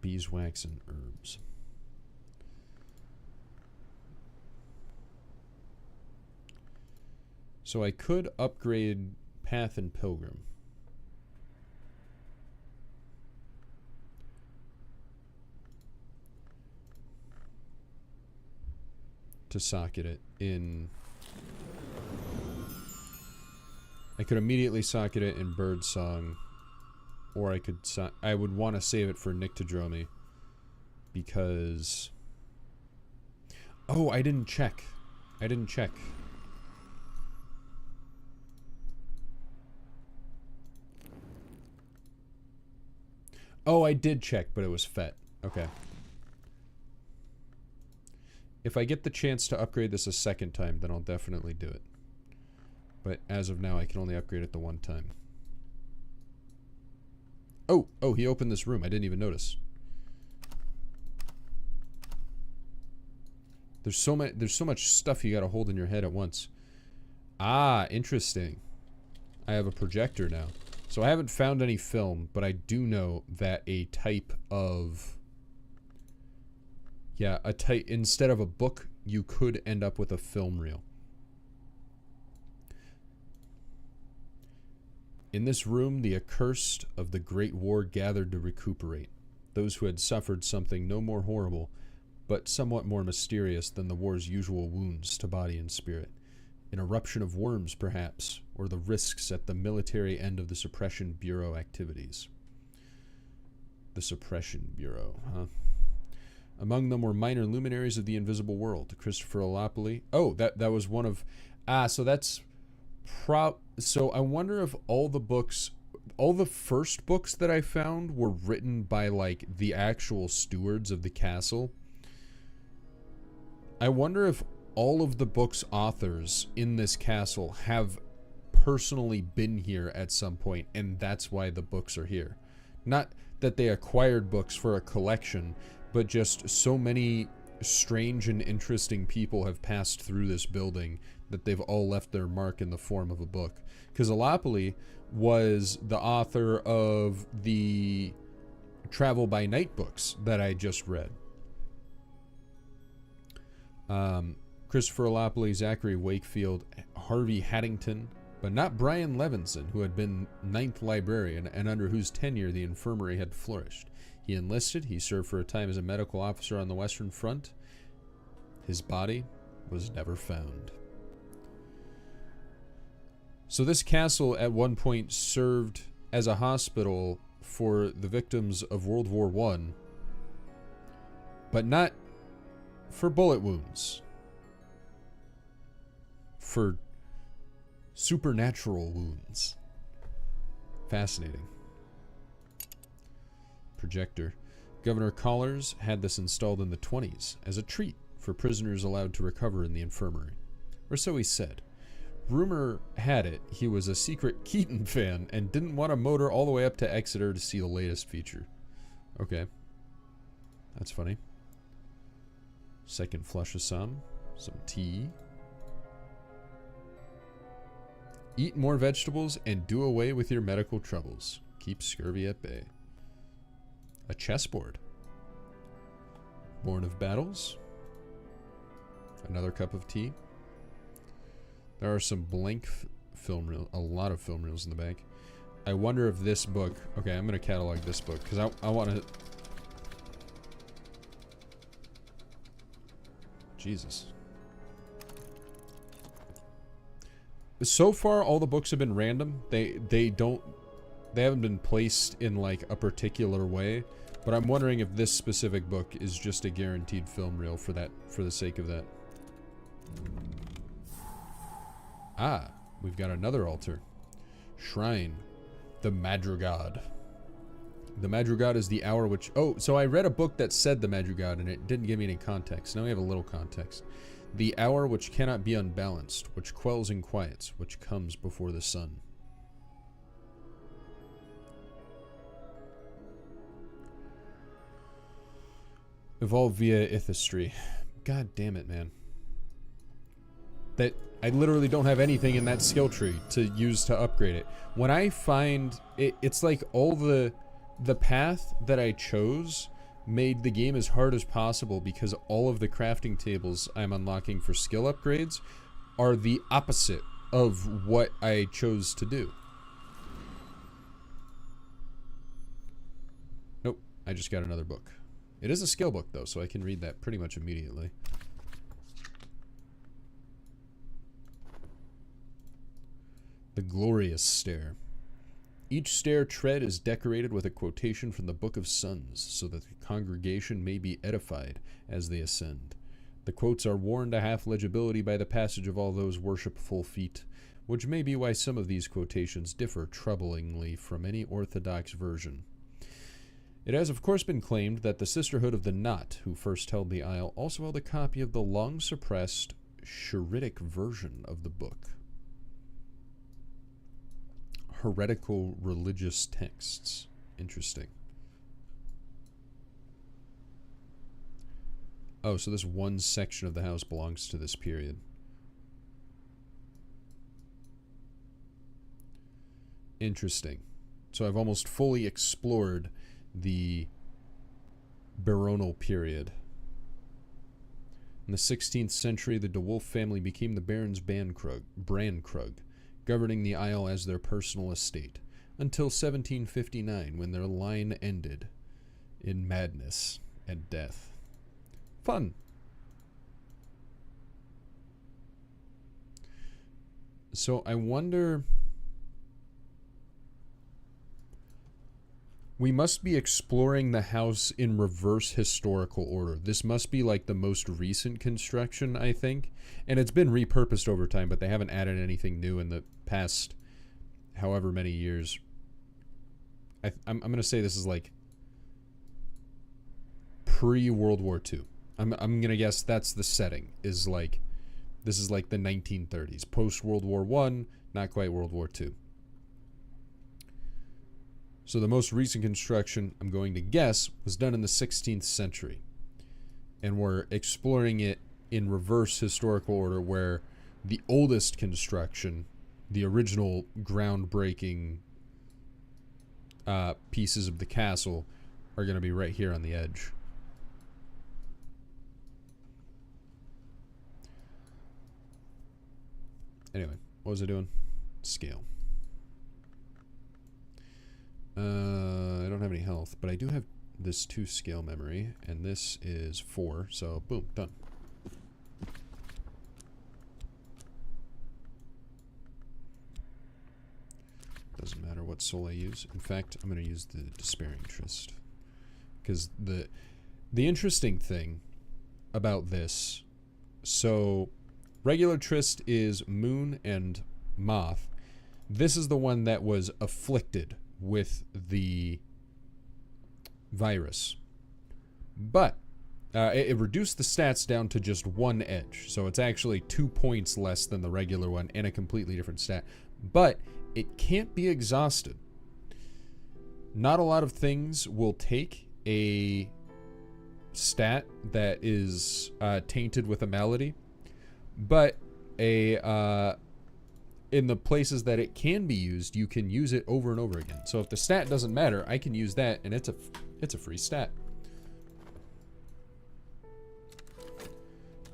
Beeswax and herbs. So I could upgrade Path and Pilgrim. To socket it in. I could immediately socket it in Birdsong, or I could. I would want to save it for Nyctodromy because. Oh, I didn't check. I didn't check. Oh, I did check, but it was FET. Okay. If I get the chance to upgrade this a second time, then I'll definitely do it. But as of now, I can only upgrade it the one time. Oh, he opened this room. I didn't even notice. There's so much stuff you gotta hold in your head at once. Ah, interesting. I have a projector now. So I haven't found any film, but I do know that a type of... Yeah, instead of a book, you could end up with a film reel. In this room, the accursed of the Great War gathered to recuperate. Those who had suffered something no more horrible, but somewhat more mysterious than the war's usual wounds to body and spirit. An eruption of worms, perhaps, or the risks at the military end of the Suppression Bureau activities. The Suppression Bureau, huh? Among them were minor luminaries of the invisible world. Christopher Olopoli. Oh, that was one of... so that's... So I wonder if all the books... All the first books that I found were written by, like, the actual stewards of the castle. I wonder if all of the book's authors in this castle have personally been here at some point, and that's why the books are here. Not that they acquired books for a collection, but just so many strange and interesting people have passed through this building that they've all left their mark in the form of a book. Because Olopoli was the author of the Travel by Night books that I just read. Christopher Olopoli, Zachary Wakefield, Harvey Haddington, but not Brian Levinson, who had been 9th librarian and under whose tenure the infirmary had flourished. He enlisted. He served for a time as a medical officer on the Western Front. His body was never found. So this castle at one point served as a hospital for the victims of World War I, but not for bullet wounds. For supernatural wounds. Fascinating. Projector. Governor Collars had this installed in the 20s as a treat for prisoners allowed to recover in the infirmary. Or so he said. Rumor had it he was a secret Keaton fan and didn't want to motor all the way up to Exeter to see the latest feature. Okay. That's funny. Second flush of some tea. Eat more vegetables and do away with your medical troubles. Keep scurvy at bay. A chessboard. Born of Battles. Another cup of tea. There are some blank film reels, a lot of film reels in the back. I wonder if this book... Okay, I'm going to catalog this book, because I want to... Jesus. So far, all the books have been random. They haven't been placed in, like, a particular way. But I'm wondering if this specific book is just a guaranteed film reel for the sake of that. Ah, we've got another altar. Shrine. The Madrigad. The Madrigad is the hour which... Oh, so I read a book that said the Madrigad, and it didn't give me any context. Now we have a little context. The hour which cannot be unbalanced, which quells and quiets, which comes before the sun. Evolve via ithistry. God damn it, man. that I literally don't have anything in that skill tree to use to upgrade it. When I find it, it's like all the path that I chose made the game as hard as possible because all of the crafting tables I'm unlocking for skill upgrades are the opposite of what I chose to do. Nope, I just got another book. It is a skill book though, so I can read that pretty much immediately. The Glorious Stair. Each stair tread is decorated with a quotation from the Book of Sons, so that the congregation may be edified as they ascend. The quotes are worn to half legibility by the passage of all those worshipful feet, which may be why some of these quotations differ troublingly from any orthodox version. It has of course been claimed that the Sisterhood of the Knot, who first held the Isle, also held a copy of the long-suppressed Shiritic version of the book. Heretical religious texts. Interesting. Oh, so this one section of the house belongs to this period. Interesting. So I've almost fully explored the baronial period. In the 16th century, the De Wolf family became the Barons Brankrug, governing the Isle as their personal estate, until 1759, when their line ended in madness and death. Fun. So I wonder... We must be exploring the house in reverse historical order. This must be like the most recent construction, I think. And it's been repurposed over time, but they haven't added anything new in the past however many years. I'm going to say this is like pre-World War II. I'm going to guess that's the setting, is like, this is like the 1930s. Post-World War I, not quite World War II. So the most recent construction, I'm going to guess, was done in the 16th century. And we're exploring it in reverse historical order, where the oldest construction, the original groundbreaking pieces of the castle, are going to be right here on the edge. Anyway, what was I doing? Scale. I don't have any health, but I do have this 2 scale memory, and this is 4, so boom, done. Doesn't matter what soul I use. In fact, I'm going to use the Despairing Tryst. Because the interesting thing about this, so regular Tryst is Moon and Moth. This is the one that was afflicted with the virus, but it reduced the stats down to just 1 edge, so it's actually 2 points less than the regular one and a completely different stat, but it can't be exhausted. Not a lot of things will take a stat that is tainted with a malady, but in the places that it can be used, you can use it over and over again. So if the stat doesn't matter, I can use that, and it's a free stat.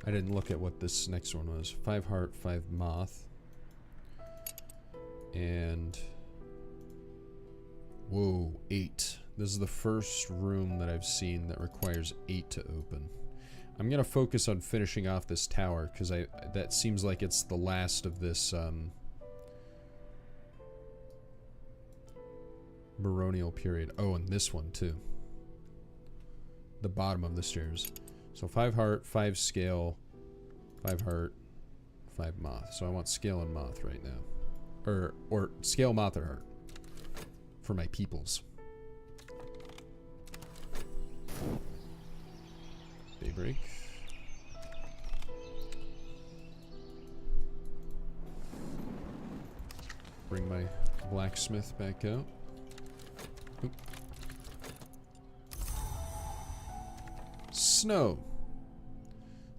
I didn't look at what this next one was. 5 heart, 5 moth. And... whoa, 8. This is the first room that I've seen that requires 8 to open. I'm going to focus on finishing off this tower, because that seems like it's the last of this... baronial period. Oh, and this one too. The bottom of the stairs. So 5 heart, 5 scale, 5 heart, 5 moth. So I want scale and moth right now. Or scale, moth, or heart. For my peoples. Daybreak. Bring my blacksmith back out. Oop. Snow.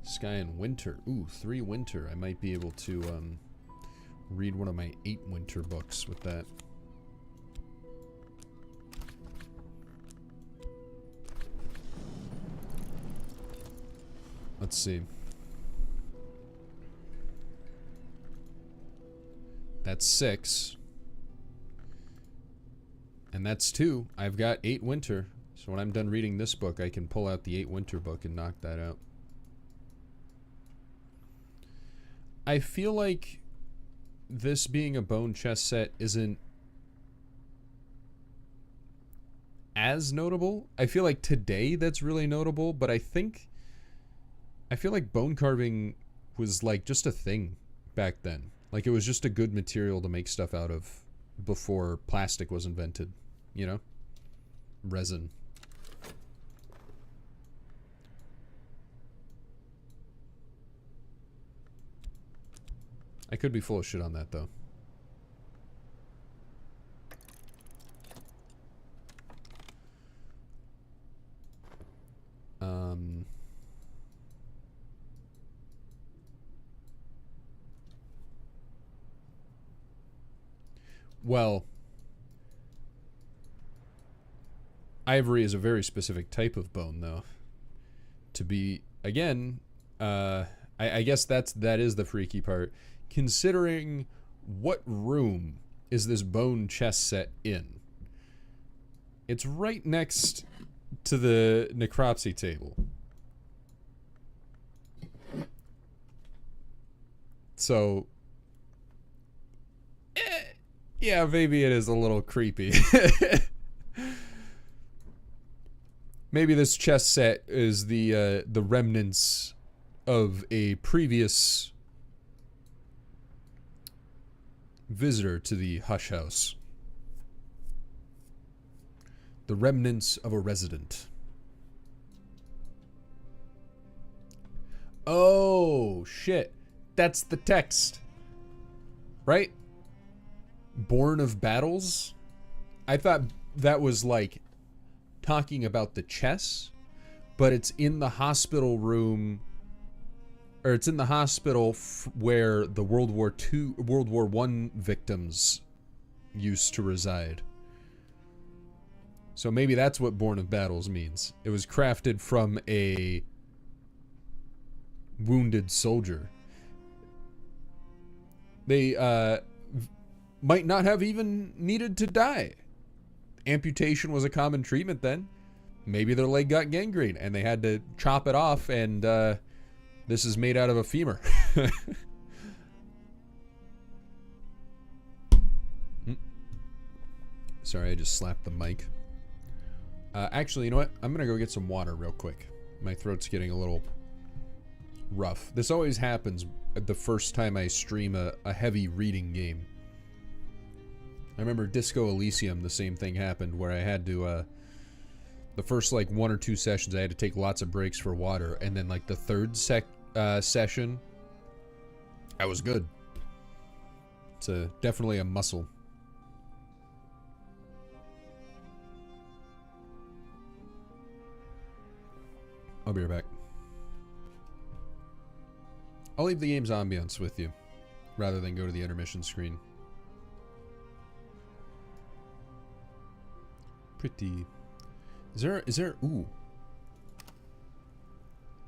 Sky and Winter. Ooh, 3 Winter. I might be able to read one of my 8 Winter books with that. Let's see. That's 6. And that's 2. I've got 8 Winter. So when I'm done reading this book, I can pull out the 8 Winter book and knock that out. I feel like this being a bone chest set isn't as notable. I feel like today that's really notable, but I feel like bone carving was like just a thing back then. Like it was just a good material to make stuff out of before plastic was invented, you know? Resin. I could be full of shit on that, though. Well, ivory is a very specific type of bone, though. To be, again, I guess that is the freaky part. Considering what room is this bone chest set in? It's right next to the necropsy table. So, yeah, maybe it is a little creepy. Maybe this chest set is the remnants of a previous visitor to the Hush House. The remnants of a resident. Oh, shit. That's the text. Right? Born of Battles? I thought that was like talking about the chess, but it's in the hospital room, or it's in the hospital where the World War I victims used to reside. So maybe that's what Born of Battles means. It was crafted from a wounded soldier. They might not have even needed to die. Amputation was a common treatment then. Maybe their leg got gangrene and they had to chop it off, and this is made out of a femur. Sorry, I just slapped the mic. Actually, you know what? I'm gonna go get some water real quick. My throat's getting a little rough. This always happens the first time I stream a heavy reading game. I remember Disco Elysium, the same thing happened, where I had to, the first, like, 1 or 2 sessions, I had to take lots of breaks for water, and then, like, the third session, I was good. It's definitely a muscle. I'll be right back. I'll leave the game's ambience with you, rather than go to the intermission screen. Pretty. Is there ooh.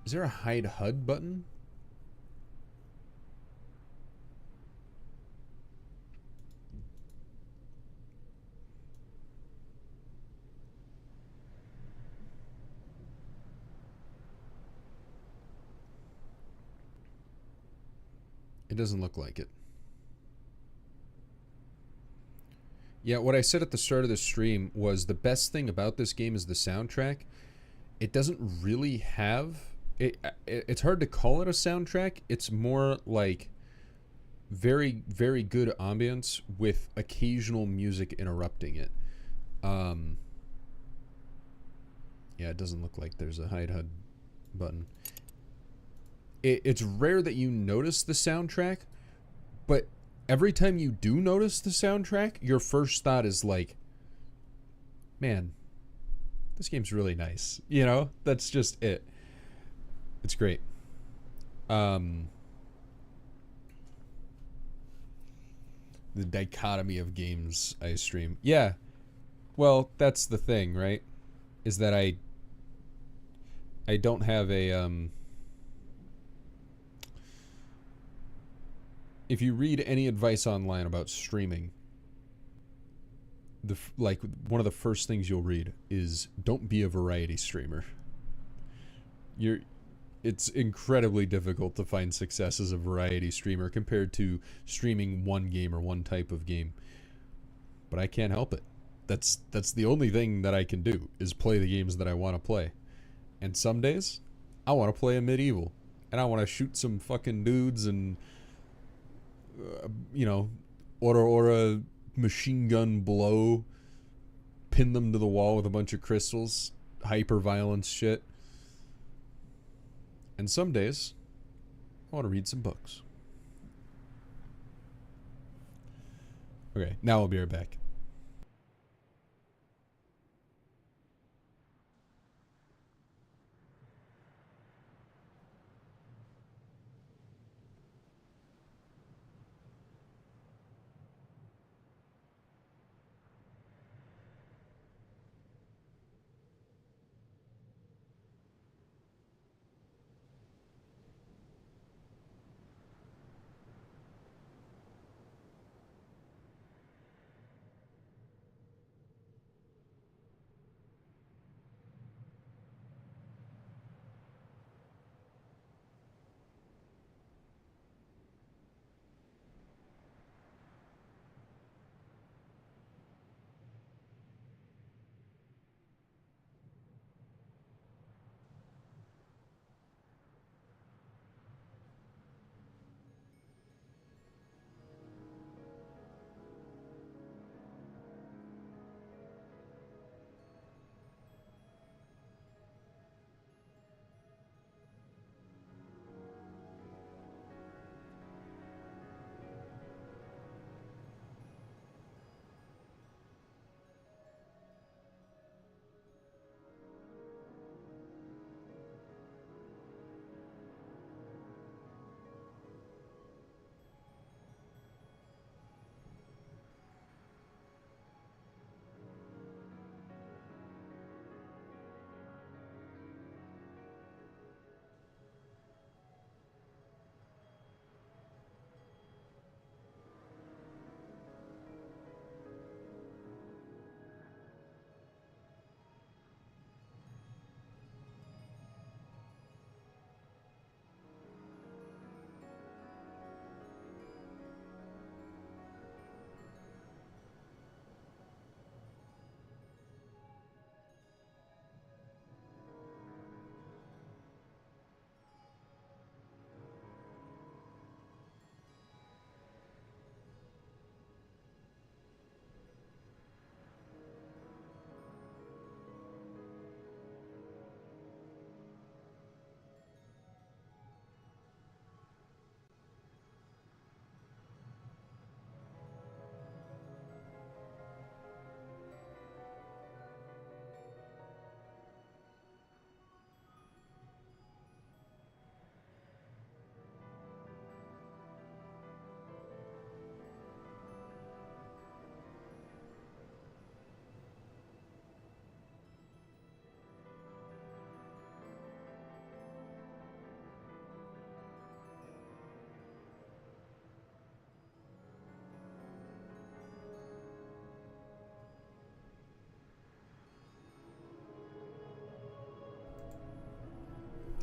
Is there a hide HUD button? It doesn't look like it. Yeah, what I said at the start of the stream was the best thing about this game is the soundtrack. It doesn't really have... It's hard to call it a soundtrack. It's more like very, very good ambience with occasional music interrupting it. Yeah, it doesn't look like there's a hide HUD button. It's rare that you notice the soundtrack, but every time you do notice the soundtrack, your first thought is like, man, this game's really nice. You know, that's just it. It's great. Um, the dichotomy of games I stream. Yeah. Well, that's the thing, right? Is that I don't have a if you read any advice online about streaming, like one of the first things you'll read is don't be a variety streamer. You're It's incredibly difficult to find success as a variety streamer compared to streaming one game or one type of game. But I can't help it. That's the only thing that I can do is play the games that I want to play. And some days I want to play a medieval and I want to shoot some fucking dudes and you know, or machine gun blow, pin them to the wall with a bunch of crystals, hyper violence shit. And some days, I want to read some books. Okay, now I'll be right back.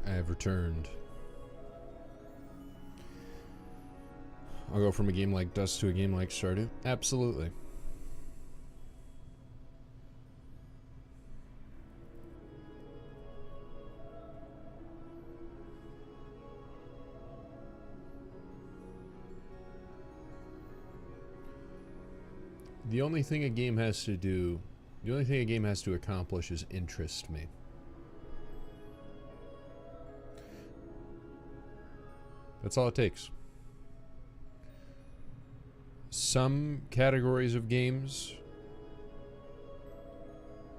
I have returned. I'll go from a game like Dust to a game like Stardew. Absolutely. The only thing a game has to do, the only thing a game has to accomplish is interest me. That's all it takes. Some categories of games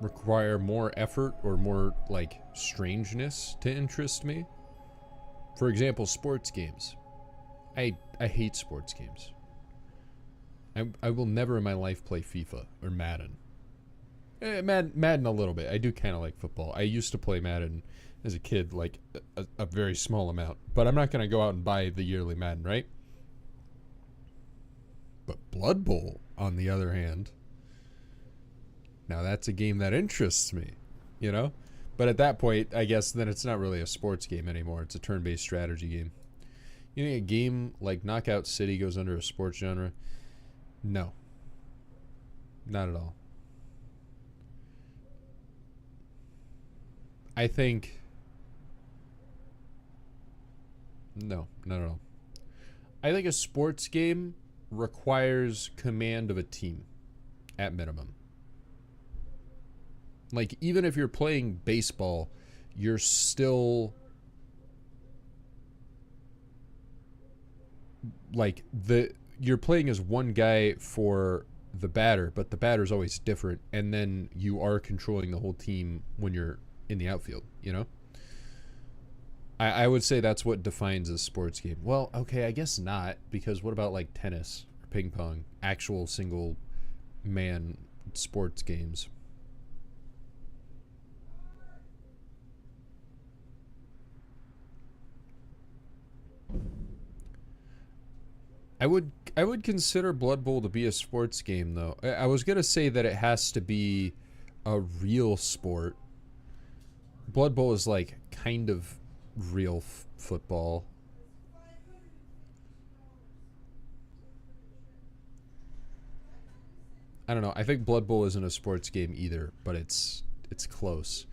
require more effort or more, like, strangeness to interest me. For example, sports games. I hate sports games. I will never in my life play FIFA or Madden. Madden a little bit. I do kind of like football. I used to play Madden as a kid, like a very small amount. But I'm not going to go out and buy the yearly Madden, right? But Blood Bowl, on the other hand, now that's a game that interests me, you know? But at that point, I guess then it's not really a sports game anymore. It's a turn-based strategy game. You think a game like Knockout City goes under a sports genre? No. Not at all. I think... No, not at all. I think a sports game requires command of a team, at minimum. Like, even if you're playing baseball, you're still... Like, you're playing as one guy for the batter, but the batter's always different, and then you are controlling the whole team when you're in the outfield, you know? I would say that's what defines a sports game. Well, okay, I guess not, because what about, like, tennis or ping pong? Actual single-man sports games. I would consider Blood Bowl to be a sports game, though. I was going to say that it has to be a real sport. Blood Bowl is, like, kind of real football. I don't know. I think Blood Bowl isn't a sports game either, but it's close.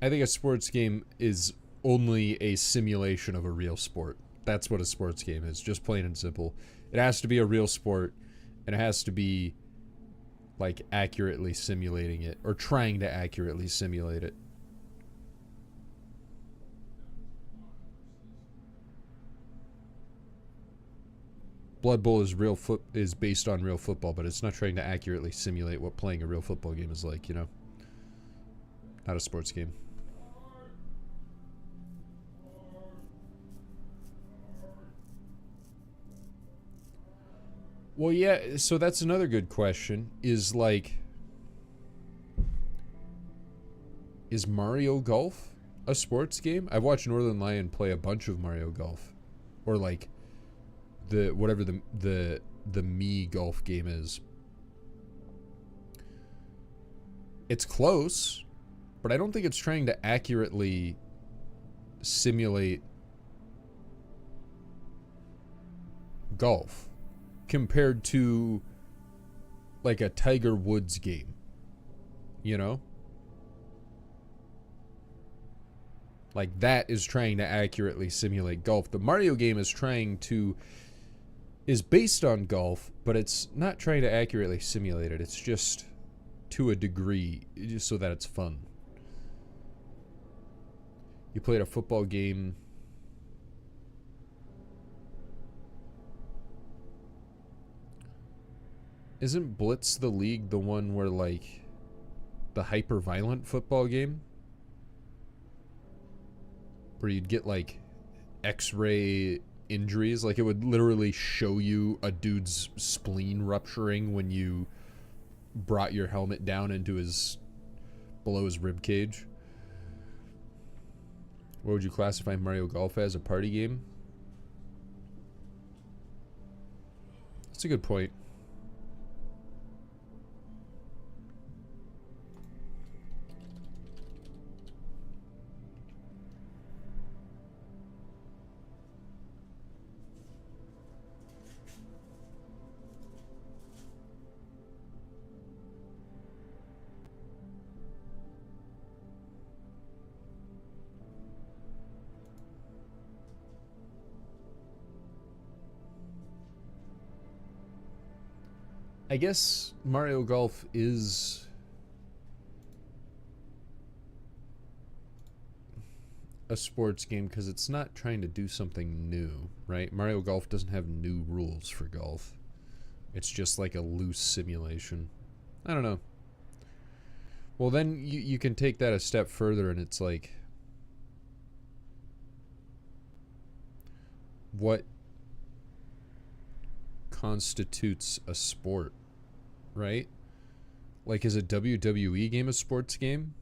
I think a sports game is only a simulation of a real sport. That's what a sports game is, just plain and simple. It has to be a real sport, and it has to be, like, accurately simulating it, or trying to accurately simulate it. Blood Bowl is based on real football, but it's not trying to accurately simulate what playing a real football game is like, you know? Not a sports game. Well, yeah, so that's another good question. Is Mario Golf a sports game? I've watched Northern Lion play a bunch of Mario Golf. Or, like, whatever the Mii golf game is. It's close, but I don't think it's trying to accurately simulate golf compared to, like, a Tiger Woods game, you know? Like, that is trying to accurately simulate golf. The Mario game is based on golf, but it's not trying to accurately simulate it. It's just to a degree, just so that it's fun. You played a football game. Isn't Blitz the League the one where, like, the hyper-violent football game? Where you'd get, like, X-ray injuries. Like, it would literally show you a dude's spleen rupturing when you brought your helmet down into below his rib cage. What would you classify Mario Golf as? A party game? That's a good point. I guess Mario Golf is a sports game because it's not trying to do something new, right? Mario Golf doesn't have new rules for golf. It's just like a loose simulation. I don't know. Well, then you can take that a step further, and it's like, what constitutes a sport, right? Like, is a WWE game a sports game?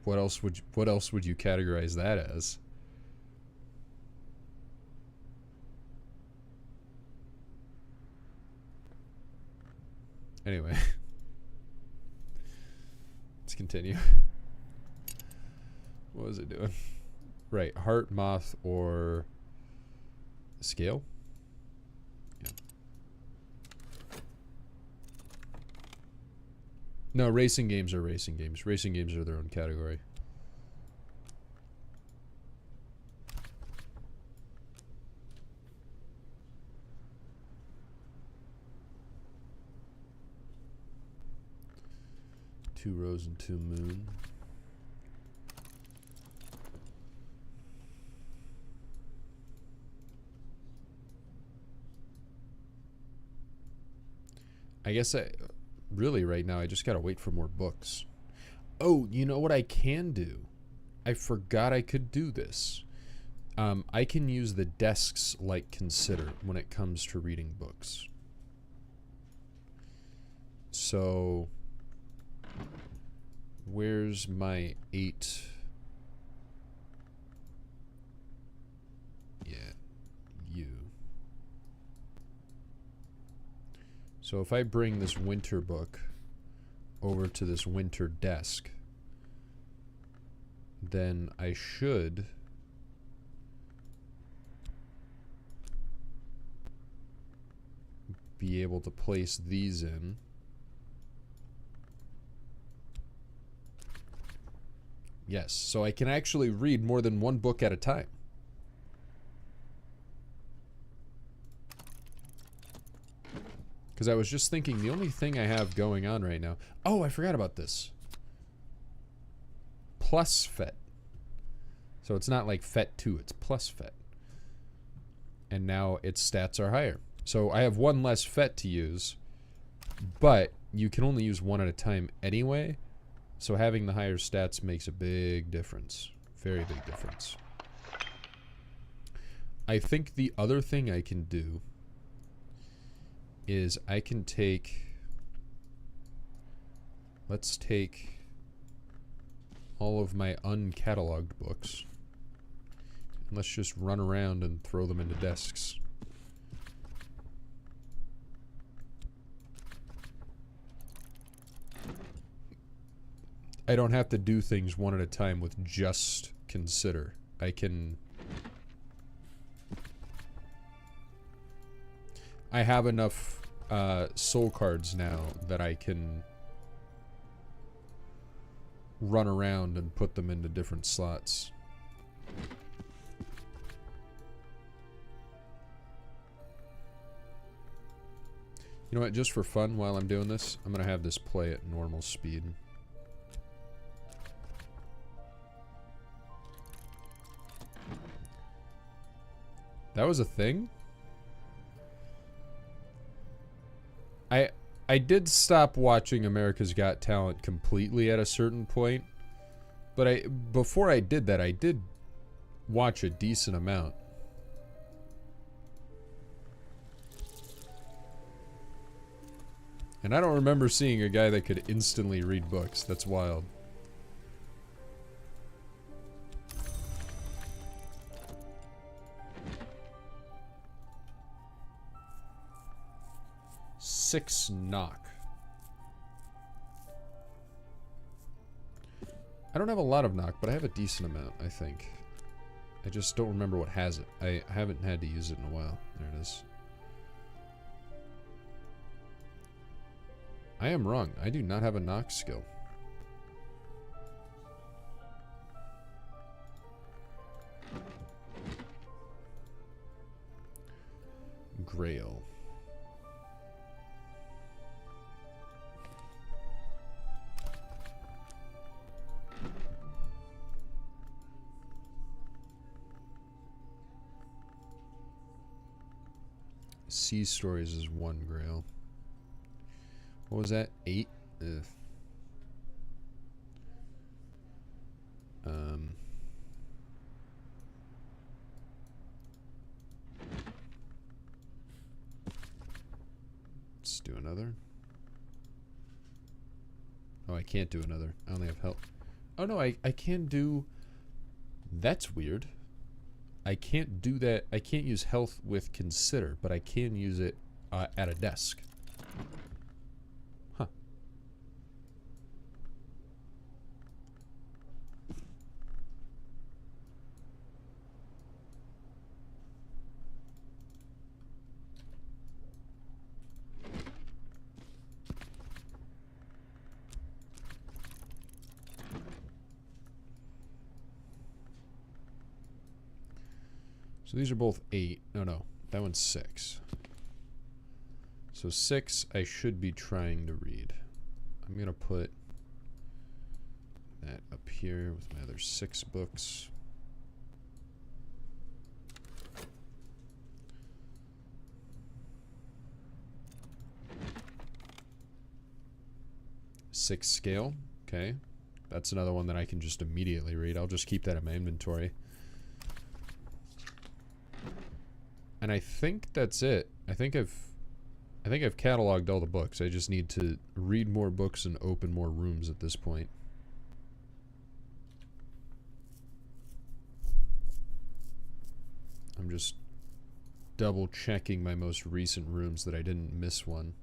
What else would you categorize that as? Anyway, let's continue. What was it doing? Right, heart, moth, or scale? Yeah. No, racing games are racing games. Racing games are their own category. Two rose and two moon. I guess really right now I just gotta wait for more books. Oh, you know what I can do? I forgot I could do this. I can use the desks like consider when it comes to reading books. So where's my 8? Yeah, you. So if I bring this winter book over to this winter desk, then I should be able to place these in. Yes, so I can actually read more than one book at a time. Because I was just thinking the only thing I have going on right now... Oh, I forgot about this. Plus FET. So it's not like FET 2, it's plus FET. And now its stats are higher. So I have one less FET to use, but you can only use one at a time anyway. So having the higher stats makes a big difference. Very big difference. I think the other thing I can do is I can take... Let's take all of my uncatalogued books. And let's just run around and throw them into desks. I don't have to do things one at a time with just consider. I can... I have enough soul cards now that I can run around and put them into different slots. You know what, just for fun while I'm doing this, I'm going to have this play at normal speed. That was a thing? I did stop watching America's Got Talent completely at a certain point, but before I did that, I did watch a decent amount. And I don't remember seeing a guy that could instantly read books. That's wild. Six knock. I don't have a lot of knock, but I have a decent amount, I think. I just don't remember what has it. I haven't had to use it in a while. There it is. I am wrong. I do not have a knock skill. Grail. Sea Stories is 1 grail. What was that? 8? Ugh. can't do another. I only have health. Oh no, I can do... That's weird. I can't do that. I can't use health with consider, but I can use it at a desk. Huh. So these are both 8. No, that one's 6. So 6 I should be trying to read. I'm going to put that up here with my other 6 books. Six scale. Okay. That's another one that I can just immediately read. I'll just keep that in my inventory. And I think that's it. I think I've cataloged all the books. I just need to read more books and open more rooms at this point. I'm just double checking my most recent rooms that I didn't miss one.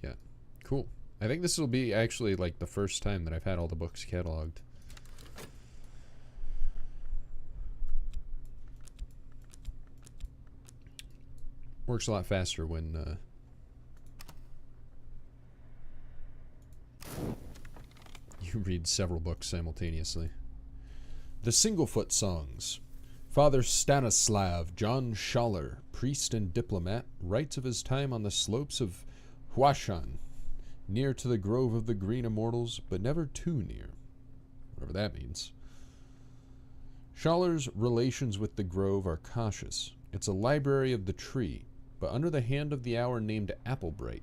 Yeah, cool. I think this will be actually like the first time that I've had all the books cataloged. Works a lot faster when you read several books simultaneously. The Singlefoot Songs. Father Stanislav John Schaller, priest and diplomat, writes of his time on the slopes of Huashan, near to the grove of the green immortals, but never too near. Whatever that means. Schaller's relations with the grove are cautious. It's a library of the tree, but under the hand of the hour named Applebright.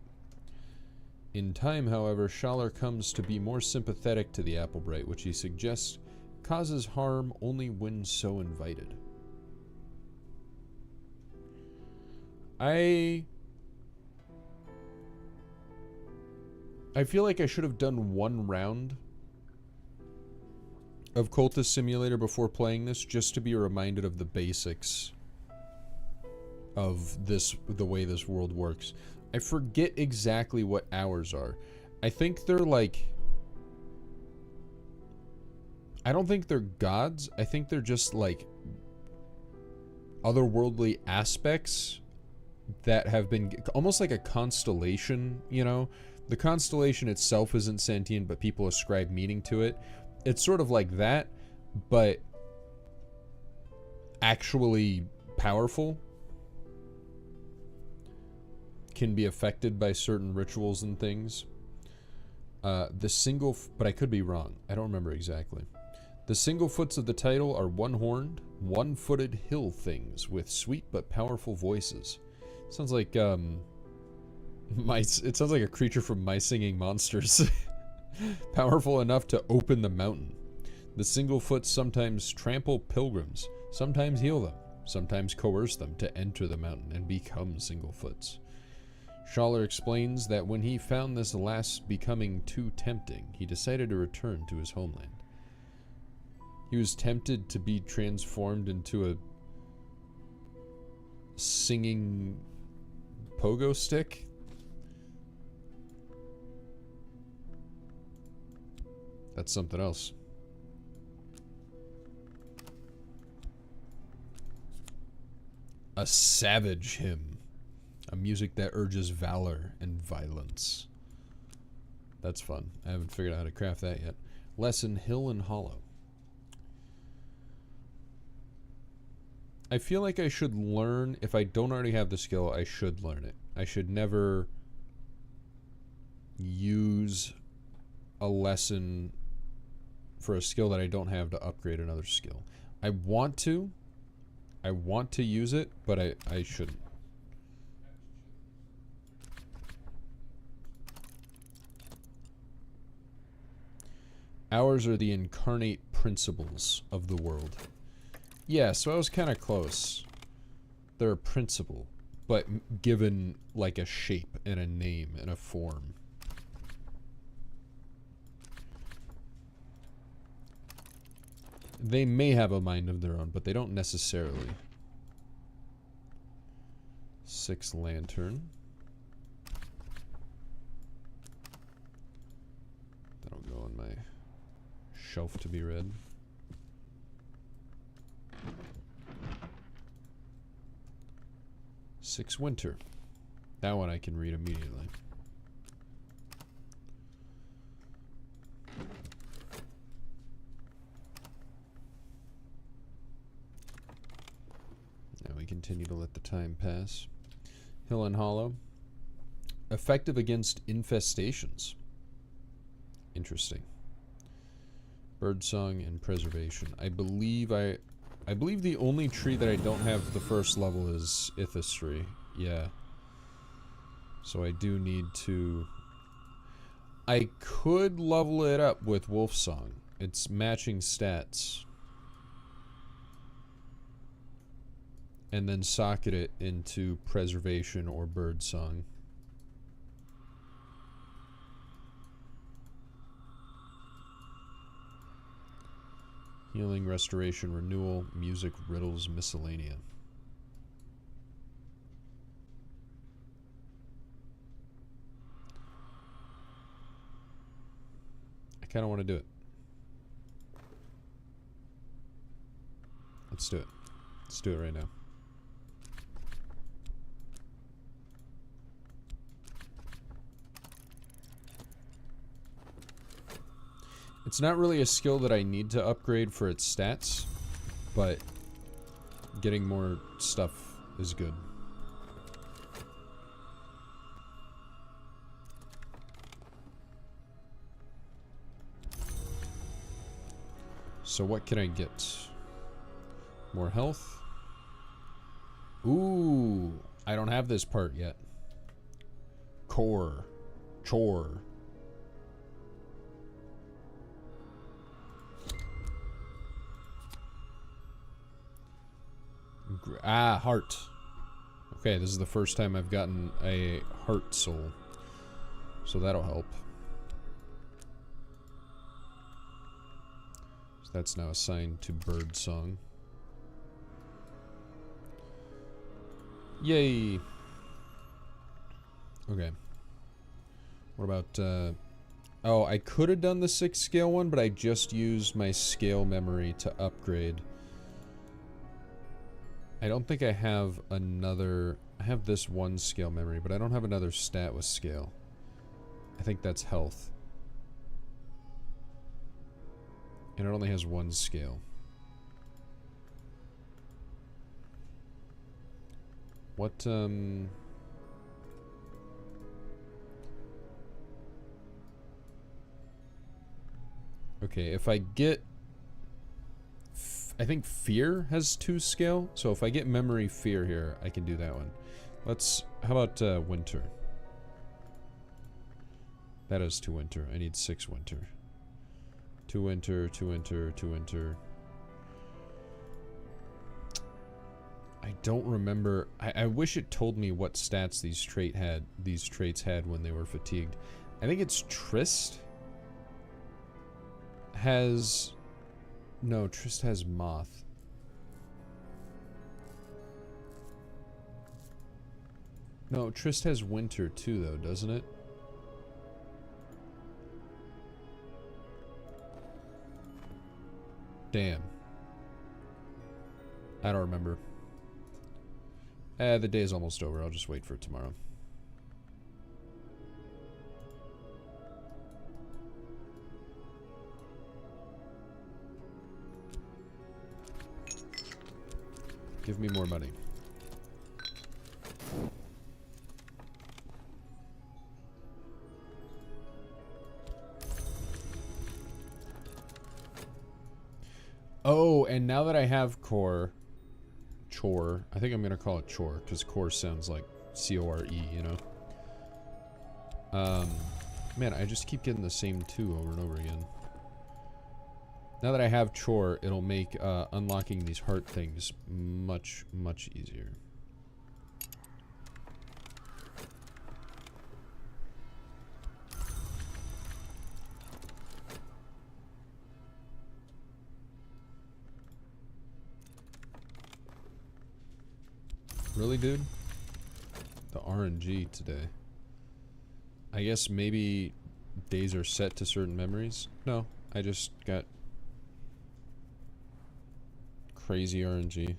In time, however, Schaller comes to be more sympathetic to the Applebright, which he suggests causes harm only when so invited. I feel like I should have done one round of Cultist Simulator before playing this, just to be reminded of the basics of the way this world works. I forget exactly what hours are. I think they're like... I don't think they're gods. I think they're just like otherworldly aspects that have been almost like a constellation, you know? The constellation itself isn't sentient, but people ascribe meaning to it. It's sort of like that, but actually powerful. Can be affected by certain rituals and things. But I could be wrong. I don't remember exactly. The Singlefoots of the title are one-horned, one-footed hill things with sweet but powerful voices. Sounds like, it sounds like a creature from My Singing Monsters. Powerful enough to open the mountain. The Singlefoots sometimes trample pilgrims, sometimes heal them, sometimes coerce them to enter the mountain and become Singlefoots. Schaller explains that when he found this last becoming too tempting, he decided to return to his homeland. He was tempted to be transformed into a singing pogo stick. That's something else. A savage hymn. A music that urges valor and violence. That's fun. I haven't figured out how to craft that yet. Lesson Hill and Hollow. I feel like I should learn, if I don't already have the skill, I should learn it. I should never use a lesson for a skill that I don't have to upgrade another skill. I want to use it, but I shouldn't. Ours are the incarnate principles of the world. Yeah, so I was kind of close. They're a principle, but given like a shape and a name and a form. They may have a mind of their own, but they don't necessarily. 6 lantern. That'll go on my shelf to be read. Six winter. That one I can read immediately. Now we continue to let the time pass. Hill and Hollow. Effective against infestations. Interesting. Birdsong and preservation. I believe the only tree that I don't have the first level is Ithistry. Yeah. So I do need to... I could level it up with Wolfsong. It's matching stats. And then socket it into preservation or birdsong. Healing, restoration, renewal, music, riddles, miscellanea. I kind of want to do it. Let's do it. Let's do it right now. It's not really a skill that I need to upgrade for its stats, but getting more stuff is good. So what can I get? More health? Ooh, I don't have this part yet. Core. Chore. Ah, heart. Okay, this is the first time I've gotten a heart soul. So that'll help. So that's now assigned to Birdsong. Yay! Okay. What about, oh, I could have done the 6 scale one, but I just used my scale memory to upgrade. I don't think I have another... I have this 1 scale memory, but I don't have another stat with scale. I think that's health. And it only has 1 scale. What, okay, if I get... I think fear has 2 scale, so if I get memory fear here, I can do that one. Let's... How about winter? That has 2 winter. I need 6 winter. 2 winter, 2 winter, 2 winter. I don't remember. I wish it told me what stats these traits had when they were fatigued. I think it's Trist has... No, Trist has moth. No, Trist has winter too, though, doesn't it? Damn. I don't remember. The day's almost over. I'll just wait for tomorrow. Give me more money. Oh, and now that I have chore, I think I'm gonna call it chore, because core sounds like C-O-R-E, you know? Man, I just keep getting the same 2 over and over again. Now that I have chore, it'll make unlocking these heart things much, much easier. Really, dude? The RNG today. I guess maybe days are set to certain memories? No, I just got crazy RNG.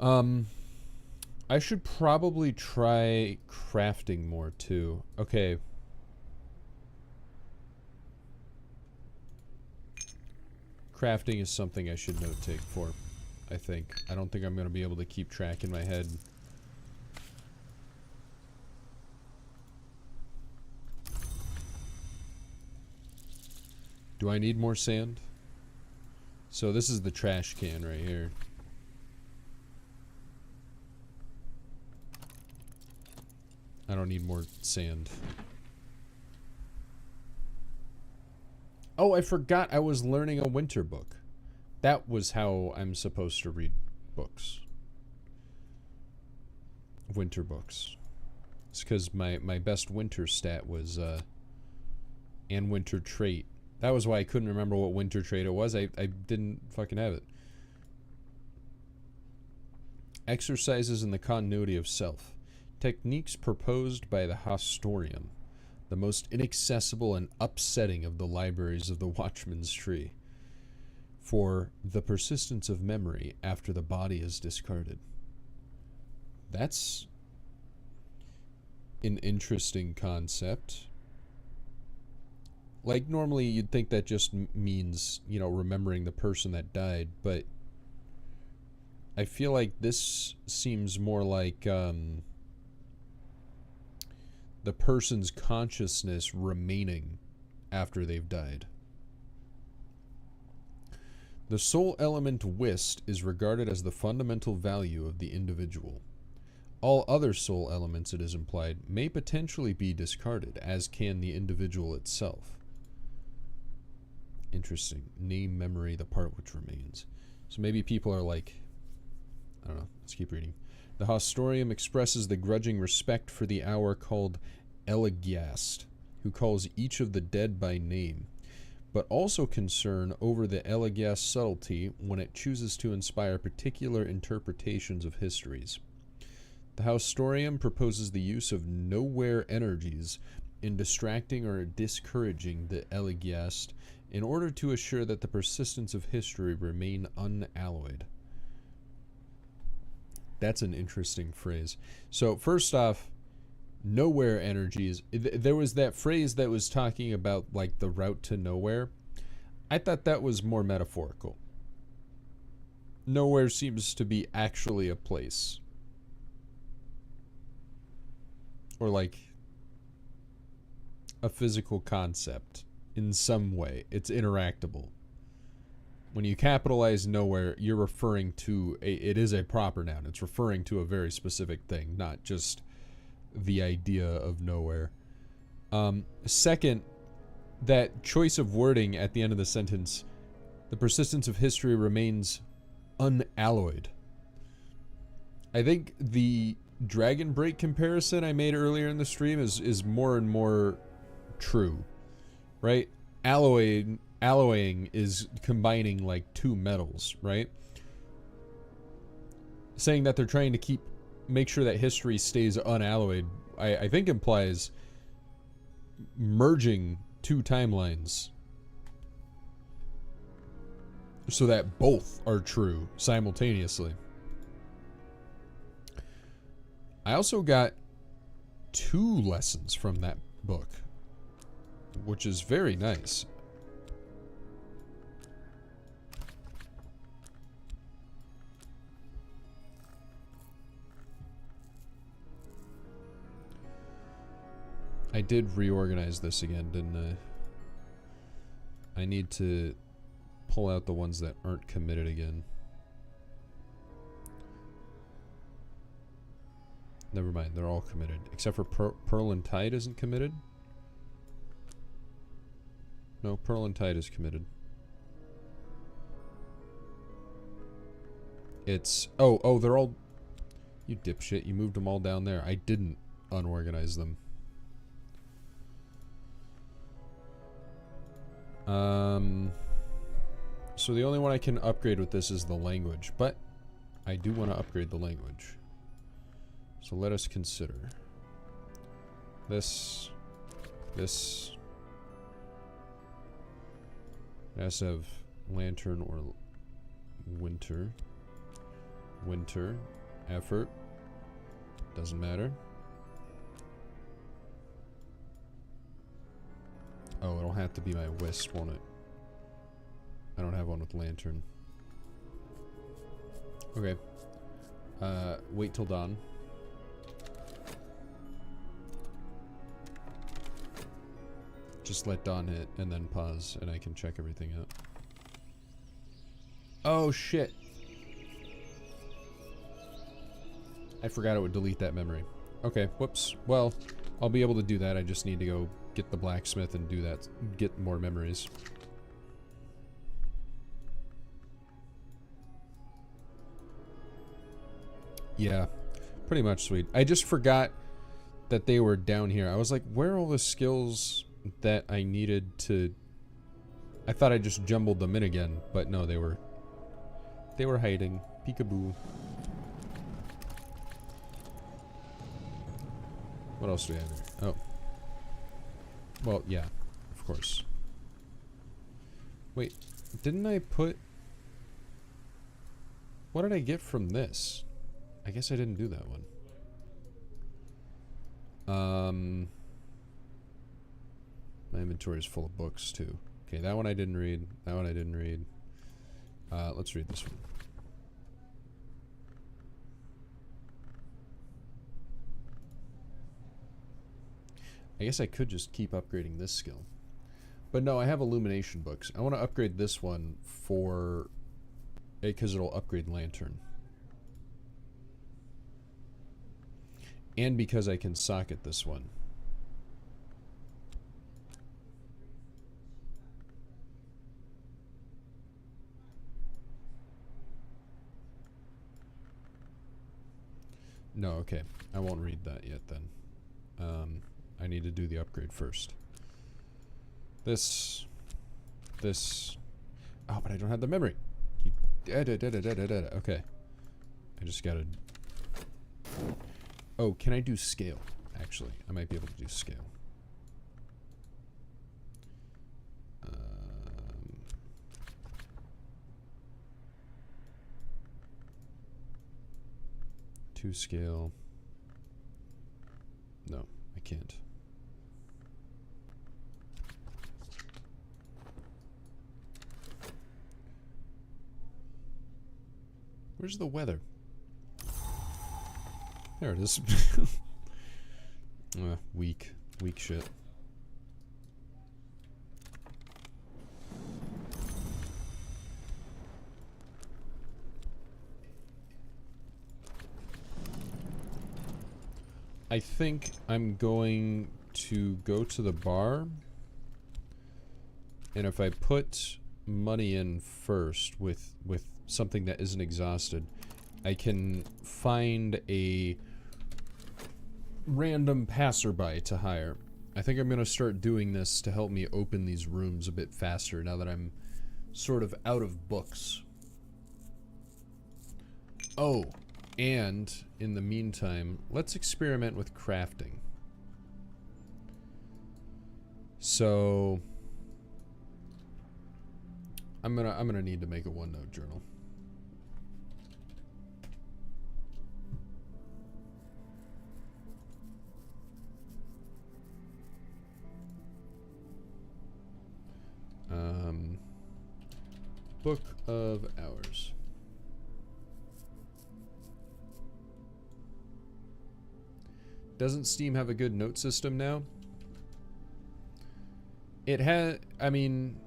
I should probably try crafting more too. Okay. Crafting is something I should note take for, I think. I don't think I'm going to be able to keep track in my head. Do I need more sand? So this is the trash can right here. I don't need more sand. Oh, I forgot I was learning a winter book. That was how I'm supposed to read books. Winter books. It's because my best winter stat was, and winter trait. That was why I couldn't remember what winter trait it was. I didn't fucking have it. Exercises in the continuity of self. Techniques proposed by the Hostorium, the most inaccessible and upsetting of the libraries of the Watchman's Tree, for the persistence of memory after the body is discarded. That's an interesting concept. Like, normally you'd think that just means, you know, remembering the person that died, but I feel like this seems more like the person's consciousness remaining after they've died. The soul element whist is regarded as the fundamental value of the individual. All other soul elements, it is implied, may potentially be discarded, as can the individual itself. Interesting. Name memory, the part which remains. So maybe people are like, I don't know, let's keep reading. The Hostorium expresses the grudging respect for the hour called Elegiast, who calls each of the dead by name, but also concern over the Elegiast subtlety when it chooses to inspire particular interpretations of histories. The Hostorium proposes the use of nowhere energies in distracting or discouraging the Elegiast in order to assure that the persistence of history remain unalloyed. That's an interesting phrase. So first off, nowhere energies. There was that phrase that was talking about like the route to nowhere. I thought that was more metaphorical. Nowhere seems to be actually a place. Or like a physical concept in some way. It's interactable. When you capitalize nowhere, you're referring to it is a proper noun. It's referring to a very specific thing, not just the idea of nowhere. Second, that choice of wording at the end of the sentence, the persistence of history remains unalloyed. I think the Dragon Break comparison I made earlier in the stream is more and more true, right? Alloying is combining like two metals, right? Saying that they're trying to make sure that history stays unalloyed, I think implies merging two timelines so that both are true simultaneously. I also got 2 lessons from that book, which is very nice. I did reorganize this again, didn't I? I need to pull out the ones that aren't committed again. Never mind, they're all committed. Except for Pearl and Tide isn't committed. No, Pearl and Tide is committed. It's... Oh, they're all... You dipshit, you moved them all down there. I didn't unorganize them. So the only one I can upgrade with this is the language, but I do want to upgrade the language. So let us consider. This... It has to have lantern or winter. Winter. Effort. Doesn't matter. Oh, it'll have to be my wisp, won't it? I don't have one with lantern. Okay. Wait till dawn. Just let dawn hit and then pause and I can check everything out. Oh shit! I forgot it would delete that memory. Okay, whoops. Well, I'll be able to do that. I just need to go get the blacksmith and do that. Get more memories. Yeah, pretty much, sweet. I just forgot that they were down here. I was like, where are all the skills that I needed to... I thought I just jumbled them in again, but no, they were hiding. Peekaboo. What else do we have here? Oh. Well, yeah, of course. Wait, didn't I put... What did I get from this? I guess I didn't do that one. My inventory is full of books, too. Okay, that one I didn't read. That one I didn't read. Let's read this one. I guess I could just keep upgrading this skill. But no, I have illumination books. I want to upgrade this one for... because it'll upgrade lantern. And because I can socket this one. No, okay. I won't read that yet then. I need to do the upgrade first. This. Oh, but I don't have the memory. Okay. I just gotta... Oh, can I do scale? Actually, I might be able to do scale. To scale. No, I can't. Where's the weather? There it is. Weak shit. I think I'm going to go to the bar, and if I put money in first with something that isn't exhausted, I can find a random passerby to hire. I think I'm going to start doing this to help me open these rooms a bit faster now that I'm sort of out of books. Oh, and in the meantime, let's experiment with crafting. So I'm gonna need to make a OneNote journal. Book of Hours. Doesn't Steam have a good note system now? It has, I mean,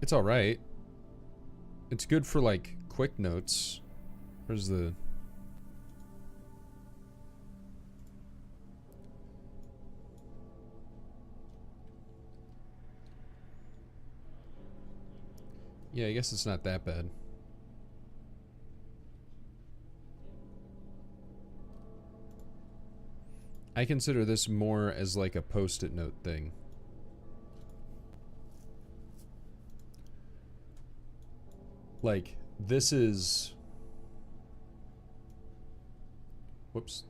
it's alright. It's good for, like, quick notes. Where's the... Yeah, I guess it's not that bad. I consider this more as like a post-it note thing. Like, this is... Whoops.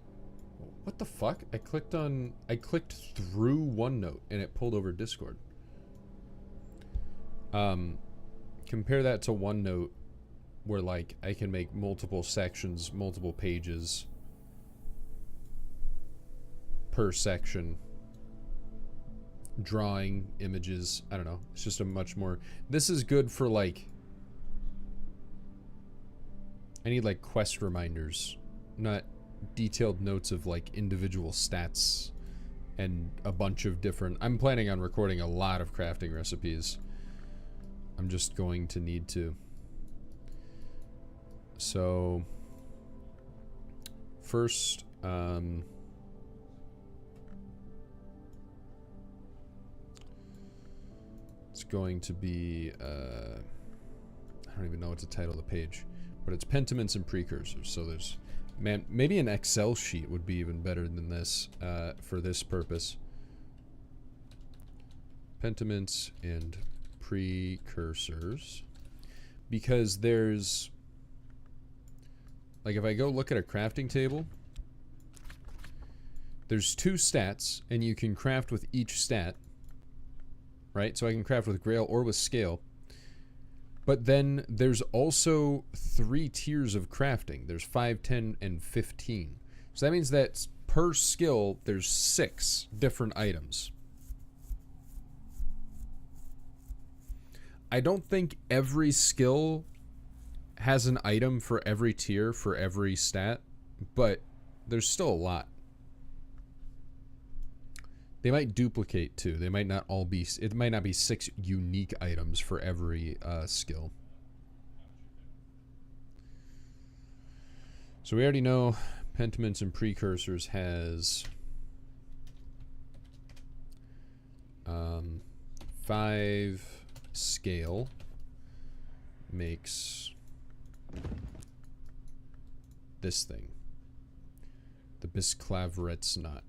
What the fuck? I clicked through OneNote and it pulled over Discord. Compare that to OneNote where like I can make multiple sections, multiple pages per section. Drawing, images, I don't know. It's just a much more... This is good for like... I need like quest reminders, not detailed notes of like individual stats and a bunch of different... I'm planning on recording a lot of crafting recipes. I'm just going to need to. So first, it's going to be, I don't even know what to title the page, but it's pentiments and precursors. So there's, man, maybe an Excel sheet would be even better than this for this purpose. Pentiments and precursors, because there's, like, if I go look at a crafting table, there's 2 stats, and you can craft with each stat, right? So I can craft with Grail or with Scale. But then there's also 3 tiers of crafting. There's 5, 10, and 15. So that means that per skill, there's 6 different items. I don't think every skill has an item for every tier for every stat, but there's still a lot. They might duplicate too. They might not all be, it might not be 6 unique items for every skill. So we already know pentiments and precursors has 5 scale makes this thing, the Bisclavret's knot,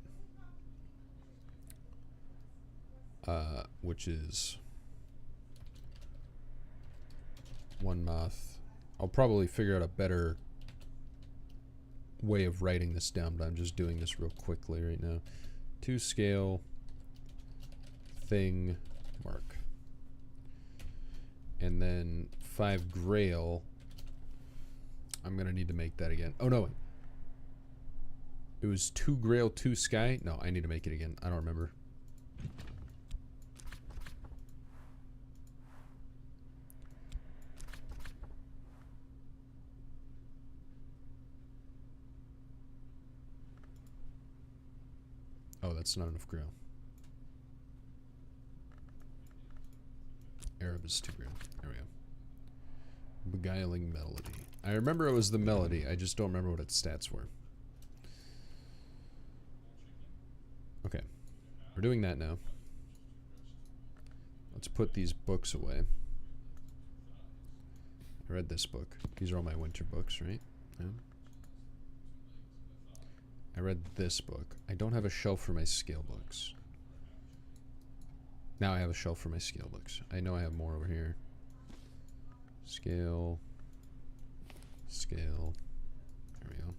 which is 1 moth. I'll probably figure out a better way of writing this down, but I'm just doing this real quickly right now. 2 scale thing mark, and then 5 grail. I'm gonna need to make that again. Oh no, it was 2 grail, 2 sky. No, I need to make it again. I don't remember. Oh, that's not enough grail. Arab is 2 grail. There we go. Beguiling melody. I remember it was the melody. I just don't remember what its stats were. Okay. We're doing that now. Let's put these books away. I read this book. These are all my winter books, right? Yeah. I read this book. I don't have a shelf for my scale books. Now I have a shelf for my scale books. I know I have more over here. Scale. Scale. There we go.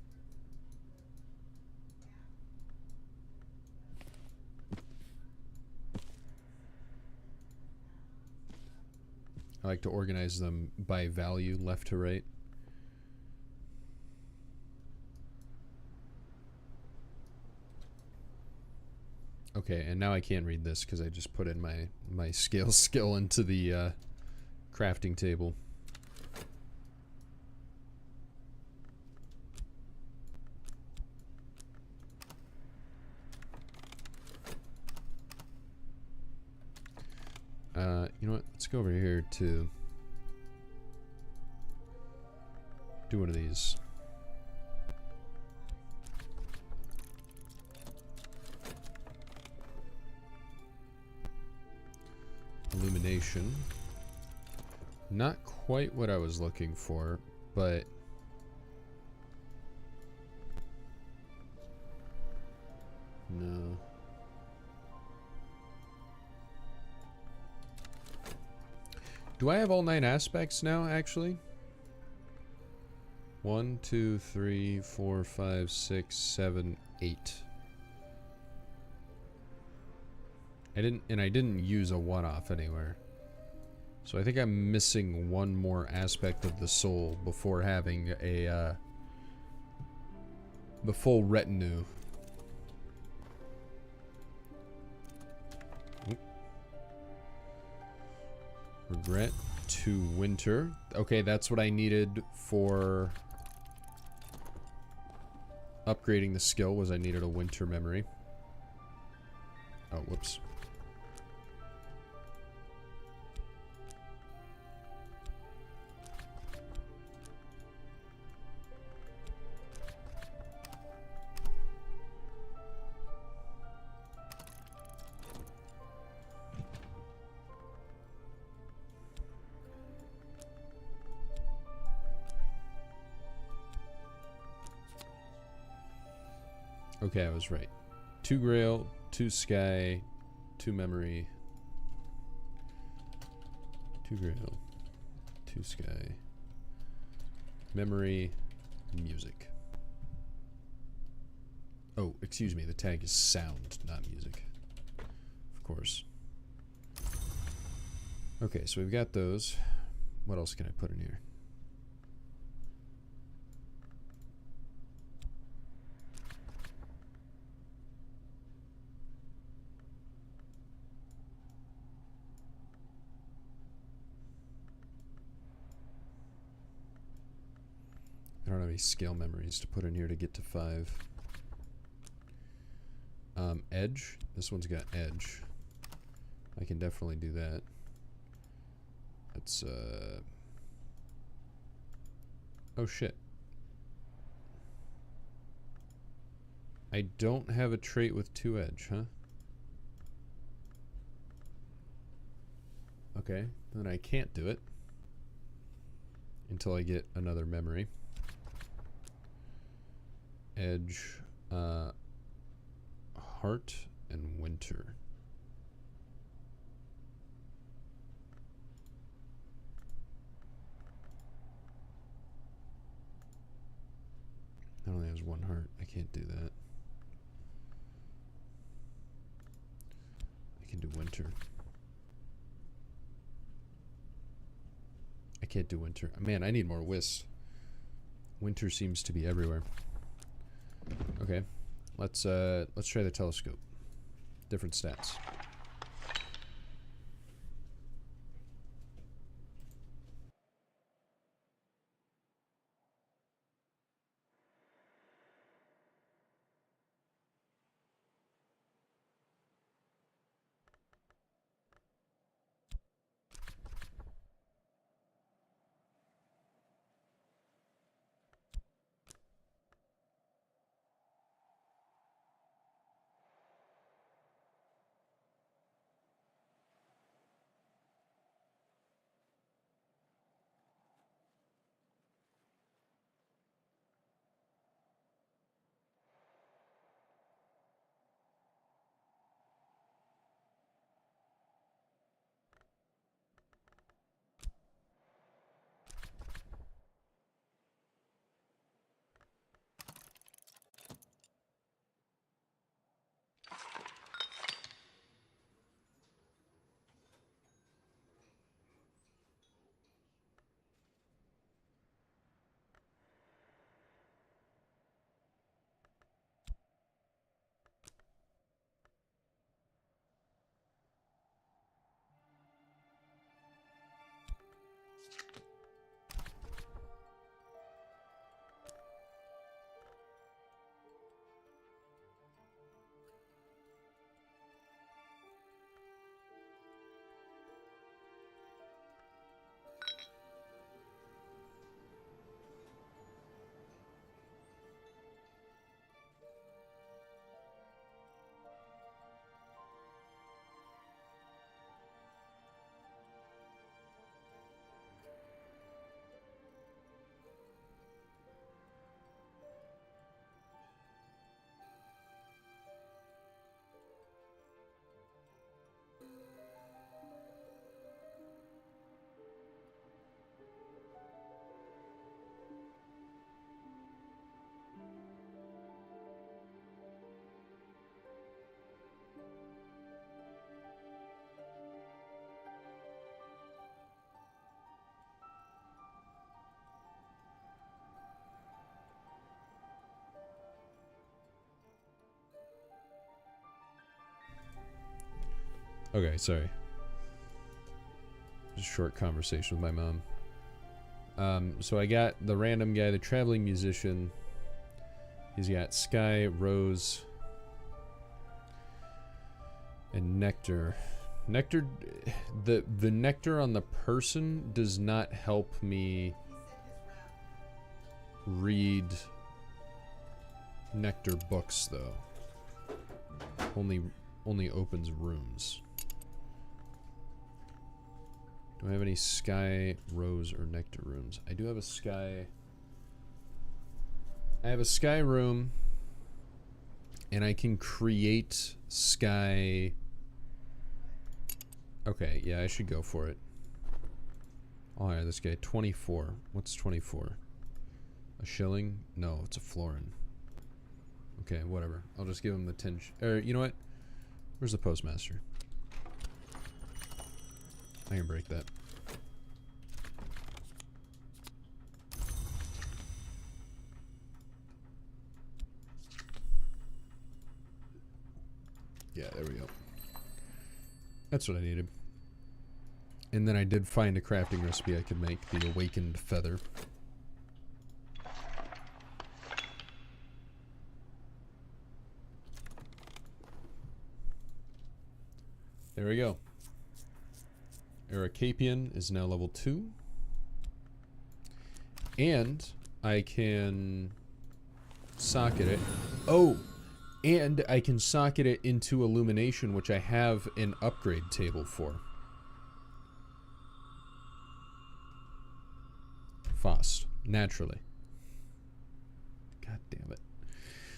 I like to organize them by value, left to right. Okay, and now I can't read this because I just put in my scale skill into the crafting table. You know what? Let's go over here to do one of these. Illumination. Not quite what I was looking for, but no. Do I have all 9 aspects now, actually? 1, 2, 3, 4, 5, 6, 7, 8. I didn't use a one-off anywhere. So I think I'm missing one more aspect of the soul before having a the full retinue. Oop. Regret to winter. Okay, that's what I needed for upgrading the skill, was I needed a winter memory. Oh, whoops. Okay, I was right. 2 grail, 2 sky, 2 memory. 2 grail, 2 sky, memory, music. Oh, excuse me, the tag is sound, not music. Of course. Okay, so we've got those. What else can I put in here? I don't have any scale memories to put in here to get to 5. Edge. This one's got edge. I can definitely do that. That's, oh shit. I don't have a trait with 2 edge, huh? Okay, then I can't do it until I get another memory. Edge, heart, and winter. It only has 1 heart. I can't do that. I can do winter. I can't do winter. Man, I need more wisps. Winter seems to be everywhere. Okay, let's try the telescope. Different stats. Okay, sorry. Just a short conversation with my mom. So I got the random guy, the traveling musician. He's got Sky, Rose, and Nectar. Nectar, the nectar on the person does not help me read nectar books, though. Only opens rooms. Do I have any Sky, Rose, or Nectar rooms? I do have a Sky. I have a Sky room, and I can create Sky. Okay, yeah, I should go for it. I'll hire this guy. 24. What's 24? A shilling? No, it's a florin. Okay, whatever. I'll just give him the 10. Or you know what? Where's the postmaster? I can break that. Yeah, there we go. That's what I needed. And then I did find a crafting recipe I could make, the awakened feather. There we go. Eracapian is now level 2. And I can socket it. Oh! And I can socket it into illumination, which I have an upgrade table for. Faust, naturally. God damn it.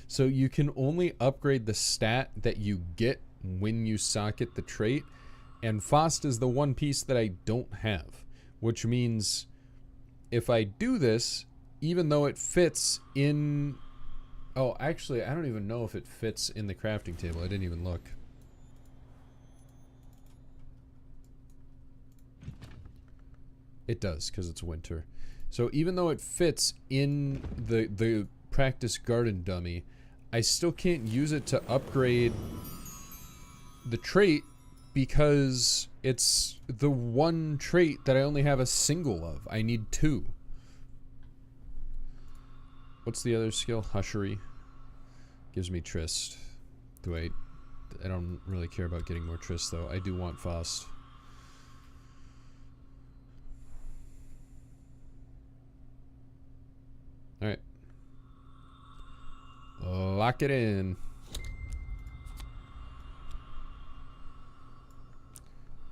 So you can only upgrade the stat that you get when you socket the trait, and Faust is the one piece that I don't have, which means if I do this, even though it fits in... Oh, actually, I don't even know if it fits in the crafting table. I didn't even look. It does, because it's winter. So even though it fits in the practice garden dummy, I still can't use it to upgrade the trait because it's the one trait that I only have a single of. I need 2. What's the other skill? Hushery. Gives me Trist. I don't really care about getting more Trist, though. I do want Faust. Alright. Lock it in.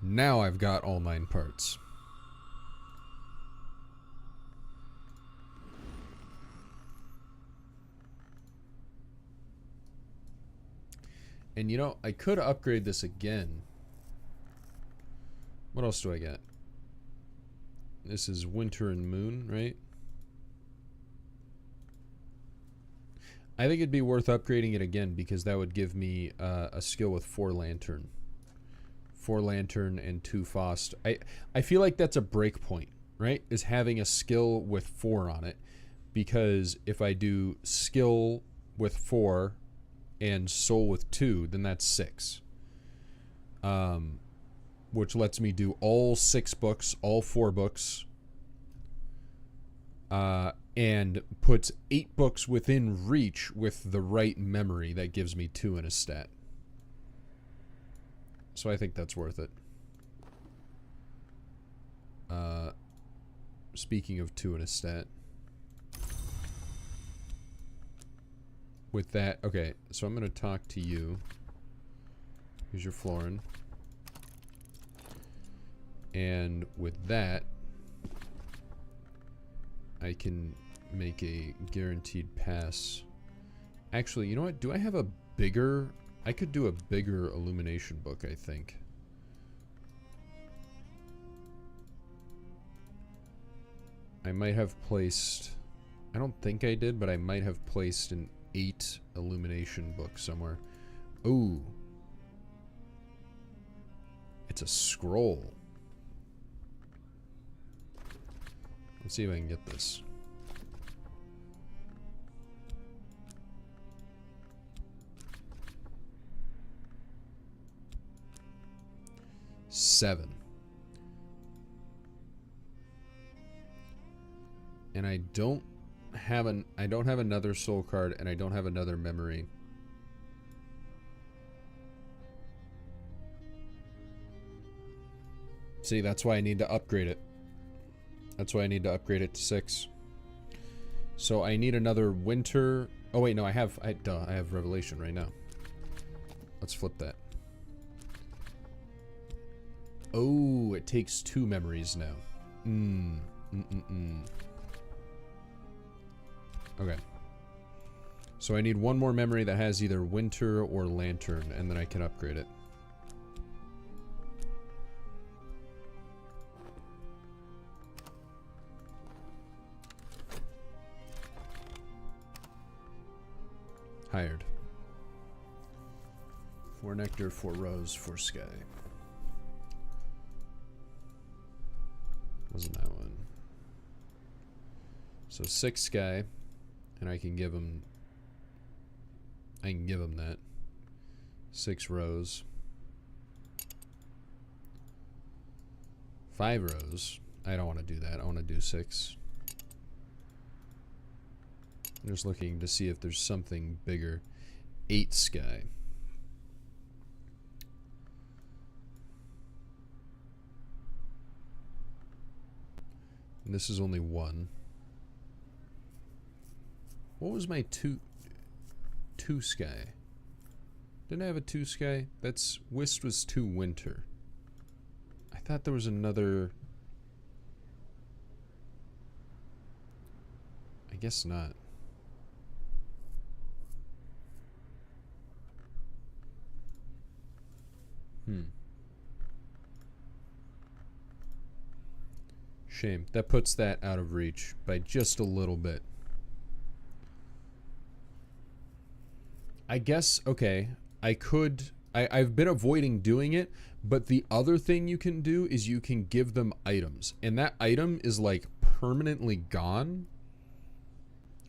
Now I've got all 9 parts. And you know, I could upgrade this again. What else do I got? This is Winter and Moon, right? I think it'd be worth upgrading it again because that would give me a skill with 4 Lantern. 4 Lantern and 2 Faust. I feel like that's a break point, right? Is having a skill with 4 on it. Because if I do skill with 4 and soul with 2, then that's 6. Which lets me do all 6 books, all 4 books. And puts 8 books within reach with the right memory. That gives me 2 in a stat. So I think that's worth it. Speaking of 2 in a stat. With that, okay, so I'm going to talk to you. Here's your florin. And with that, I can make a guaranteed pass. Actually, you know what? Do I have a bigger... I could do a bigger illumination book, I think. I might have placed... I don't think I did, but I might have placed an 8 illumination book somewhere. Ooh. It's a scroll. Let's see if I can get this. 7. And I don't have another soul card, and I don't have another memory. See, that's why I need to upgrade it. That's why I need to upgrade it to 6. So I need another winter. Oh wait, no, I have revelation right now. Let's flip that. Oh, it takes 2 memories now. Okay. So I need one more memory that has either winter or lantern, and then I can upgrade it. Hired. 4 nectar, 4 rose, 4 sky. Wasn't that one? So 6 sky, and I can give him that. 6 rose. 5 rose. I don't want to do that. I want to do 6. I'm just looking to see if there's something bigger. 8 sky. And this is only 1. What was my 2 sky? Didn't I have a 2 sky? That's Whist was 2 winter. I thought there was another. I guess not. Shame. That puts that out of reach by just a little bit. I guess, okay, I've been avoiding doing it, but the other thing you can do is you can give them items. And that item is like permanently gone.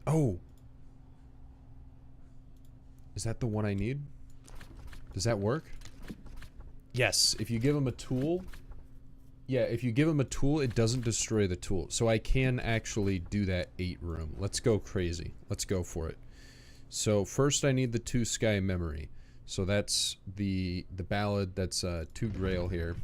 Oh. Is that the one I need? Does that work? Yes, if you give them a tool. Yeah, if you give them a tool, it doesn't destroy the tool. So I can actually do that 8 room. Let's go crazy. Let's go for it. So first I need the 2 sky memory. So that's the ballad. That's 2 grail here.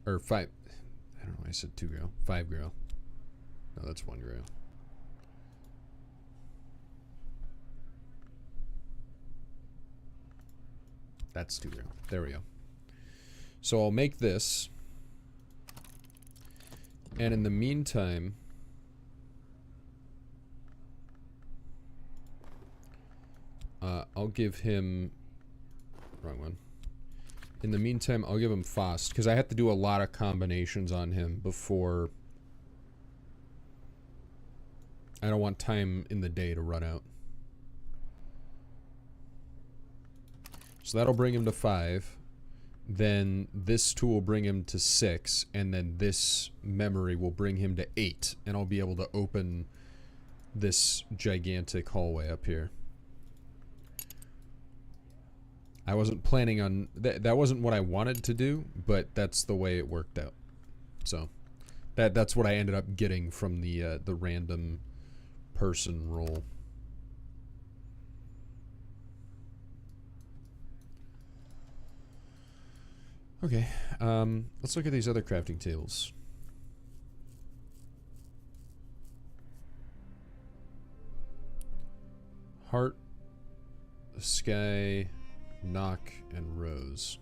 Or 5. I don't know why I said 2 grail. 5 grail. No, that's 1 grail. That's 2 grail. There we go. So I'll make this. And in the meantime, I'll give him. Wrong one. In the meantime, I'll give him Fost, because I have to do a lot of combinations on him before. I don't want time in the day to run out. So that'll bring him to 5. Then this tool will bring him to 6. And then this memory will bring him to 8. And I'll be able to open this gigantic hallway up here. I wasn't planning on... That wasn't what I wanted to do, but that's the way it worked out. So that's what I ended up getting from the random person roll. Okay, let's look at these other crafting tables. Heart, sky, knock, and rose.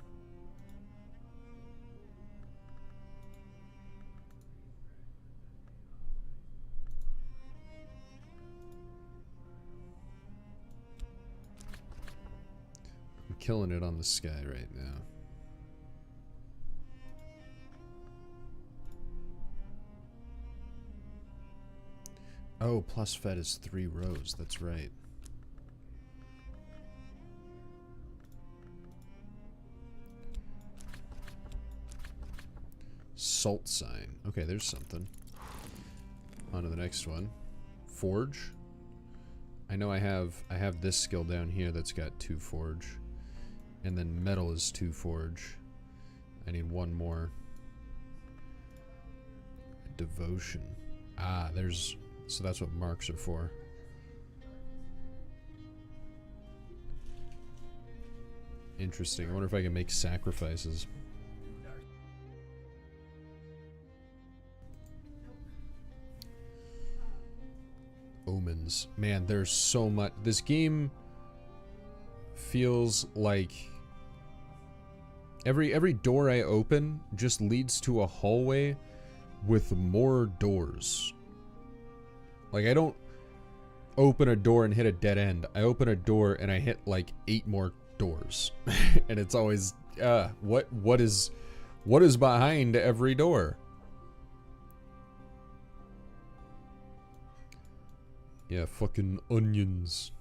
I'm killing it on the sky right now. Oh, plus fed is 3 rows. That's right. Salt sign. Okay, there's something. On to the next one. Forge. I know I have this skill down here that's got 2 forge. And then metal is 2 forge. I need 1 more. Devotion. Ah, there's... So that's what marks are for. Interesting. I wonder if I can make sacrifices. Omens. Man, there's so much. This game feels like every door I open just leads to a hallway with more doors. Like, I don't open a door and hit a dead end. I open a door and I hit like 8 more doors. And it's always what is behind every door? Yeah, fucking onions.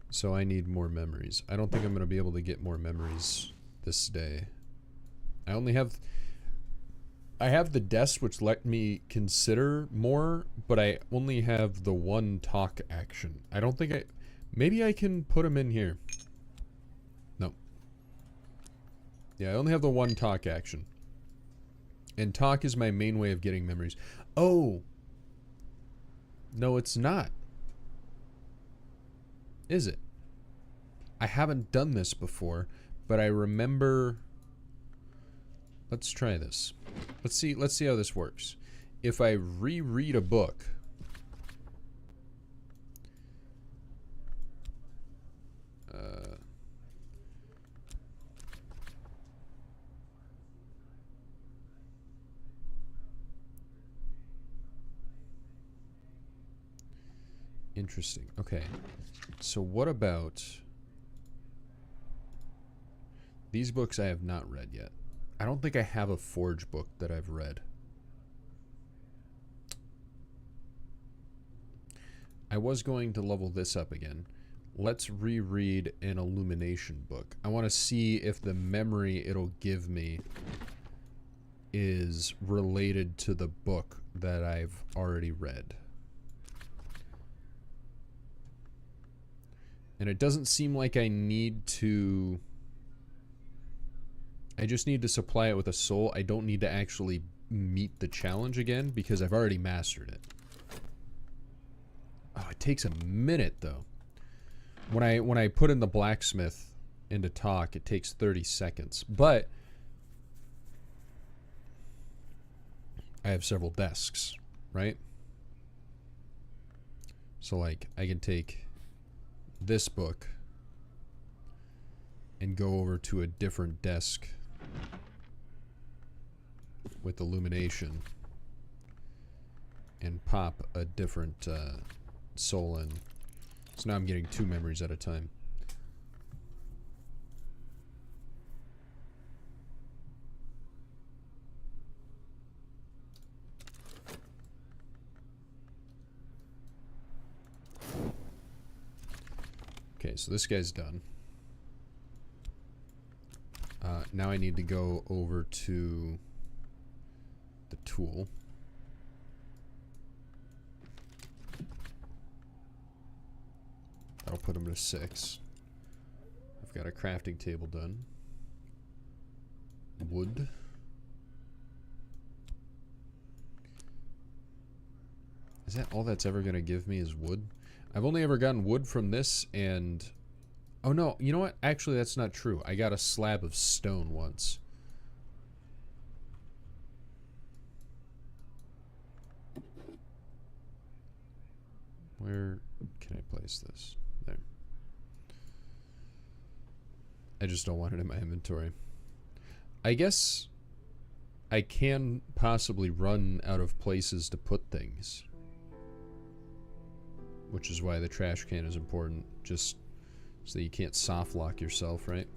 So I need more memories. I don't think I'm going to be able to get more memories this day. I have the desk which let me consider more, but I only have the 1 talk action. I don't think maybe I can put them in here. No. Yeah, I only have the 1 talk action. And talk is my main way of getting memories. Oh! No, it's not. Is it? I haven't done this before, but I remember... Let's try this. Let's see how this works. If I reread a book... Interesting. Okay. So what about... These books I have not read yet. I don't think I have a Forge book that I've read. I was going to level this up again. Let's reread an Illumination book. I want to see if the memory it'll give me is related to the book that I've already read. And it doesn't seem like I need to... I just need to supply it with a soul. I don't need to actually meet the challenge again because I've already mastered it. Oh, it takes a minute though. When I put in the blacksmith into talk, it takes 30 seconds. But I have several desks, right? So like I can take this book and go over to a different desk with illumination and pop a different soul in. So now I'm getting 2 memories at a time. Okay, so this guy's done. Now I need to go over to the tool. That'll put him to 6. I've got a crafting table done. Wood. Is that all that's ever going to give me is wood? I've only ever gotten wood from this and... Oh no, you know what? Actually, that's not true. I got a slab of stone once. Where can I place this? There. I just don't want it in my inventory. I guess I can possibly run out of places to put things. Which is why the trash can is important. Just so that you can't soft lock yourself, right?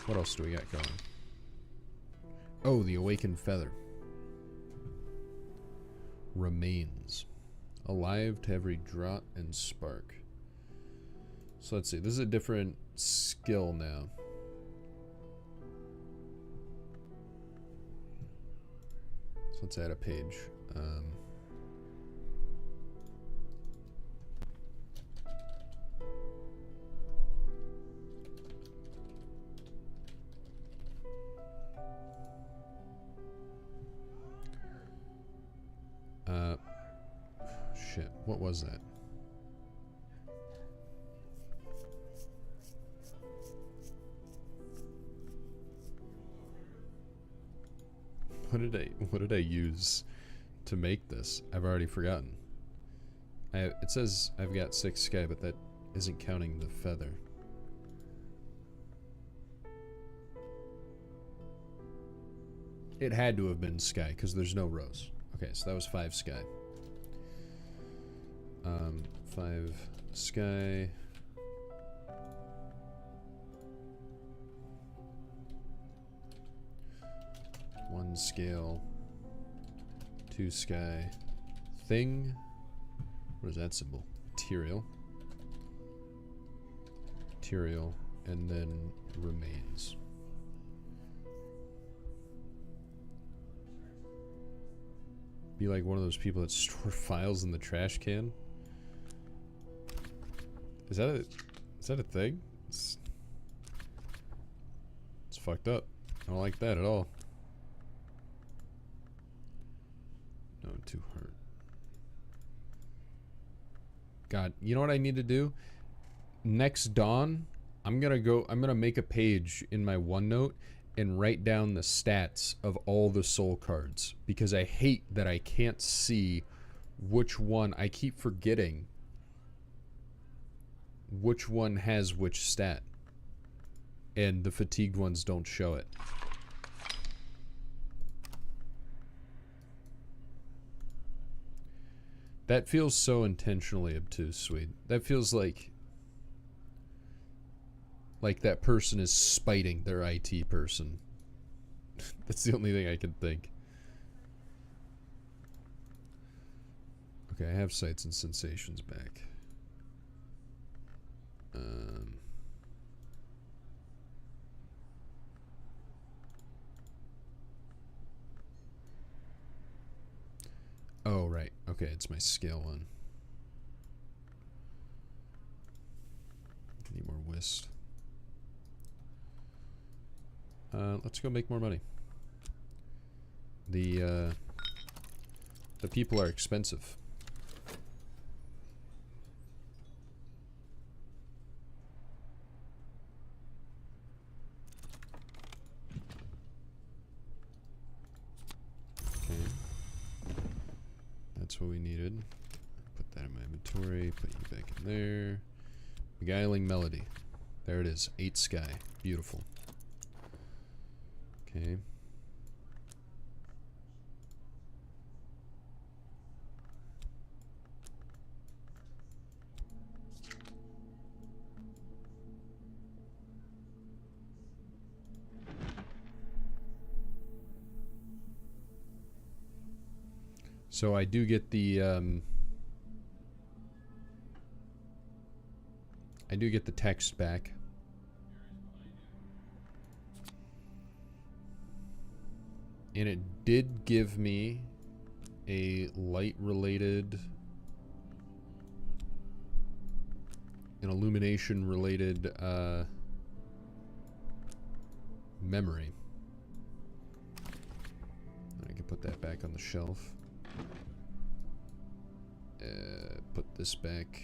What else do we got going? Oh, the awakened feather. Remains. Alive to every draught and spark. So let's see. This is a different skill now. So let's add a page. Shit, what was that? What did I use to make this? I've already forgotten. It says I've got 6 sky, but that isn't counting the feather. It had to have been sky because there's no rows. Okay, so that was 5 sky. 5 sky. One scale. 2 sky. Thing. What is that symbol? Material. Material. And then remains. Be like one of those people that store files in the trash can. Is that a thing? It's fucked up. I don't like that at all. No, too hard. God, you know what I need to do? Next dawn, I'm gonna make a page in my OneNote and write down the stats of all the soul cards, because I hate that I can't see which one. I keep forgetting which one has which stat, and the fatigued ones don't show it. That feels so intentionally obtuse, Swede. That feels like that person is spiting their IT person. That's the only thing I can think. Okay, I have sights and sensations back. Oh, right. Okay, it's my scale one. Need more whist. Let's go make more money. The people are expensive. Okay. That's what we needed. Put that in my inventory, put you back in there. Beguiling Melody. There it is. 8 sky. Beautiful. Okay. So I do get the text back. And it did give me a light-related, an illumination-related memory. I can put that back on the shelf. Put this back.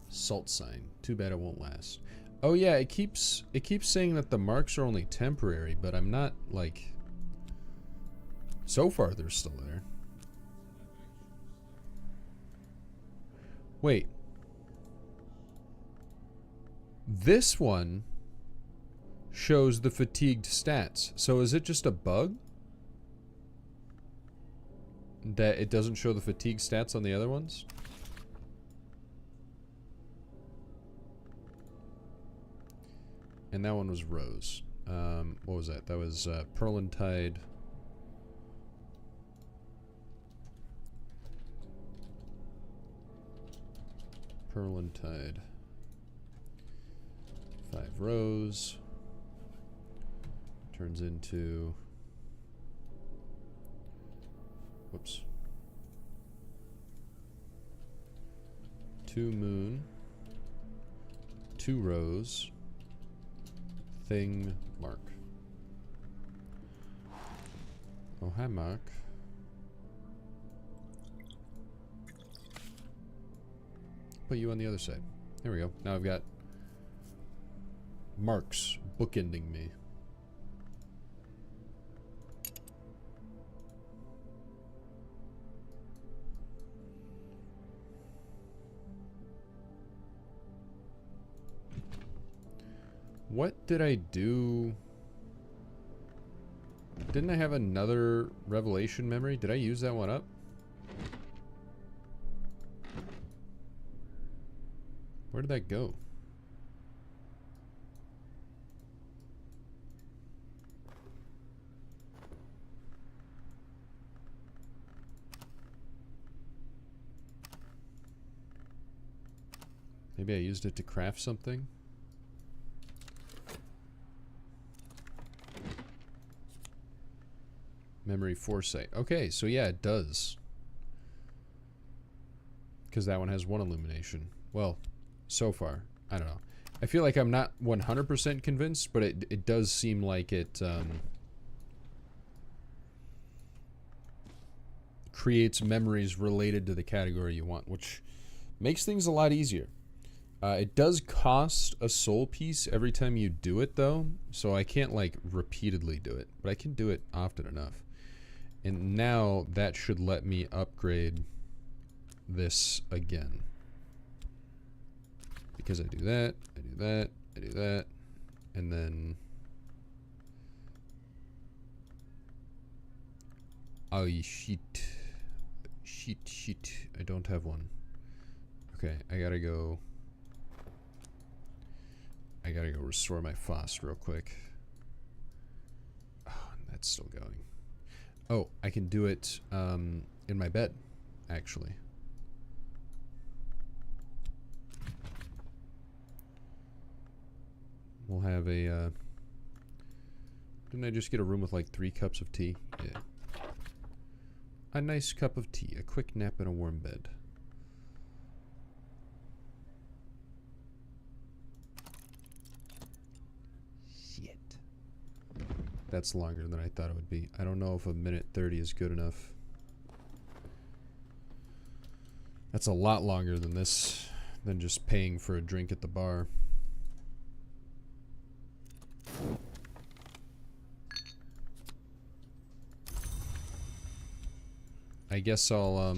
Salt sign. Too bad it won't last. Oh yeah, it keeps saying that the marks are only temporary, but I'm not, like, so far they're still there. Wait. This one shows the fatigued stats. So is it just a bug that it doesn't show the fatigue stats on the other ones? And that one was Rose. What was that? That was Pearl and Tide. Pearl and Tide. 12 rows. Turns into... Whoops. 2 moon. 2 rows. Thing mark. Oh, hi, Mark. Put you on the other side. There we go. Now I've got marks bookending me. What did I do? Didn't I have another revelation memory? Did I use that one up? Where did that go? Maybe I used it to craft something? Memory foresight. Okay, so yeah, it does. Because that one has 1 illumination. Well, so far. I don't know. I feel like I'm not 100% convinced, but it does seem like it creates memories related to the category you want, which makes things a lot easier. It does cost a soul piece every time you do it, though, so I can't, like, repeatedly do it, but I can do it often enough. And now that should let me upgrade this again. Because I do that, I do that, I do that, and then... Oh, shit. Shit. I don't have one. Okay, I gotta go restore my FOSS real quick. Oh, that's still going. Oh, I can do it in my bed, actually. We'll have a, didn't I just get a room with like 3 cups of tea? Yeah. A nice cup of tea, a quick nap, and a warm bed. Shit. That's longer than I thought it would be. I don't know if a minute 30 is good enough. That's a lot longer than this, than just paying for a drink at the bar. I guess I'll,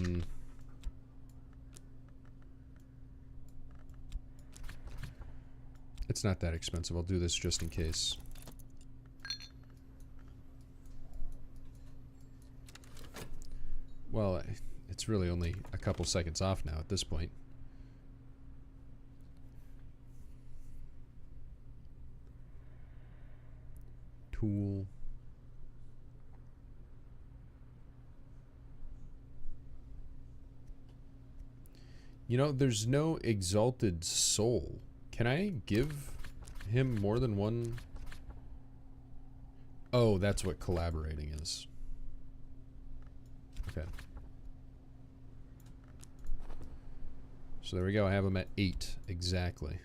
it's not that expensive. I'll do this just in case. Well, it's really only a couple seconds off now at this point. Tool. You know, there's no exalted soul. Can I give him more than one? Oh, that's what collaborating is. Okay. So there we go. I have him at 8 exactly.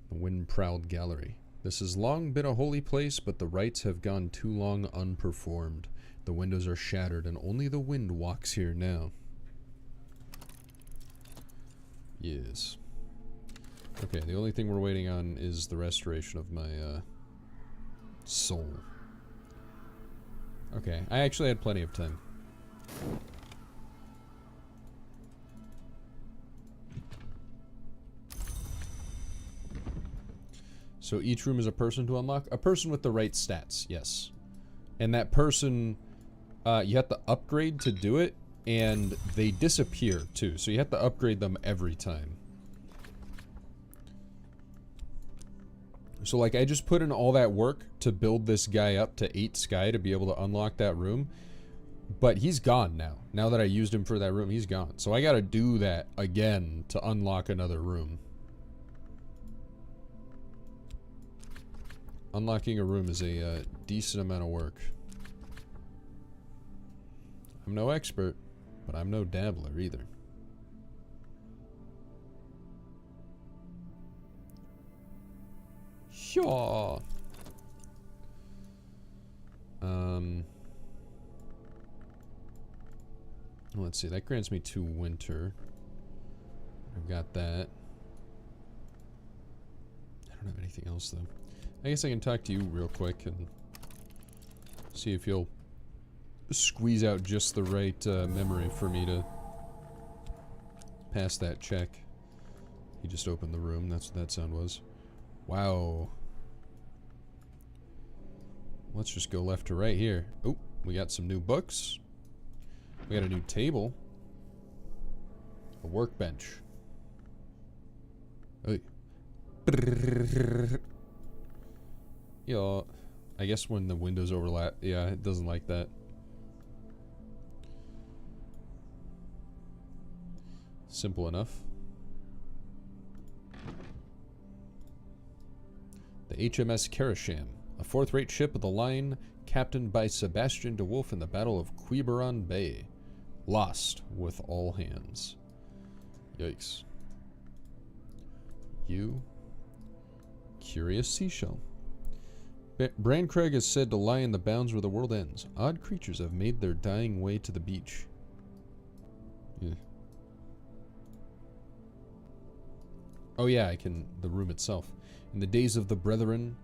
The wind-proud gallery. This has long been a holy place, but the rites have gone too long unperformed. The windows are shattered, and only the wind walks here now. Yes. Okay, the only thing we're waiting on is the restoration of my soul. Okay, I actually had plenty of time. So each room is a person to unlock? A person with the right stats, yes. And that person, you have to upgrade to do it, and they disappear too. So you have to upgrade them every time. So like I just put in all that work to build this guy up to 8 sky to be able to unlock that room. But he's gone now. Now that I used him for that room, he's gone. So I gotta do that again to unlock another room. Unlocking a room is a decent amount of work. I'm no expert, but I'm no dabbler either. Sure. Let's see, that grants me 2 winter. I've got that. I don't have anything else though. I guess I can talk to you real quick and see if you'll squeeze out just the right memory for me to pass that check. He just opened the room, that's what that sound was. Wow. Let's just go left to right here. Oh, we got some new books. We got a new table. A workbench. Hey. Yeah, I guess when the windows overlap, yeah, it doesn't like that. Simple enough. The HMS Karasham, a fourth-rate ship of the line captained by Sebastian de Wolf in the Battle of Quiberon Bay. Lost with all hands. Yikes. You. Curious seashell. Brancraig is said to lie in the bounds where the world ends. Odd creatures have made their dying way to the beach. Yeah. Oh yeah, I can... the room itself. In the days of the Brethren,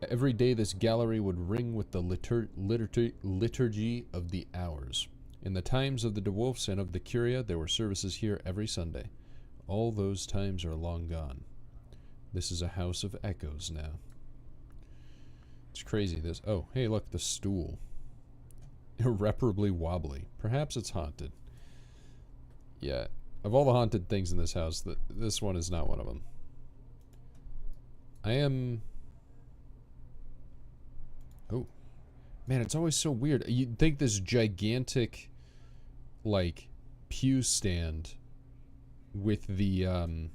every day this gallery would ring with the liturgy of the hours. In the times of the De Wolfs and of the Curia, there were services here every Sunday. All those times are long gone. This is a house of echoes now. It's crazy, this... oh, hey, look, the stool. Irreparably wobbly. Perhaps it's haunted. Yeah, of all the haunted things in this house, this one is not one of them. I am... oh. Man, it's always so weird. You'd think this gigantic, like, pew stand with the,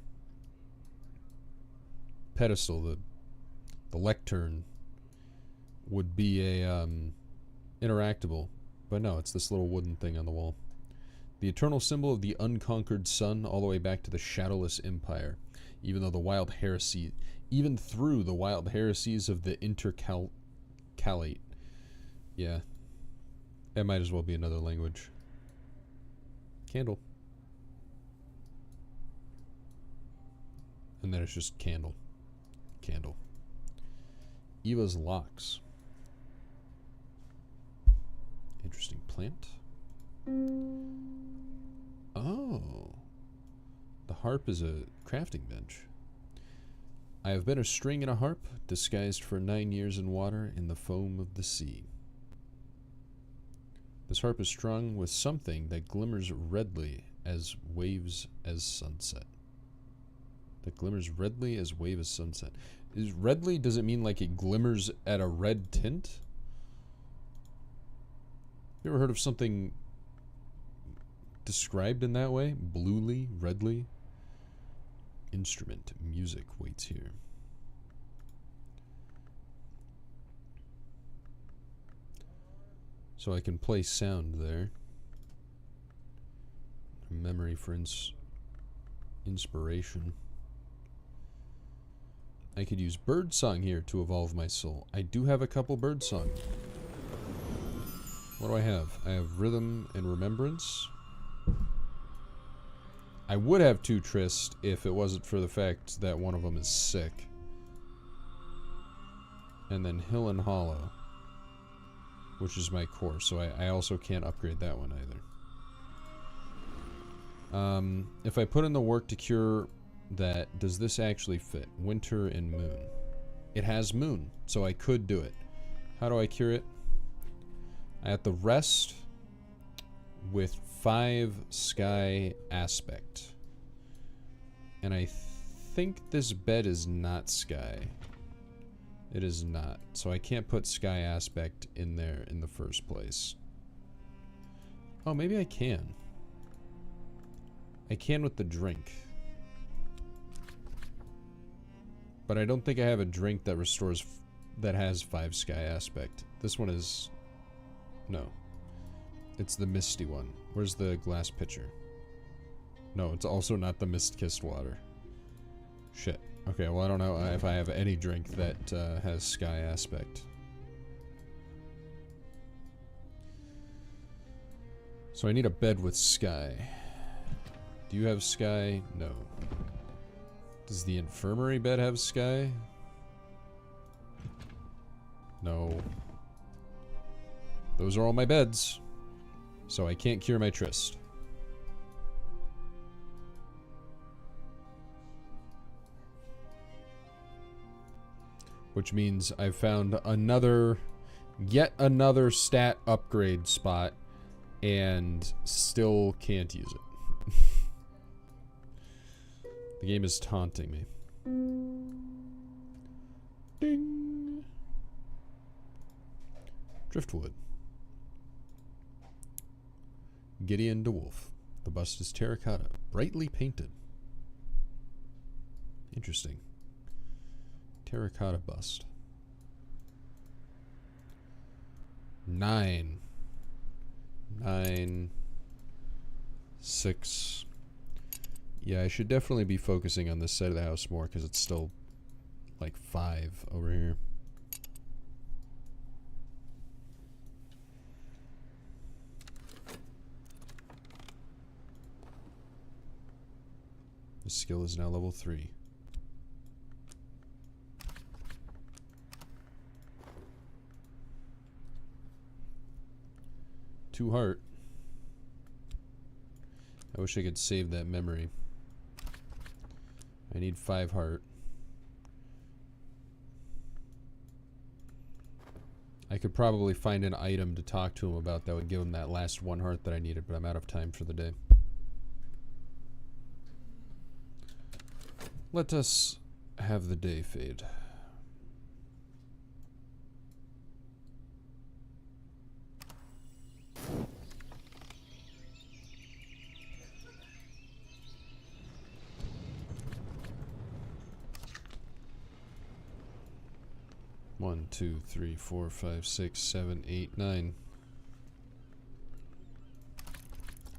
pedestal, the lectern, would be a, interactable. But no, it's this little wooden thing on the wall. The eternal symbol of the unconquered sun all the way back to the shadowless empire. Even through the wild heresies of the intercalate. Yeah. That might as well be another language. Candle. And then it's just candle. Candle. Eva's locks. Interesting plant. Oh. The harp is a crafting bench. I have been a string and a harp, disguised for 9 years in water in the foam of the sea. This harp is strung with something that glimmers redly as waves as sunset. That glimmers redly as wave as sunset. Is redly, does it mean like it glimmers at a red tint? You ever heard of something described in that way? Bluely, redly? Instrument, music waits here. So I can play sound there. Memory for inspiration. I could use birdsong here to evolve my soul. I do have a couple birdsong. What do I have? I have rhythm and remembrance. I would have 2 Trist if it wasn't for the fact that one of them is sick. And then Hill and Hollow, which is my core, so I also can't upgrade that one either. If I put in the work to cure that, does this actually fit? Winter and moon. It has moon, so I could do it. How do I cure it? I have to rest with 5 sky aspect. And I think this bed is not sky. It is not. So I can't put sky aspect in there in the first place. Oh, maybe I can. I can with the drink. But I don't think I have a drink that restores... that has 5 sky aspect. This one is... no. It's the misty one. Where's the glass pitcher? No, it's also not the mist-kissed water. Shit. Okay, well I don't know if I have any drink that has sky aspect. So I need a bed with sky. Do you have sky? No. Does the infirmary bed have sky? No. Those are all my beds. So I can't cure my tryst. Which means I've found yet another stat upgrade spot and still can't use it. The game is taunting me. Ding! Driftwood. Gideon DeWolf. The bust is terracotta, brightly painted. Interesting. Terracotta bust. 9. 9. 6. Yeah, I should definitely be focusing on this side of the house more because it's still like 5 over here. The skill is now level 3. Two heart. I wish I could save that memory. I need 5 heart. I could probably find an item to talk to him about that would give him that last 1 heart that I needed, but I'm out of time for the day. Let us have the day fade. One, 2, 3, 4, 5, 6, 7, 8, 9.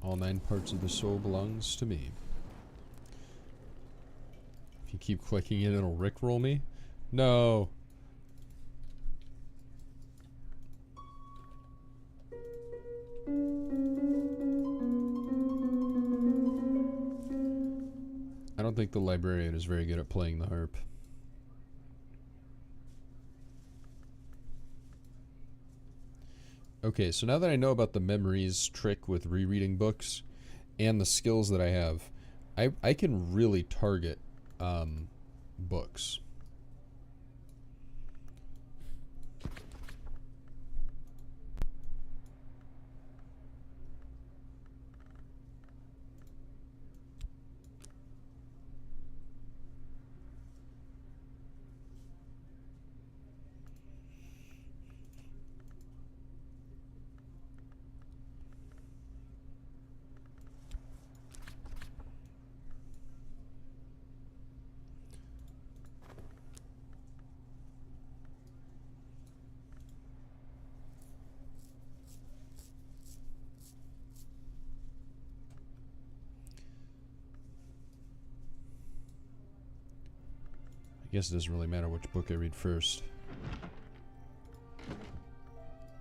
All 9 parts of the soul belongs to me. If you keep clicking it, it'll rickroll me? No. I don't think the librarian is very good at playing the harp. Okay, so now that I know about the memories trick with rereading books and the skills that I have, I can really target books. I guess it doesn't really matter which book I read first.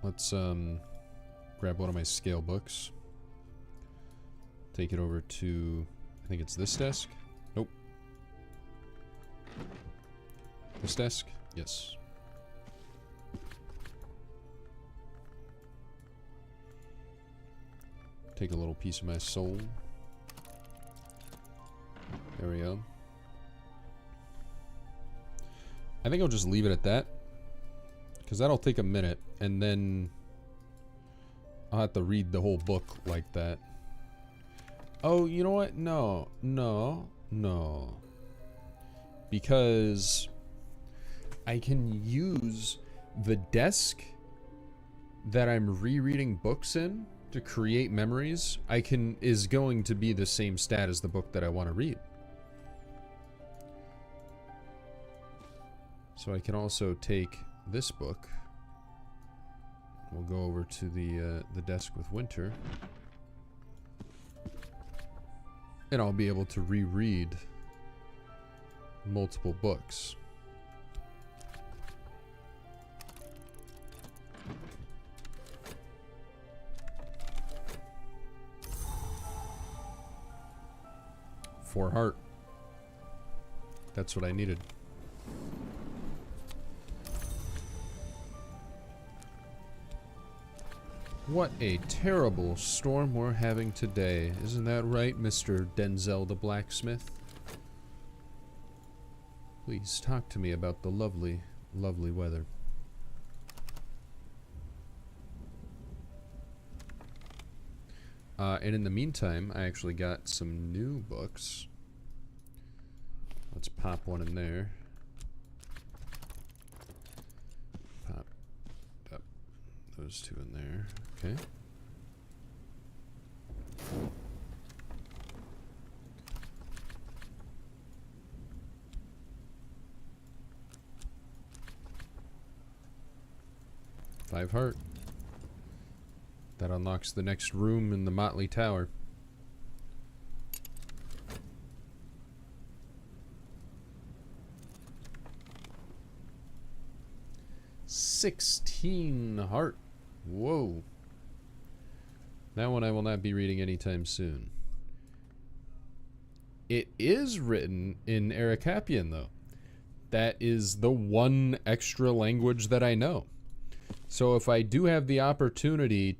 Let's grab one of my scale books. Take it over to, I think it's this desk? Nope. This desk? Yes. Take a little piece of my soul. There we go. I think I'll just leave it at that, because that'll take a minute, and then I'll have to read the whole book like that. Oh, you know what? No. Because I can use the desk that I'm rereading books in to create memories. Is going to be the same stat as the book that I want to read. So I can also take this book. We'll go over to the desk with Winter. And I'll be able to reread multiple books. For heart. That's what I needed. What a terrible storm we're having today. Isn't that right, Mr. Denzel the blacksmith? Please talk to me about the lovely, lovely weather. And in the meantime, I actually got some new books. Let's pop one in there. Pop up those two in there. Okay. Five heart. That unlocks the next room in the Motley Tower. $16 heart. Whoa. That one I will not be reading anytime soon. It is written in Aracapian, though. That is the one extra language that I know. So if I do have the opportunity,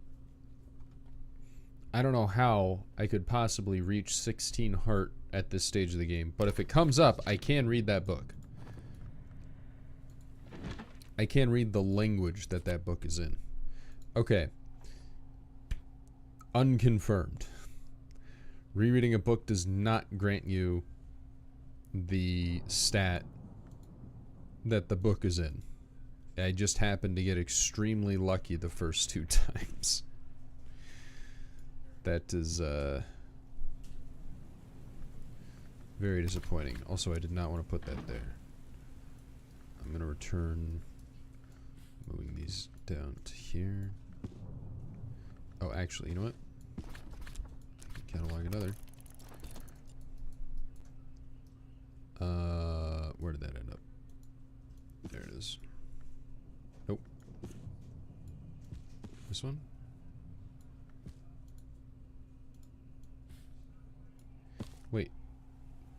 I don't know how I could possibly reach 16 heart at this stage of the game. But if it comes up, I can read that book. I can read the language that that book is in. Okay. Unconfirmed. Rereading a book does not grant you the stat that the book is in. I just happened to get extremely lucky the first 2 times. That is very disappointing. Also, I did not want to put that there. I'm going to return, moving these down to here. Oh, actually, you know what? I can catalog another. Where did that end up? There it is. Nope. This one? Wait.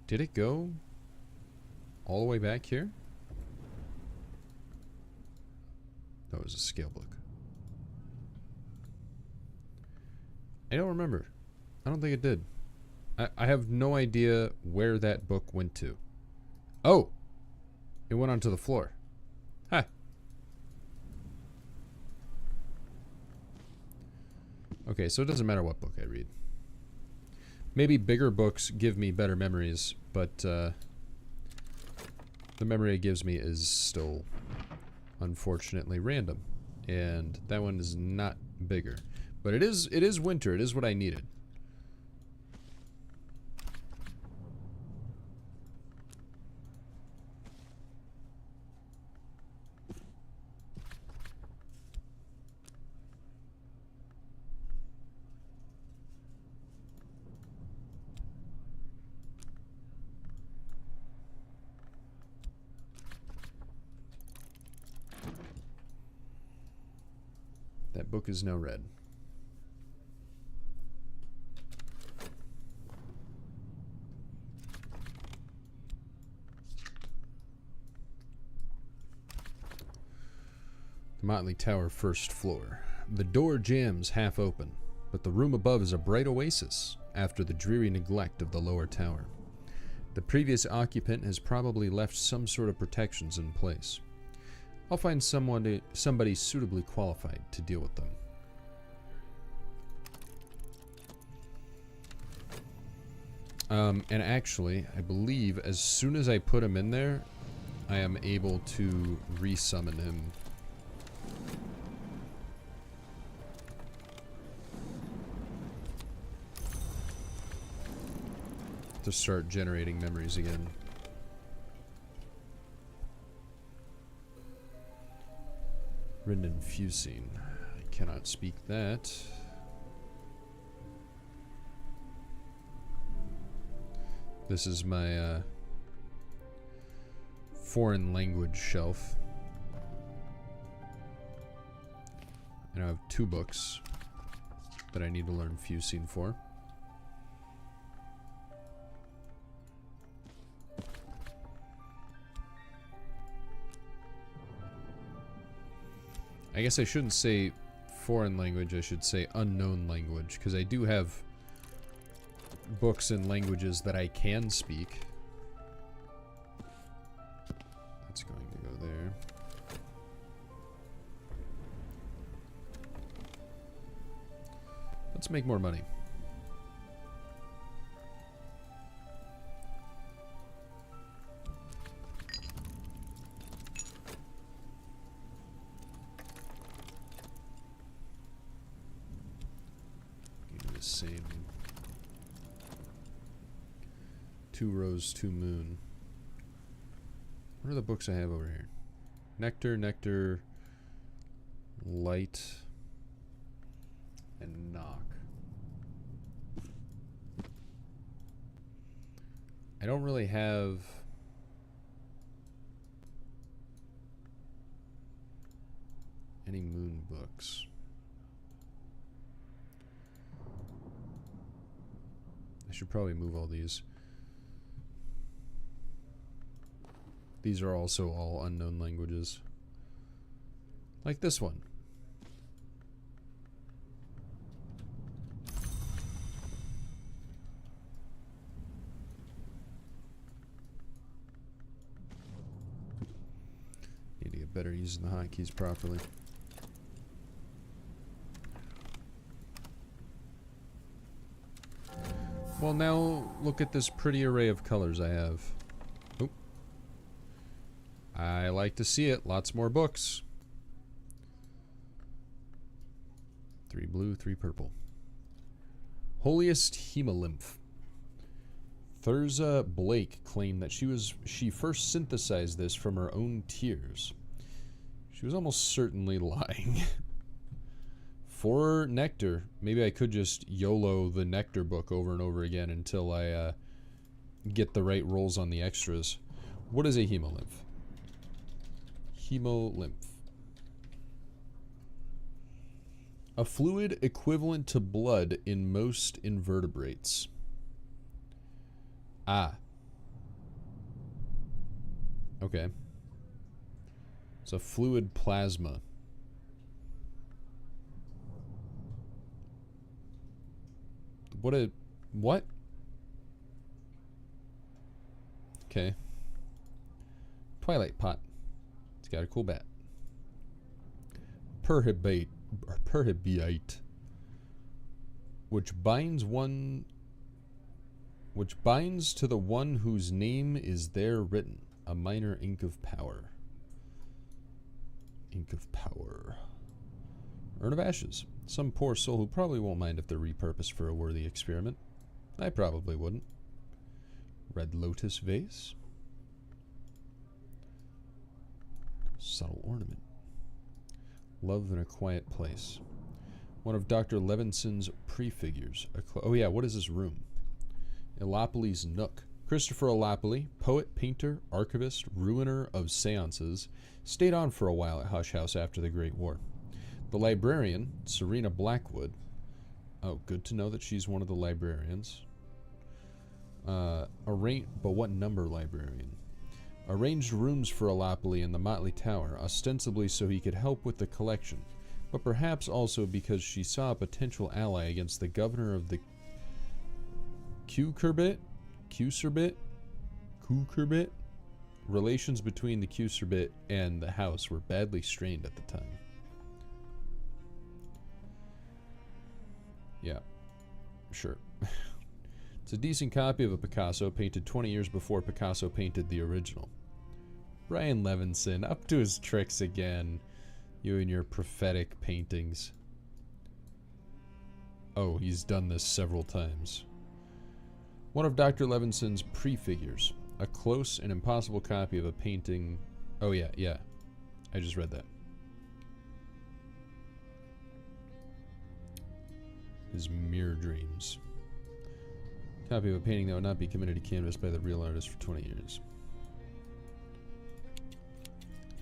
Did it go all the way back here? That was a scale book. I don't remember. I don't think it did. I have no idea where that book went to. Oh! It went onto the floor. Huh. Okay, so it doesn't matter what book I read. Maybe bigger books give me better memories, but the memory it gives me is still unfortunately random. And that one is not bigger. But it is winter. It is what I needed. That book is now read. The Motley Tower, first floor. The door jams half open, but the room above is a bright oasis after the dreary neglect of the lower tower. The previous occupant has probably left some sort of protections in place. I'll find somebody suitably qualified to deal with them. And actually, I believe as soon as I put him in there, I am able to resummon him. To start generating memories again. Written in Fusine. I cannot speak that. This is my foreign language shelf. And I have 2 books that I need to learn Fusine for. I guess I shouldn't say foreign language, I should say unknown language, because I do have books in languages that I can speak. That's going to go there. Let's make more money. Same. 2 Rose, 2 Moon. What are the books I have over here? Nectar, Light, and Knock. I don't really have any Moon books. I should probably move all these. These are also all unknown languages. Like this one. Need to get better using the hotkeys properly. Well, now look at this pretty array of colors I have. Oop. I like to see it. Lots more books. 3 blue, 3 purple. Holiest Hemolymph. Thurza Blake claimed that she first synthesized this from her own tears. She was almost certainly lying. For Nectar, maybe I could just YOLO the Nectar book over and over again until I get the right rolls on the extras. What is a hemolymph? Hemolymph. A fluid equivalent to blood in most invertebrates. Ah. Okay. It's a fluid plasma. What? Okay. Twilight pot. It's got a cool bat. Perhibate, which binds to the one whose name is there written. A minor ink of power. Ink of power. Urn of Ashes. Some poor soul who probably won't mind if they're repurposed for a worthy experiment. I probably wouldn't. Red Lotus Vase. Subtle Ornament. Love in a Quiet Place. One of Dr. Levinson's prefigures. Oh yeah, what is this room? Elopoly's Nook. Christopher Elopoli, poet, painter, archivist, ruiner of seances, stayed on for a while at Hush House after the Great War. The librarian, Serena Blackwood. Oh, good to know that she's one of the librarians. But what number librarian? Arranged rooms for Elopoli in the Motley Tower, ostensibly so he could help with the collection, but perhaps also because she saw a potential ally against the governor of the Cucurbit? Relations between the Cucurbit and the house were badly strained at the time. Yeah, sure. It's a decent copy of a Picasso painted 20 years before Picasso painted the original. Brian Levinson, up to his tricks again. You and your prophetic paintings. Oh, he's done this several times. One of Dr. Levinson's prefigures. A close and impossible copy of a painting. Oh, yeah. I just read that. His mirror dreams. Copy of a painting that would not be committed to canvas by the real artist for 20 years.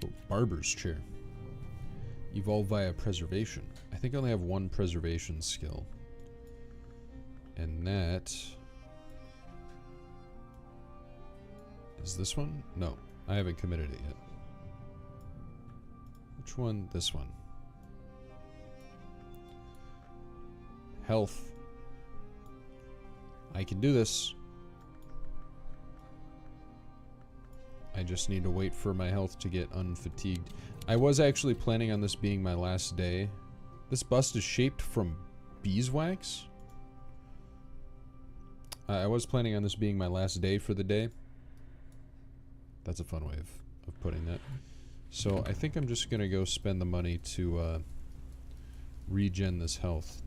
Oh, barber's chair. Evolve via preservation. I think I only have one preservation skill. And that... is this one? No, I haven't committed it yet. Which one? This one. Health. I can do this. I just need to wait for my health to get unfatigued. I was actually planning on this being my last day. This bust is shaped from beeswax? I was planning on this being my last day for the day. That's a fun way of putting that. So I think I'm just going to go spend the money to regen this health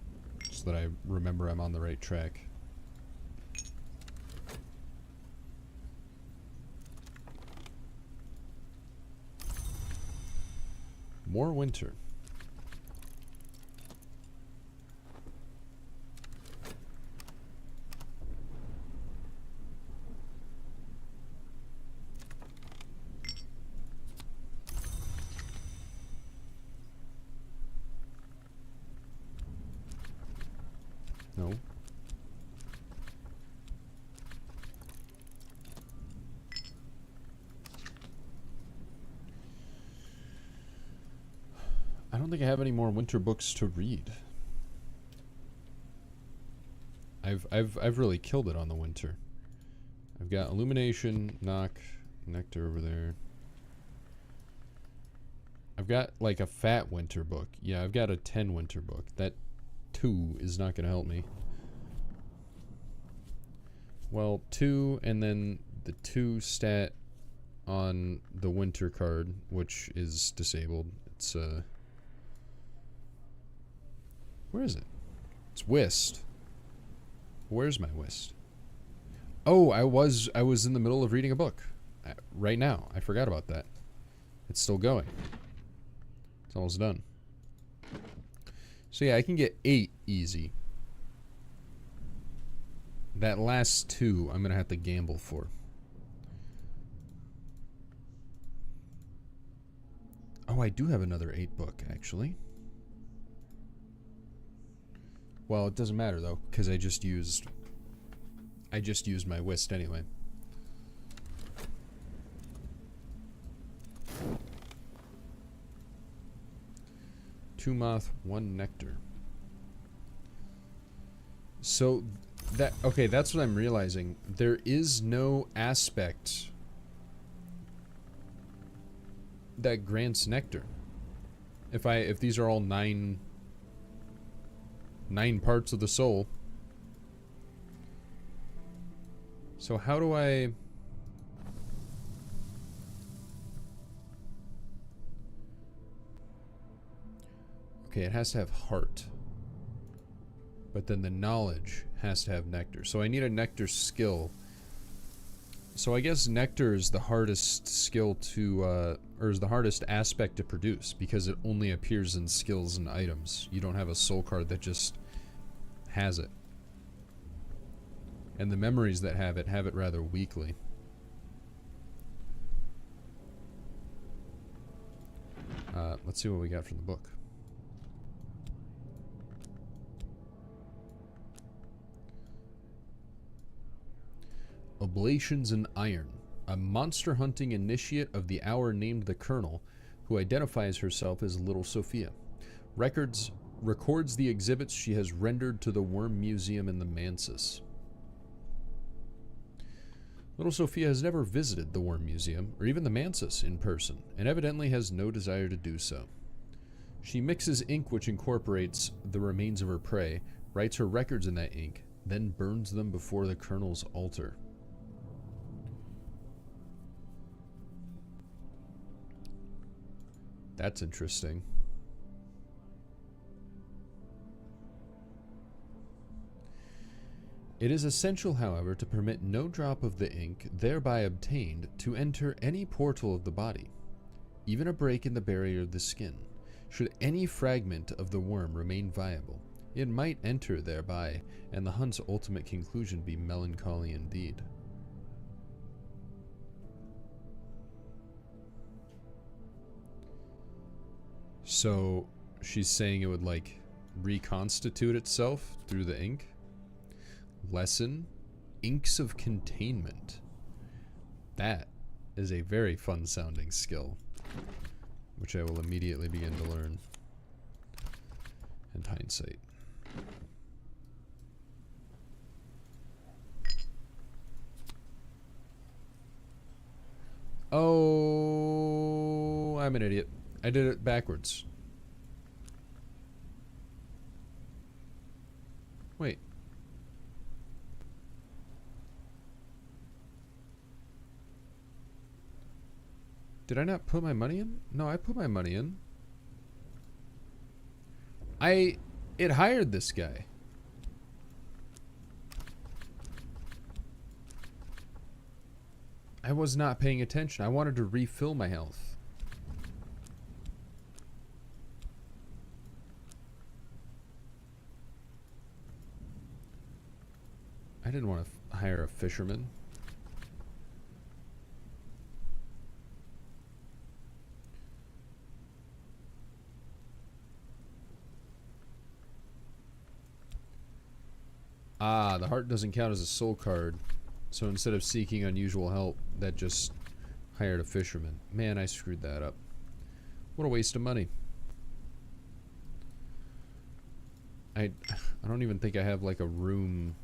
so that I remember I'm on the right track. More winter. No. I don't think I have any more winter books to read. I've really killed it on the winter. I've got Illumination, Knock, Nectar over there. I've got like a fat winter book. Yeah, I've got a 10 winter book. That 2 is not going to help me. Well, 2 and then the 2 stat on the winter card, which is disabled. It's where is it? It's Whist. Where's my Whist? Oh, I was in the middle of reading a book. Right now. I forgot about that. It's still going. It's almost done. So yeah, I can get 8 easy. That last 2, I'm going to have to gamble for. Oh, I do have another 8 book, actually. Well, it doesn't matter though, because I just used my Whist anyway. Two moth, one nectar. So that okay, that's what I'm realizing. There is no aspect that grants nectar. If these are all nine parts of the soul. So how do I... Okay, it has to have heart. But then the knowledge has to have nectar. So I need a nectar skill. So I guess nectar is the hardest skill to, or is the hardest aspect to produce, because it only appears in skills and items. You don't have a soul card that just has it. And the memories that have it rather weakly. Let's see what we got from the book. Oblations in Iron. A monster hunting initiate of the hour named the Colonel, who identifies herself as Little Sophia. Records the exhibits she has rendered to the Worm Museum in the Mansus. Little Sophia has never visited the Worm Museum, or even the Mansus, in person, and evidently has no desire to do so. She mixes ink which incorporates the remains of her prey, writes her records in that ink, then burns them before the Colonel's altar. That's interesting. It is essential, however, to permit no drop of the ink thereby obtained to enter any portal of the body, even a break in the barrier of the skin, should any fragment of the worm remain viable. It might enter thereby, and the hunt's ultimate conclusion be melancholy indeed. So, she's saying it would, like, reconstitute itself through the ink? Lesson: Inks of Containment. That is a very fun sounding skill, which I will immediately begin to learn. In hindsight. Oh, I'm an idiot. I did it backwards. Wait. Did I not put my money in? No, I put my money in. It hired this guy. I was not paying attention. I wanted to refill my health. I didn't want to hire a fisherman. Ah, the heart doesn't count as a soul card. So instead of seeking unusual help, that just hired a fisherman. Man, I screwed that up. What a waste of money. I don't even think I have like a room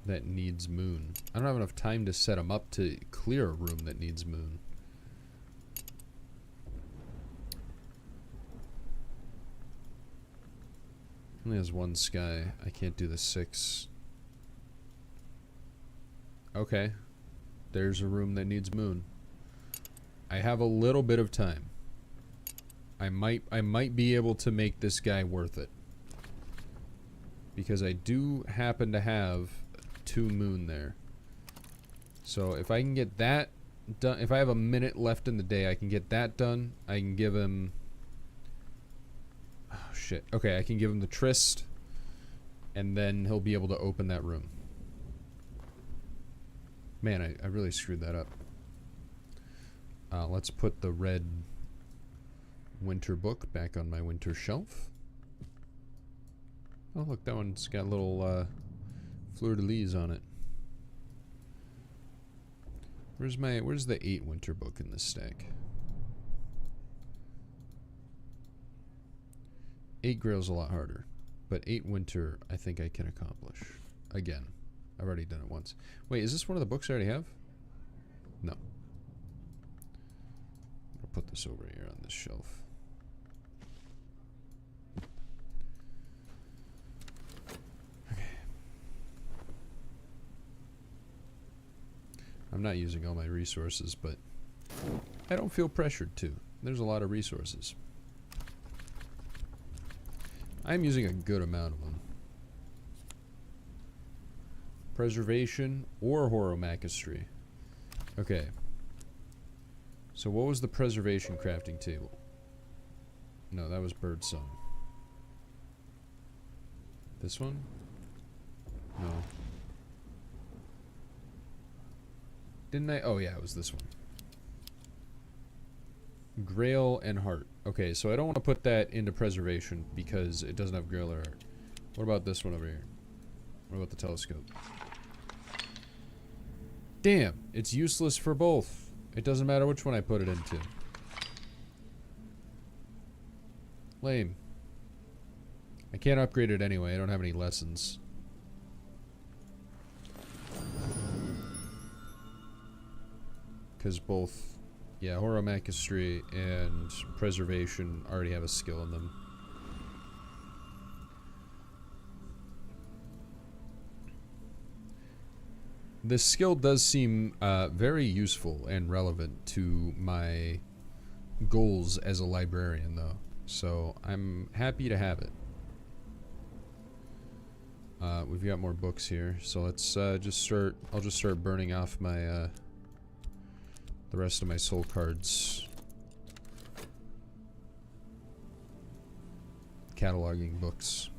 that needs moon. I don't have enough time to set them up to clear a room that needs moon. Only has one sky. I can't do the 6. Okay. There's a room that needs moon. I have a little bit of time. I might be able to make this guy worth it. Because I do happen to have 2 moon there. So if I can get that done, if I have a minute left in the day, I can get that done. I can give him... Oh, shit. Okay, I can give him the tryst. And then he'll be able to open that room. Man, I really screwed that up. Let's put the red winter book back on my winter shelf. Oh, look, that one's got little fleur-de-lis on it. Where's the 8 winter book in this stack? 8 grail's a lot harder, but 8 winter I think I can accomplish. Again, I've already done it once. Wait, is this one of the books I already have? No. I'll put this over here on this shelf. Okay. I'm not using all my resources, but I don't feel pressured to. There's a lot of resources. I'm using a good amount of them. Preservation or horomachistry. Okay. So what was the preservation crafting table? No, that was birdsong. This one? No. Didn't I? Oh yeah, it was this one. Grail and heart. Okay, so I don't want to put that into preservation because it doesn't have grail or heart. What about this one over here? What about the telescope? Damn, it's useless for both. It doesn't matter which one I put it into. Lame. I can't upgrade it anyway. I don't have any lessons. Because both, yeah, horomachistry and preservation already have a skill in them. This skill does seem very useful and relevant to my goals as a librarian, though. So I'm happy to have it. We've got more books here, so let's just start. I'll just start burning off my the rest of my soul cards. Cataloging books.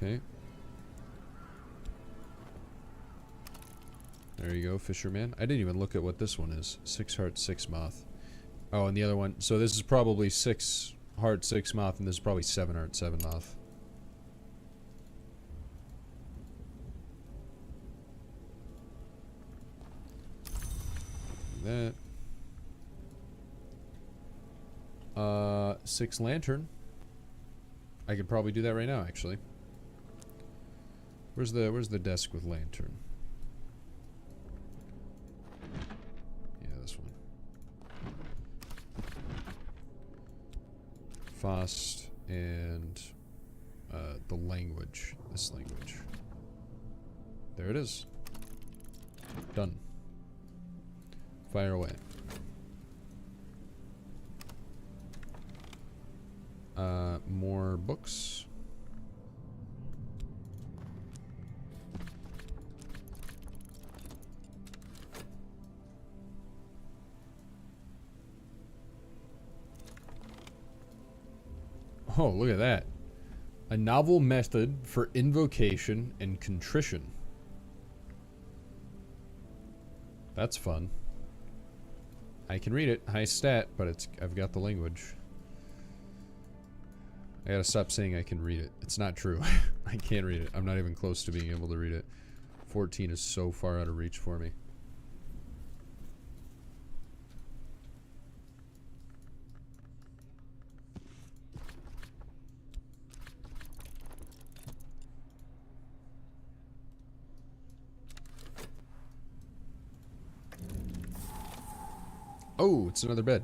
Okay. There you go, fisherman. I didn't even look at what this one is. 6 heart, 6 moth. Oh, and the other one. So this is probably 6 heart, 6 moth, and this is probably 7 heart, 7 moth. That. 6 lantern. I could probably do that right now, actually. Where's the desk with lantern? Yeah, this one. Fast and the language. This language. There it is. Done. Fire away. More books. Oh, look at that. A novel method for invocation and contrition. That's fun. I can read it, high stat, but I've got the language. I gotta stop saying I can read it. It's not true. I can't read it. I'm not even close to being able to read it. 14 is so far out of reach for me. Oh, it's another bed.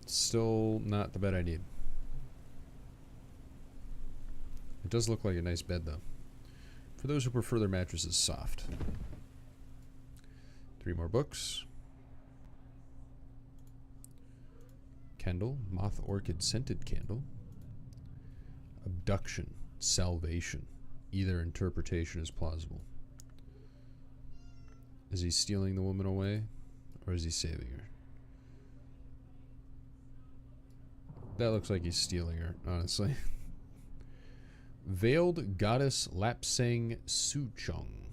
Still not the bed I need. It does look like a nice bed, though. For those who prefer their mattresses soft. 3 more books. Candle. Moth orchid scented candle. Abduction. Salvation. Either interpretation is plausible. Is he stealing the woman away? Or is he saving her? That looks like he's stealing her, honestly. Veiled Goddess Lapsang Suchong.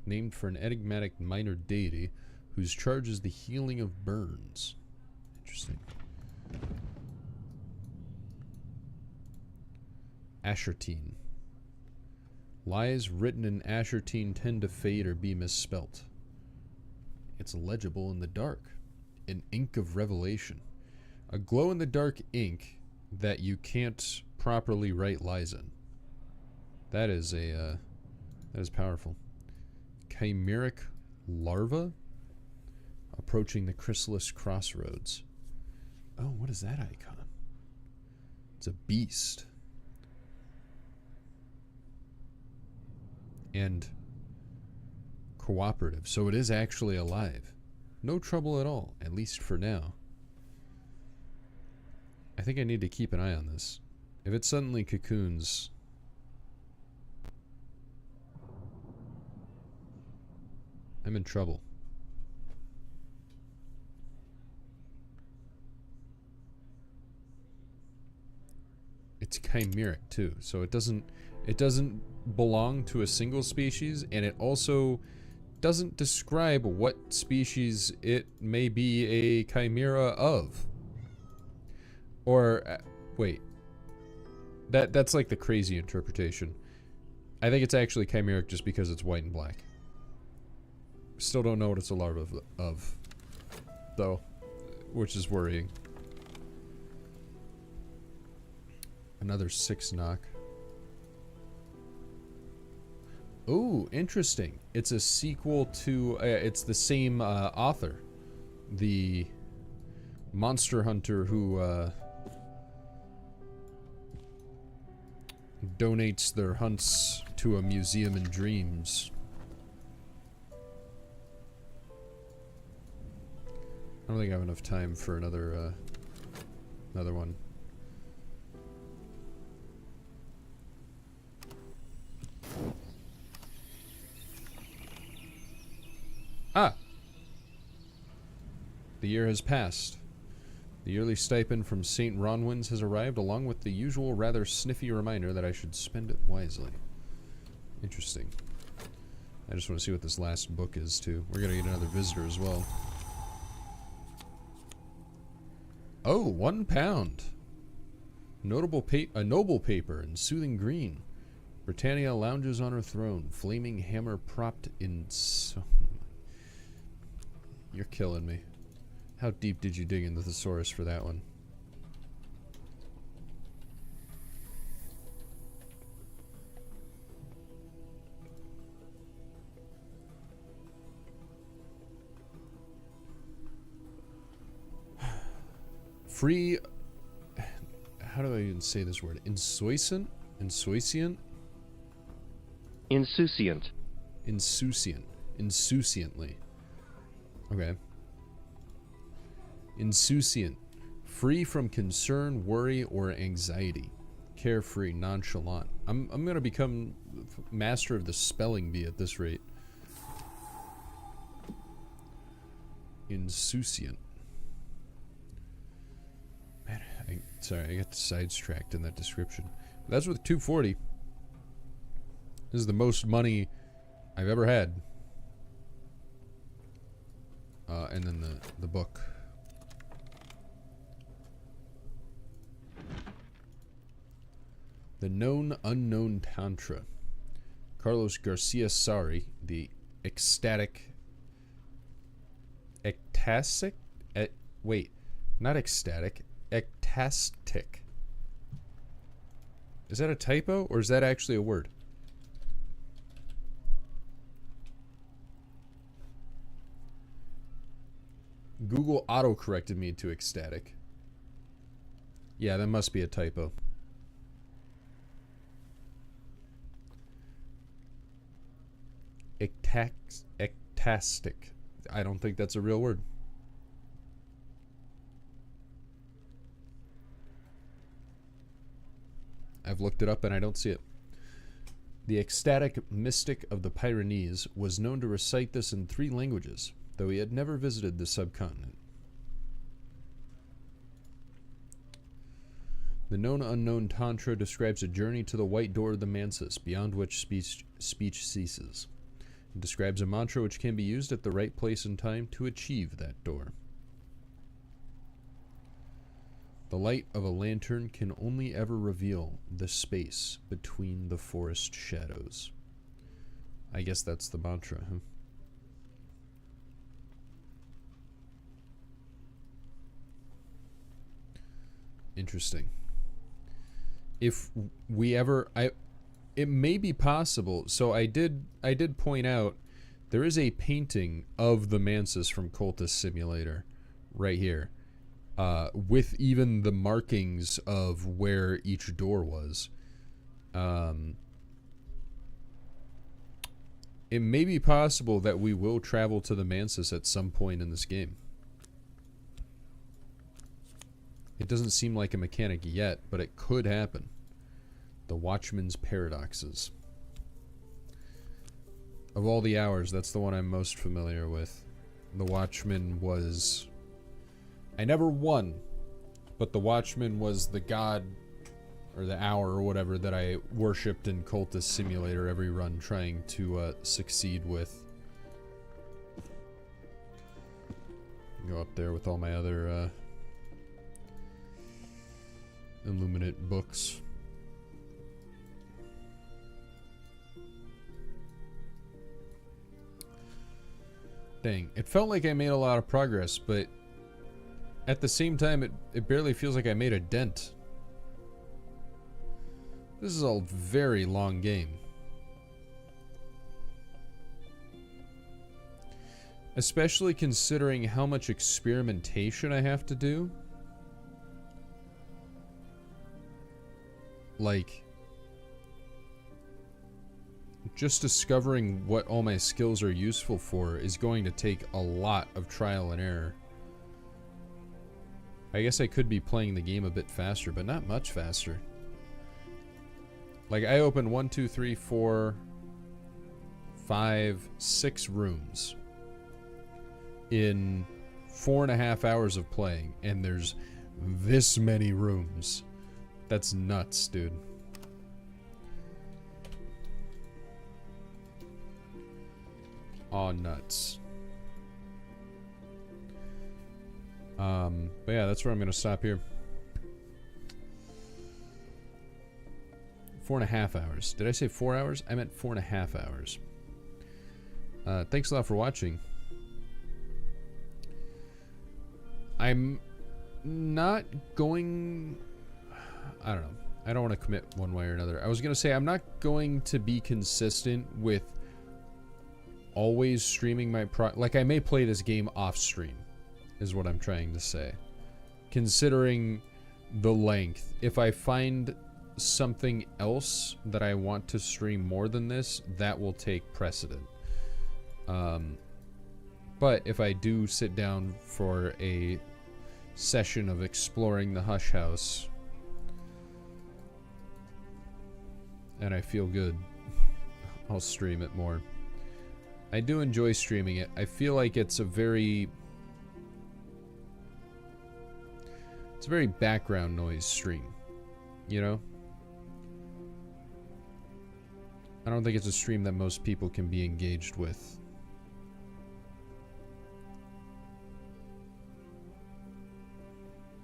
Named for an enigmatic minor deity whose charge is the healing of burns. Interesting. Ashertine. Lies written in Ashertine tend to fade or be misspelt. It's legible in the dark. An ink of revelation. A glow-in-the-dark ink that you can't properly write lies in. That is powerful. Chimeric larva approaching the chrysalis crossroads. Oh, what is that icon? It's a beast. And cooperative, so it is actually alive. No trouble at all, at least for now. I think I need to keep an eye on this. If it suddenly cocoons... I'm in trouble. It's chimeric too, so it doesn't belong to a single species, and it also doesn't describe what species it may be a chimera of. Or wait, that's like the crazy interpretation. I think it's actually chimeric just because it's white and black. Still don't know what it's a larva of though, which is worrying. Another 6 knock. Ooh, interesting. It's a sequel to... it's the same author. The monster hunter who donates their hunts to a museum in dreams. I don't think I have enough time for another one. Ah! The year has passed. The yearly stipend from St. Ronwin's has arrived, along with the usual rather sniffy reminder that I should spend it wisely. Interesting. I just want to see what this last book is, too. We're going to get another visitor as well. Oh, 1 pound. A noble paper in soothing green. Britannia lounges on her throne, flaming hammer propped in You're killing me. How deep did you dig into the thesaurus for that one? Free... How do I even say this word? Insouciant? Insouciant? Insouciant. Insouciant. Insouciantly. Okay. Insouciant. Free from concern, worry, or anxiety. Carefree, nonchalant. I'm gonna become master of the spelling bee at this rate. Insouciant. Man, sorry, I got sidetracked in that description. But that's with 240. This is the most money I've ever had. And then the book. The Known Unknown Tantra. Carlos Garcia Sari, the ecstatic... Ectasic? Wait, not ecstatic. Ectastic. Is that a typo, or is that actually a word? Google auto-corrected me to ecstatic. Yeah, that must be a typo. Ectastic. I don't think that's a real word. I've looked it up and I don't see it. The ecstatic mystic of the Pyrenees was known to recite this in 3 languages, though he had never visited the subcontinent. The Known Unknown Tantra describes a journey to the white door of the Mansis, beyond which speech ceases. It describes a mantra which can be used at the right place and time to achieve that door. The light of a lantern can only ever reveal the space between the forest shadows. I guess that's the mantra, huh? Interesting. If we ever... it may be possible. So I did point out there is a painting of the Mansis from Cultist Simulator right here. With even the markings of where each door was. It may be possible that we will travel to the Mansis at some point in this game. It doesn't seem like a mechanic yet, but it could happen. The Watchman's Paradoxes. Of all the hours, that's the one I'm most familiar with. The Watchman was... I never won, but the Watchman was the god, or the hour or whatever, that I worshipped in Cultist Simulator every run, trying to succeed with. Go up there with all my other Illuminate books. Dang, it felt like I made a lot of progress, but at the same time, it barely feels like I made a dent. This is a very long game. Especially considering how much experimentation I have to do. Like, just discovering what all my skills are useful for is going to take a lot of trial and error. I guess I could be playing the game a bit faster, but not much faster. Like, I opened 1, 2, 3, 4, 5, 6 rooms in 4.5 hours of playing, and there's this many rooms. That's nuts, dude. Aw, nuts. But yeah, that's where I'm gonna stop here. 4.5 hours. Did I say 4 hours? I meant 4.5 hours. Thanks a lot for watching. I'm not going... I don't know. I don't want to commit one way or another. I was going to say I'm not going to be consistent with always streaming my like, I may play this game off stream, is what I'm trying to say. Considering the length, if I find something else that I want to stream more than this, that will take precedent. But if I do sit down for a session of exploring the Hush House and I feel good, I'll stream it more. I do enjoy streaming it. I feel like it's a very background noise stream, you know? I don't think it's a stream that most people can be engaged with.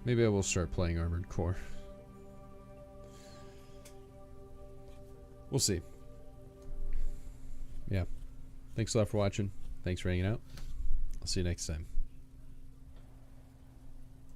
Maybe I will start playing Armored Core. We'll see. Yeah. Thanks a lot for watching. Thanks for hanging out. I'll see you next time.